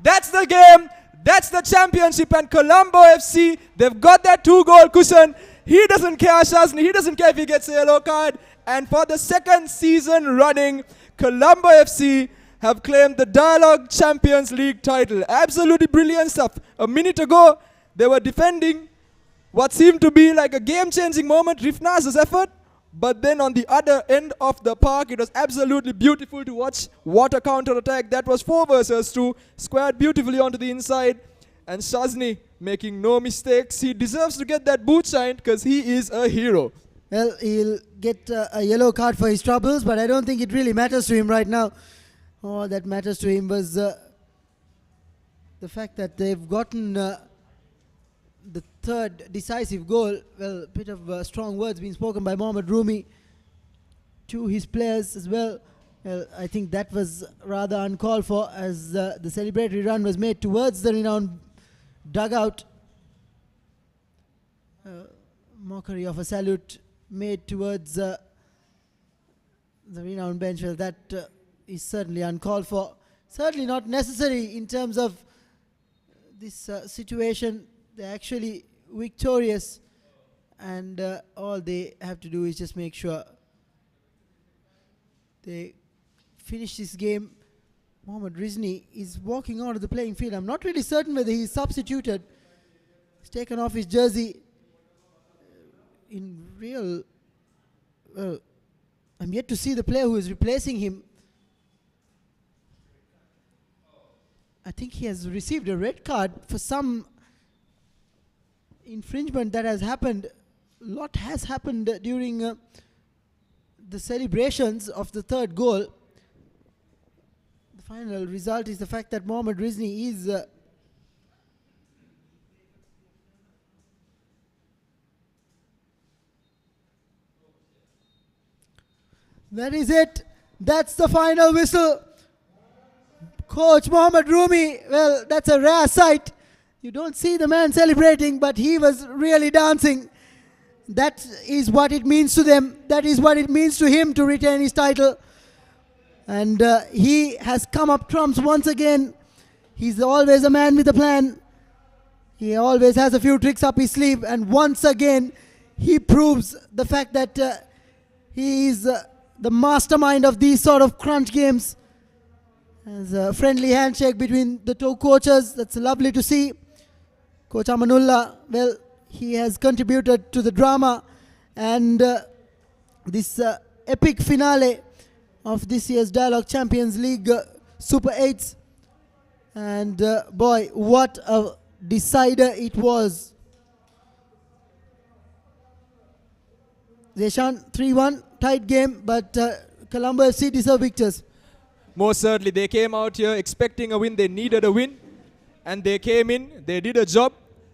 That's the game. That's the championship. And Colombo FC, they've got that 2-goal cushion. He doesn't care, Shazni. He doesn't care if he gets a yellow card. And for the second season running, Colombo FC have claimed the Dialog Champions League title. Absolutely brilliant stuff. A minute ago, they were defending what seemed to be like a game-changing moment, Rifnaz's effort. But then on the other end of the park, it was absolutely beautiful to watch. What a counter-attack. That was 4 versus 2. Squared beautifully onto the inside. And Shazni making no mistakes. He deserves to get that boot signed because he is a hero. Well, he'll get a yellow card for his troubles, but I don't think it really matters to him right now. All that matters to him was the fact that they've gotten the third decisive goal. Well, a bit of strong words being spoken by Mohammad Rumi to his players as well. Well, I think that was rather uncalled for as the celebratory run was made towards the Renown dugout. Mockery of a salute made towards the Renown bench. Well, that is certainly uncalled for. Certainly not necessary in terms of this situation. They're actually victorious, and all they have to do is just make sure they finish this game. Mohammad Rizni is walking onto the playing field. I'm not really certain whether he's substituted. He's taken off his jersey. In real, well, I'm yet to see the player who is replacing him. I think he has received a red card for some infringement that has happened. A lot has happened during the celebrations of the third goal. The final result is the fact that Mohammad Rizni is that is it. That's the final whistle. Coach Mohammad Rumi, well, that's a rare sight. You don't see the man celebrating, but he was really dancing. That is what it means to them. That is what it means to him to retain his title. And he has come up trumps once again. He's always a man with a plan. He always has a few tricks up his sleeve. And once again, he proves the fact that he is the mastermind of these sort of crunch games. There's a friendly handshake between the two coaches. That's lovely to see. Coach Amanullah, well, he has contributed to the drama and this epic finale of this year's Dialog Champions League Super 8s. And boy, what a decider it was. Zeshan 3-1, tight game, but Colombo FC deserve victors. Most certainly, they came out here expecting a win. They needed a win. And they came in, they did a job.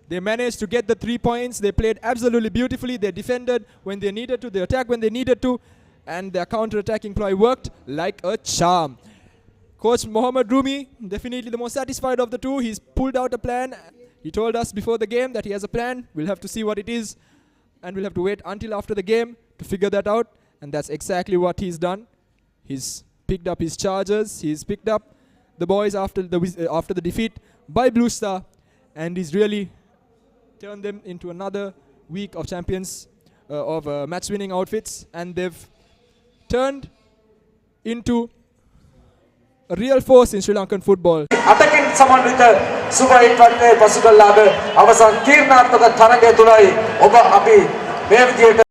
They managed to get the 3 points. They played absolutely beautifully. They defended when they needed to. They attacked when they needed to. And their counter-attacking ploy worked like a charm. Coach Mohammad Rumi, definitely the most satisfied of the two. He's pulled out a plan. He told us before the game that he has a plan. We'll have to see what it is. And we'll have to wait until after the game to figure that out. And that's exactly what he's done. He's picked up his charges. He's picked up the boys after the defeat by Blue Star. And he's really turned them into another week of champions, of match-winning outfits. And they've turned into a real force in Sri Lankan football. Attacking someone with a Super 8 possible ladder. අවසන් තීරණාත්මක තරගය තුලයි ඔබ අපි මේ විදියට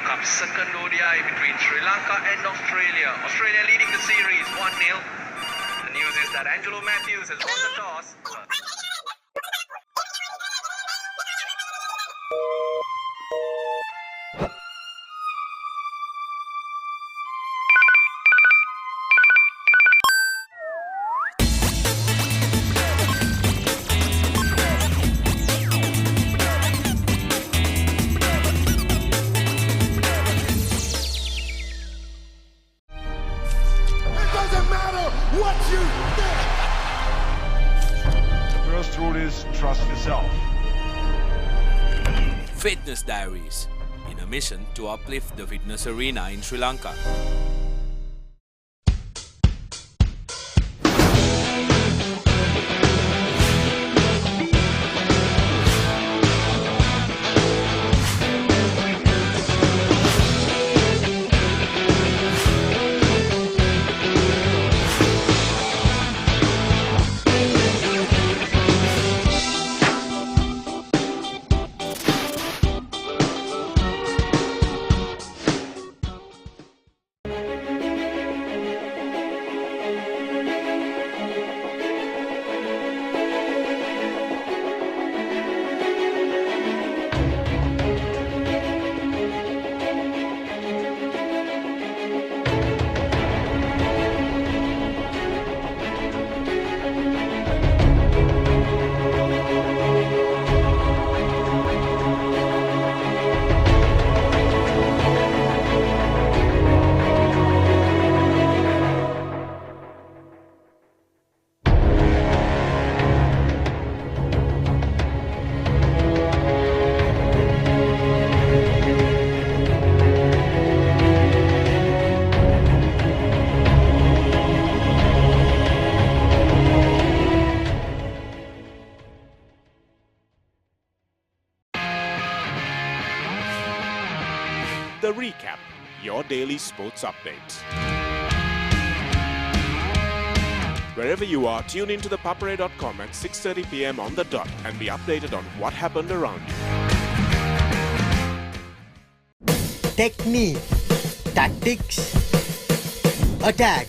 Cup second ODI between Sri Lanka and Australia. Australia leading the series 1-0. The news is that Angelo Matthews has won the toss. First rule is trust yourself. Fitness Diaries, in a mission to uplift the fitness arena in Sri Lanka. The Recap, your daily sports update. Wherever you are, tune into ThePapare.com at 6:30 p.m. on the dot and be updated on what happened around you. Technique, tactics, attack,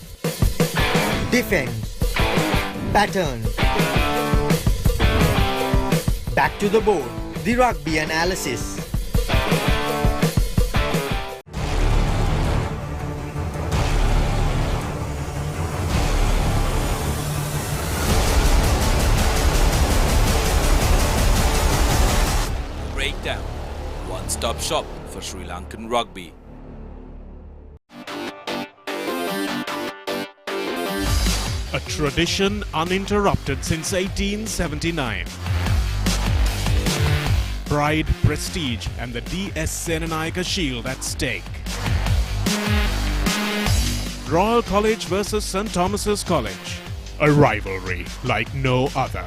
defense, pattern. Back to the board, the rugby analysis. Breakdown, one-stop shop for Sri Lankan rugby. A tradition uninterrupted since 1879. Pride, prestige, and the DS Senanayaka Shield at stake. Royal College versus St. Thomas's College. A rivalry like no other.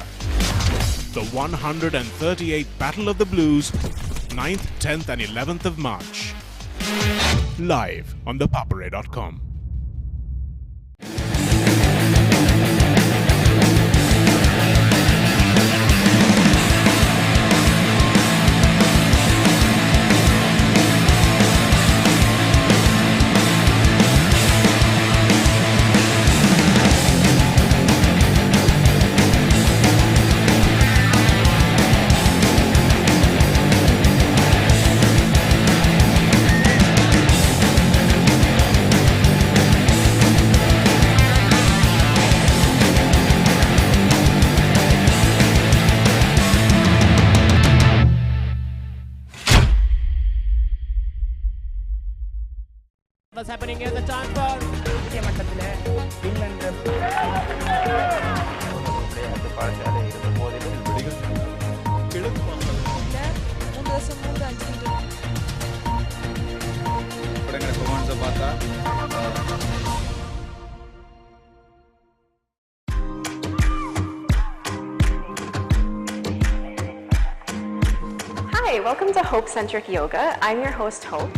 The 138th Battle of the Blues, 9th, 10th and 11th of March. Live on ThePapare.com. What's happening here? The time for Hi, welcome to Hope Centric Yoga. I'm your host, Hope.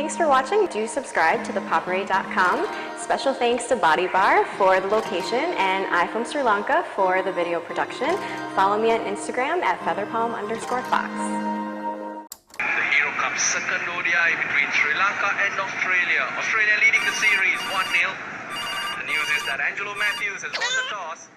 Thanks for watching. Do subscribe to ThePapare.com. Special thanks to Body Bar for the location and iPhone Sri Lanka for the video production. Follow me on Instagram at featherpalm_fox. The Hero Cup second ODI between Sri Lanka and Australia. Australia leading the series 1-0. The news is that Angelo Matthews has won the toss.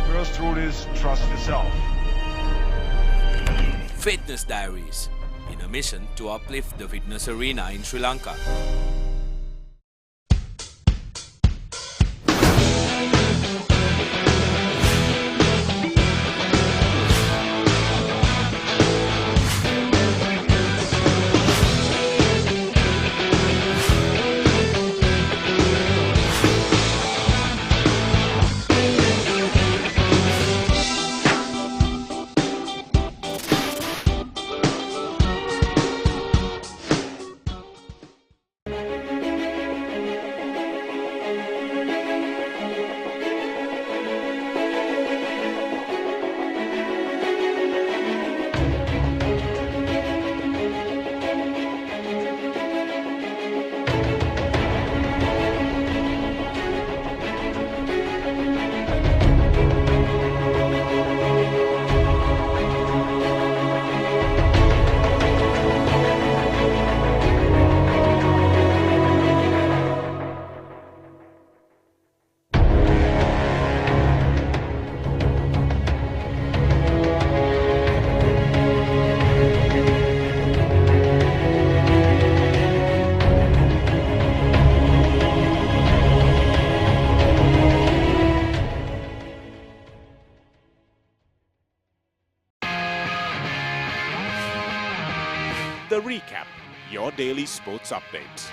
First rule is trust yourself. Fitness Diaries, in a mission to uplift the fitness arena in Sri Lanka. The Recap, your daily sports update.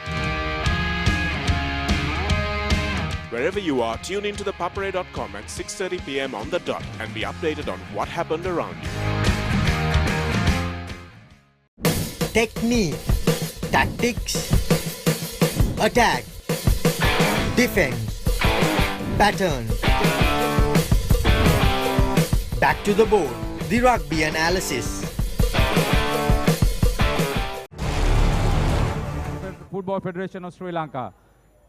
Wherever you are, tune into ThePapare.com at 6:30 p.m. on the dot and be updated on what happened around you. Technique, tactics, attack, defense, pattern. Back to the board, the rugby analysis. Football Federation of Sri Lanka.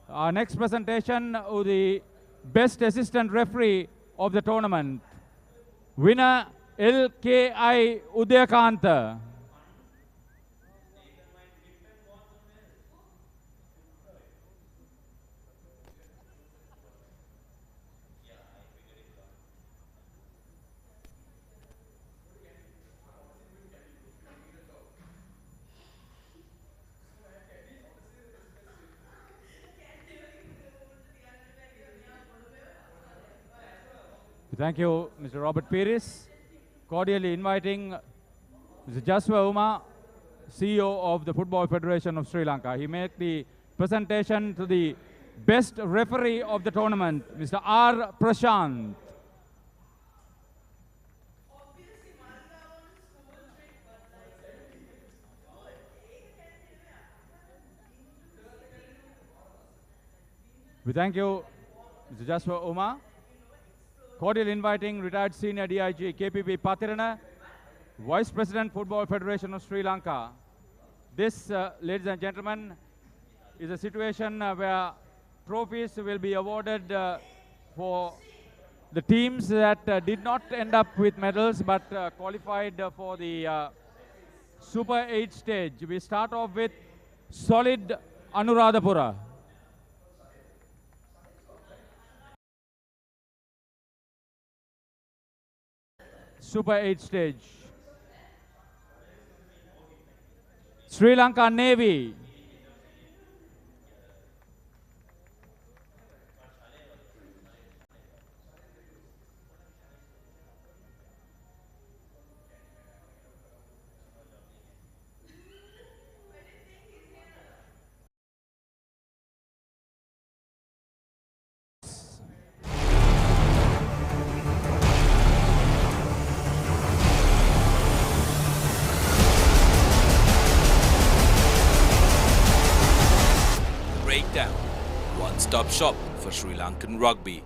Our next presentation with the best assistant referee of the tournament. Winner LKI Udayakanta. Thank you, Mr. Robert Pires. Cordially inviting Mr. Jaswa Uma, CEO of the Football Federation of Sri Lanka. He made the presentation to the best referee of the tournament, Mr. R. Prashant. We thank you, Mr. Jaswa Uma. Cordially inviting retired senior DIG KPP Patirana, Vice President Football Federation of Sri Lanka. This, ladies and gentlemen, is a situation where trophies will be awarded for the teams that did not end up with medals but qualified for the Super 8 stage. We start off with Solid Anuradhapura. Super 8 stage. Sri Lanka Navy. one-stop shop for Sri Lankan rugby.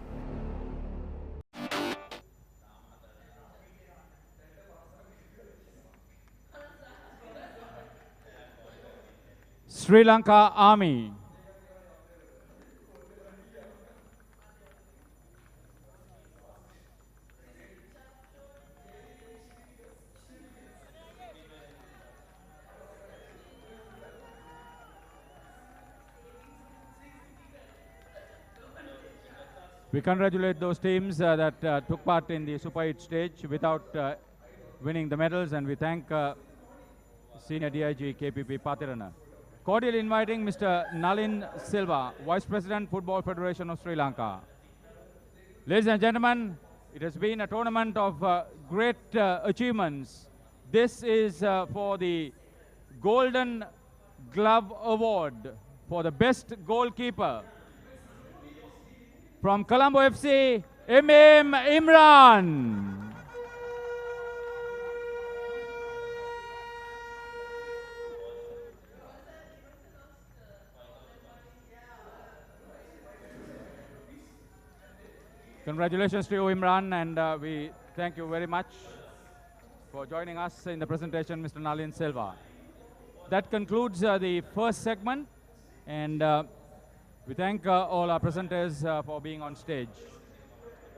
Sri Lanka Army. We congratulate those teams that took part in the Super 8 stage without winning the medals, and we thank Senior DIG KPP Patirana. Cordially inviting Mr. Nalin Silva, Vice President, Football Federation of Sri Lanka. Ladies and gentlemen, it has been a tournament of great achievements. This is for the Golden Glove Award for the best goalkeeper. From Colombo FC, Imran. Congratulations to you, Imran, and we thank you very much for joining us in the presentation, Mr. Nalin Silva. That concludes the first segment, and we thank all our presenters for being on stage.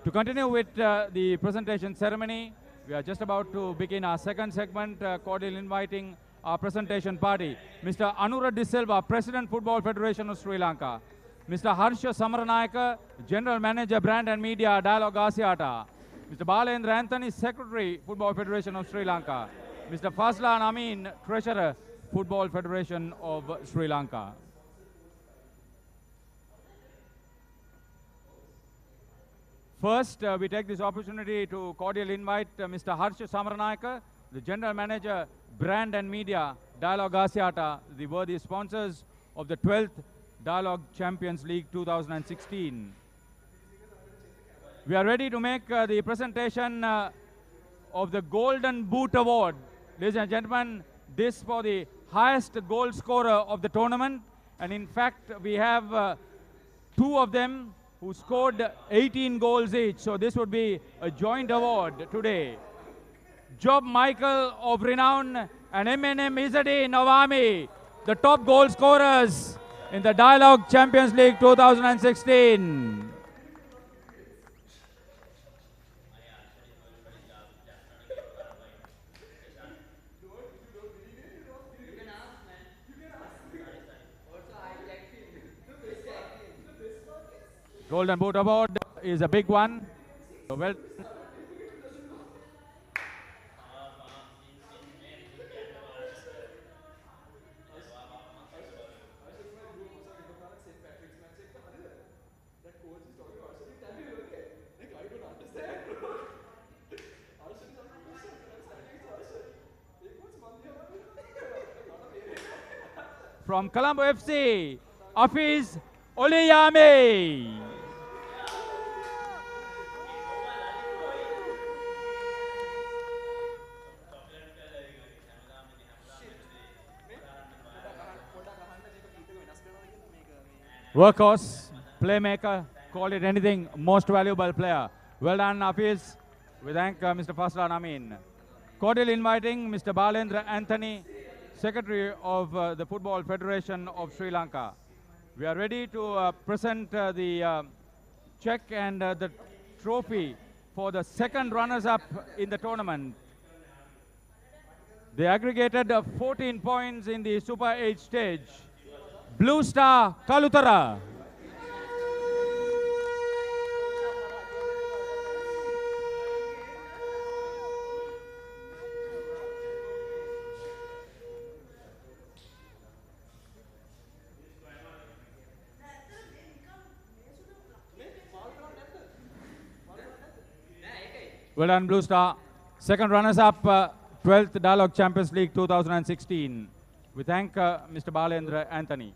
To continue with the presentation ceremony, we are just about to begin our second segment, cordially inviting our presentation party, Mr. Anura De Silva, President, Football Federation of Sri Lanka, Mr. Harsha Samaranayaka, General Manager, Brand and Media, Dialog Asiata, Mr. Balendra Anthony, Secretary, Football Federation of Sri Lanka, Mr. Fazlan Amin, Treasurer, Football Federation of Sri Lanka. First, we take this opportunity to cordially invite Mr. Harsha Samaranayaka, the General Manager, Brand and Media, Dialog Asiata, the worthy sponsors of the 12th Dialog Champions League 2016. We are ready to make the presentation of the Golden Boot Award. Ladies and gentlemen, this for the highest goal scorer of the tournament, and in fact we have two of them who scored 18 goals each, so this would be a joint award today. Job Michael of Renown and MNM Izzadin of Army, the top goal scorers in the Dialog Champions League 2016. Golden Boot Award is a big one. So well. From Colombo FC, Afiz Oliyame. Workhorse, playmaker, call it anything, most valuable player. Well done, Hafiz. We thank Mr. Fazlan Amin. Cordially inviting Mr. Balendra Anthony, Secretary of the Football Federation of Sri Lanka. We are ready to present the check and the trophy for the second runners-up in the tournament. They aggregated 14 points in the Super 8 stage. Blue Star Kalutara. Well done, Blue Star. Second runners-up, 12th Dialog Champions League 2016. We thank Mr. Balendra Anthony.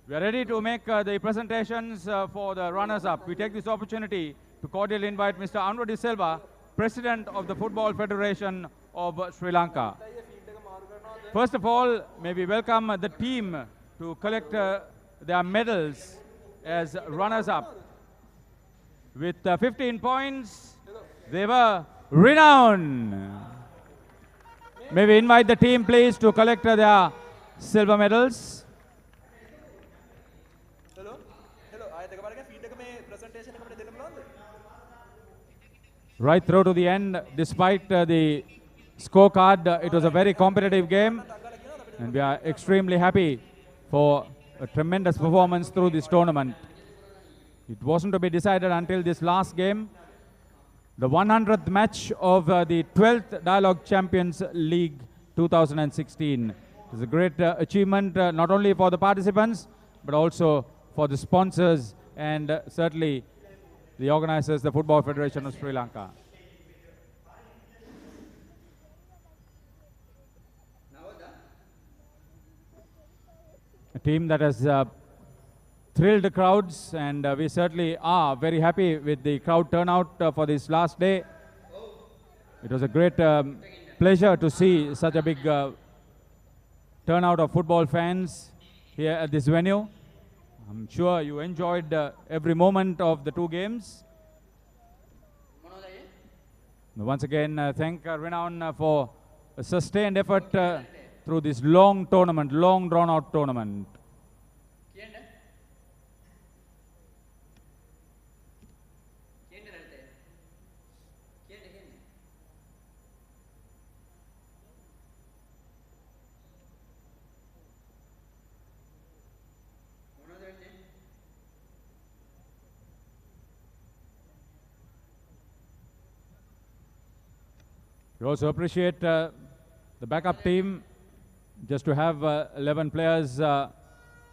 We are ready to make the presentations for the runners-up. We take this opportunity to cordially invite Mr. Anura De Silva, President of the Football Federation of Sri Lanka. First of all, may we welcome the team to collect their medals as runners-up. With 15 points, they were Renown. May we invite the team, please, to collect their silver medals. Right through to the end, despite the scorecard, it was a very competitive game, and we are extremely happy for a tremendous performance through this tournament. It wasn't to be decided until this last game, the 100th match of the 12th Dialog Champions League 2016. It's a great achievement, not only for the participants, but also for the sponsors and certainly the organizers, the Football Federation of Sri Lanka. A team that has thrilled the crowds, and we certainly are very happy with the crowd turnout for this last day. It was a great pleasure to see such a big turnout of football fans here at this venue. I'm sure you enjoyed every moment of the two games. Once again, thank Renown for a sustained effort through this long tournament, long drawn-out tournament. We also appreciate the backup team. Just to have 11 players on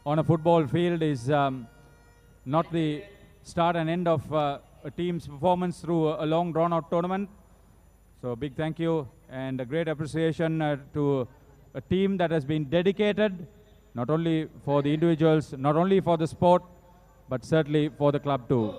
a football field is not the start and end of a team's performance through a long drawn-out tournament. So big thank you and a great appreciation to a team that has been dedicated not only for the individuals, not only for the sport, but certainly for the club too.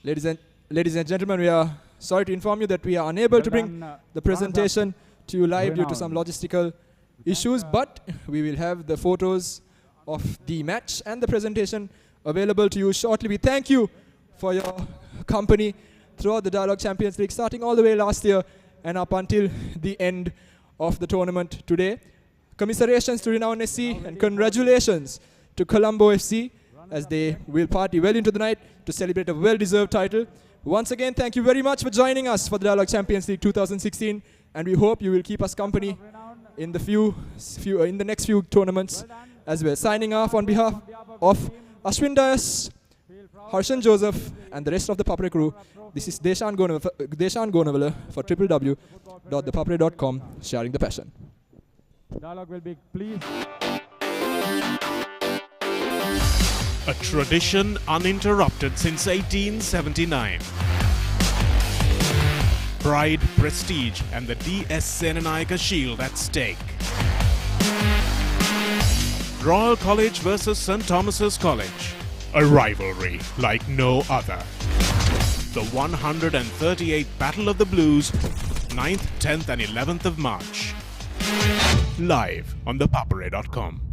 Ladies and gentlemen, we are sorry to inform you that we are unable to bring the presentation to you live due to some logistical issues, but we will have the photos of the match and the presentation available to you shortly. We thank you for your company throughout the Dialog Champions League, starting all the way last year and up until the end of the tournament today. Commiserations to Renown SC and congratulations to Colombo FC as they will party well into the night to celebrate a well-deserved title. Once again, thank you very much for joining us for the Dialog Champions League 2016, and we hope you will keep us company in the next few tournaments as well. Signing off on behalf of Ashwin Dias, Harshan Joseph, and the rest of the ThePapare crew. This is Deshan Gonavala for www.thepapare.com, sharing the passion. Dialog will be pleased. A tradition uninterrupted since 1879. Pride, prestige, and the DS Senanayaka Shield at stake. Royal College versus St. Thomas's College. A rivalry like no other. The 138th Battle of the Blues, 9th, 10th and 11th of March. Live on thepapare.com.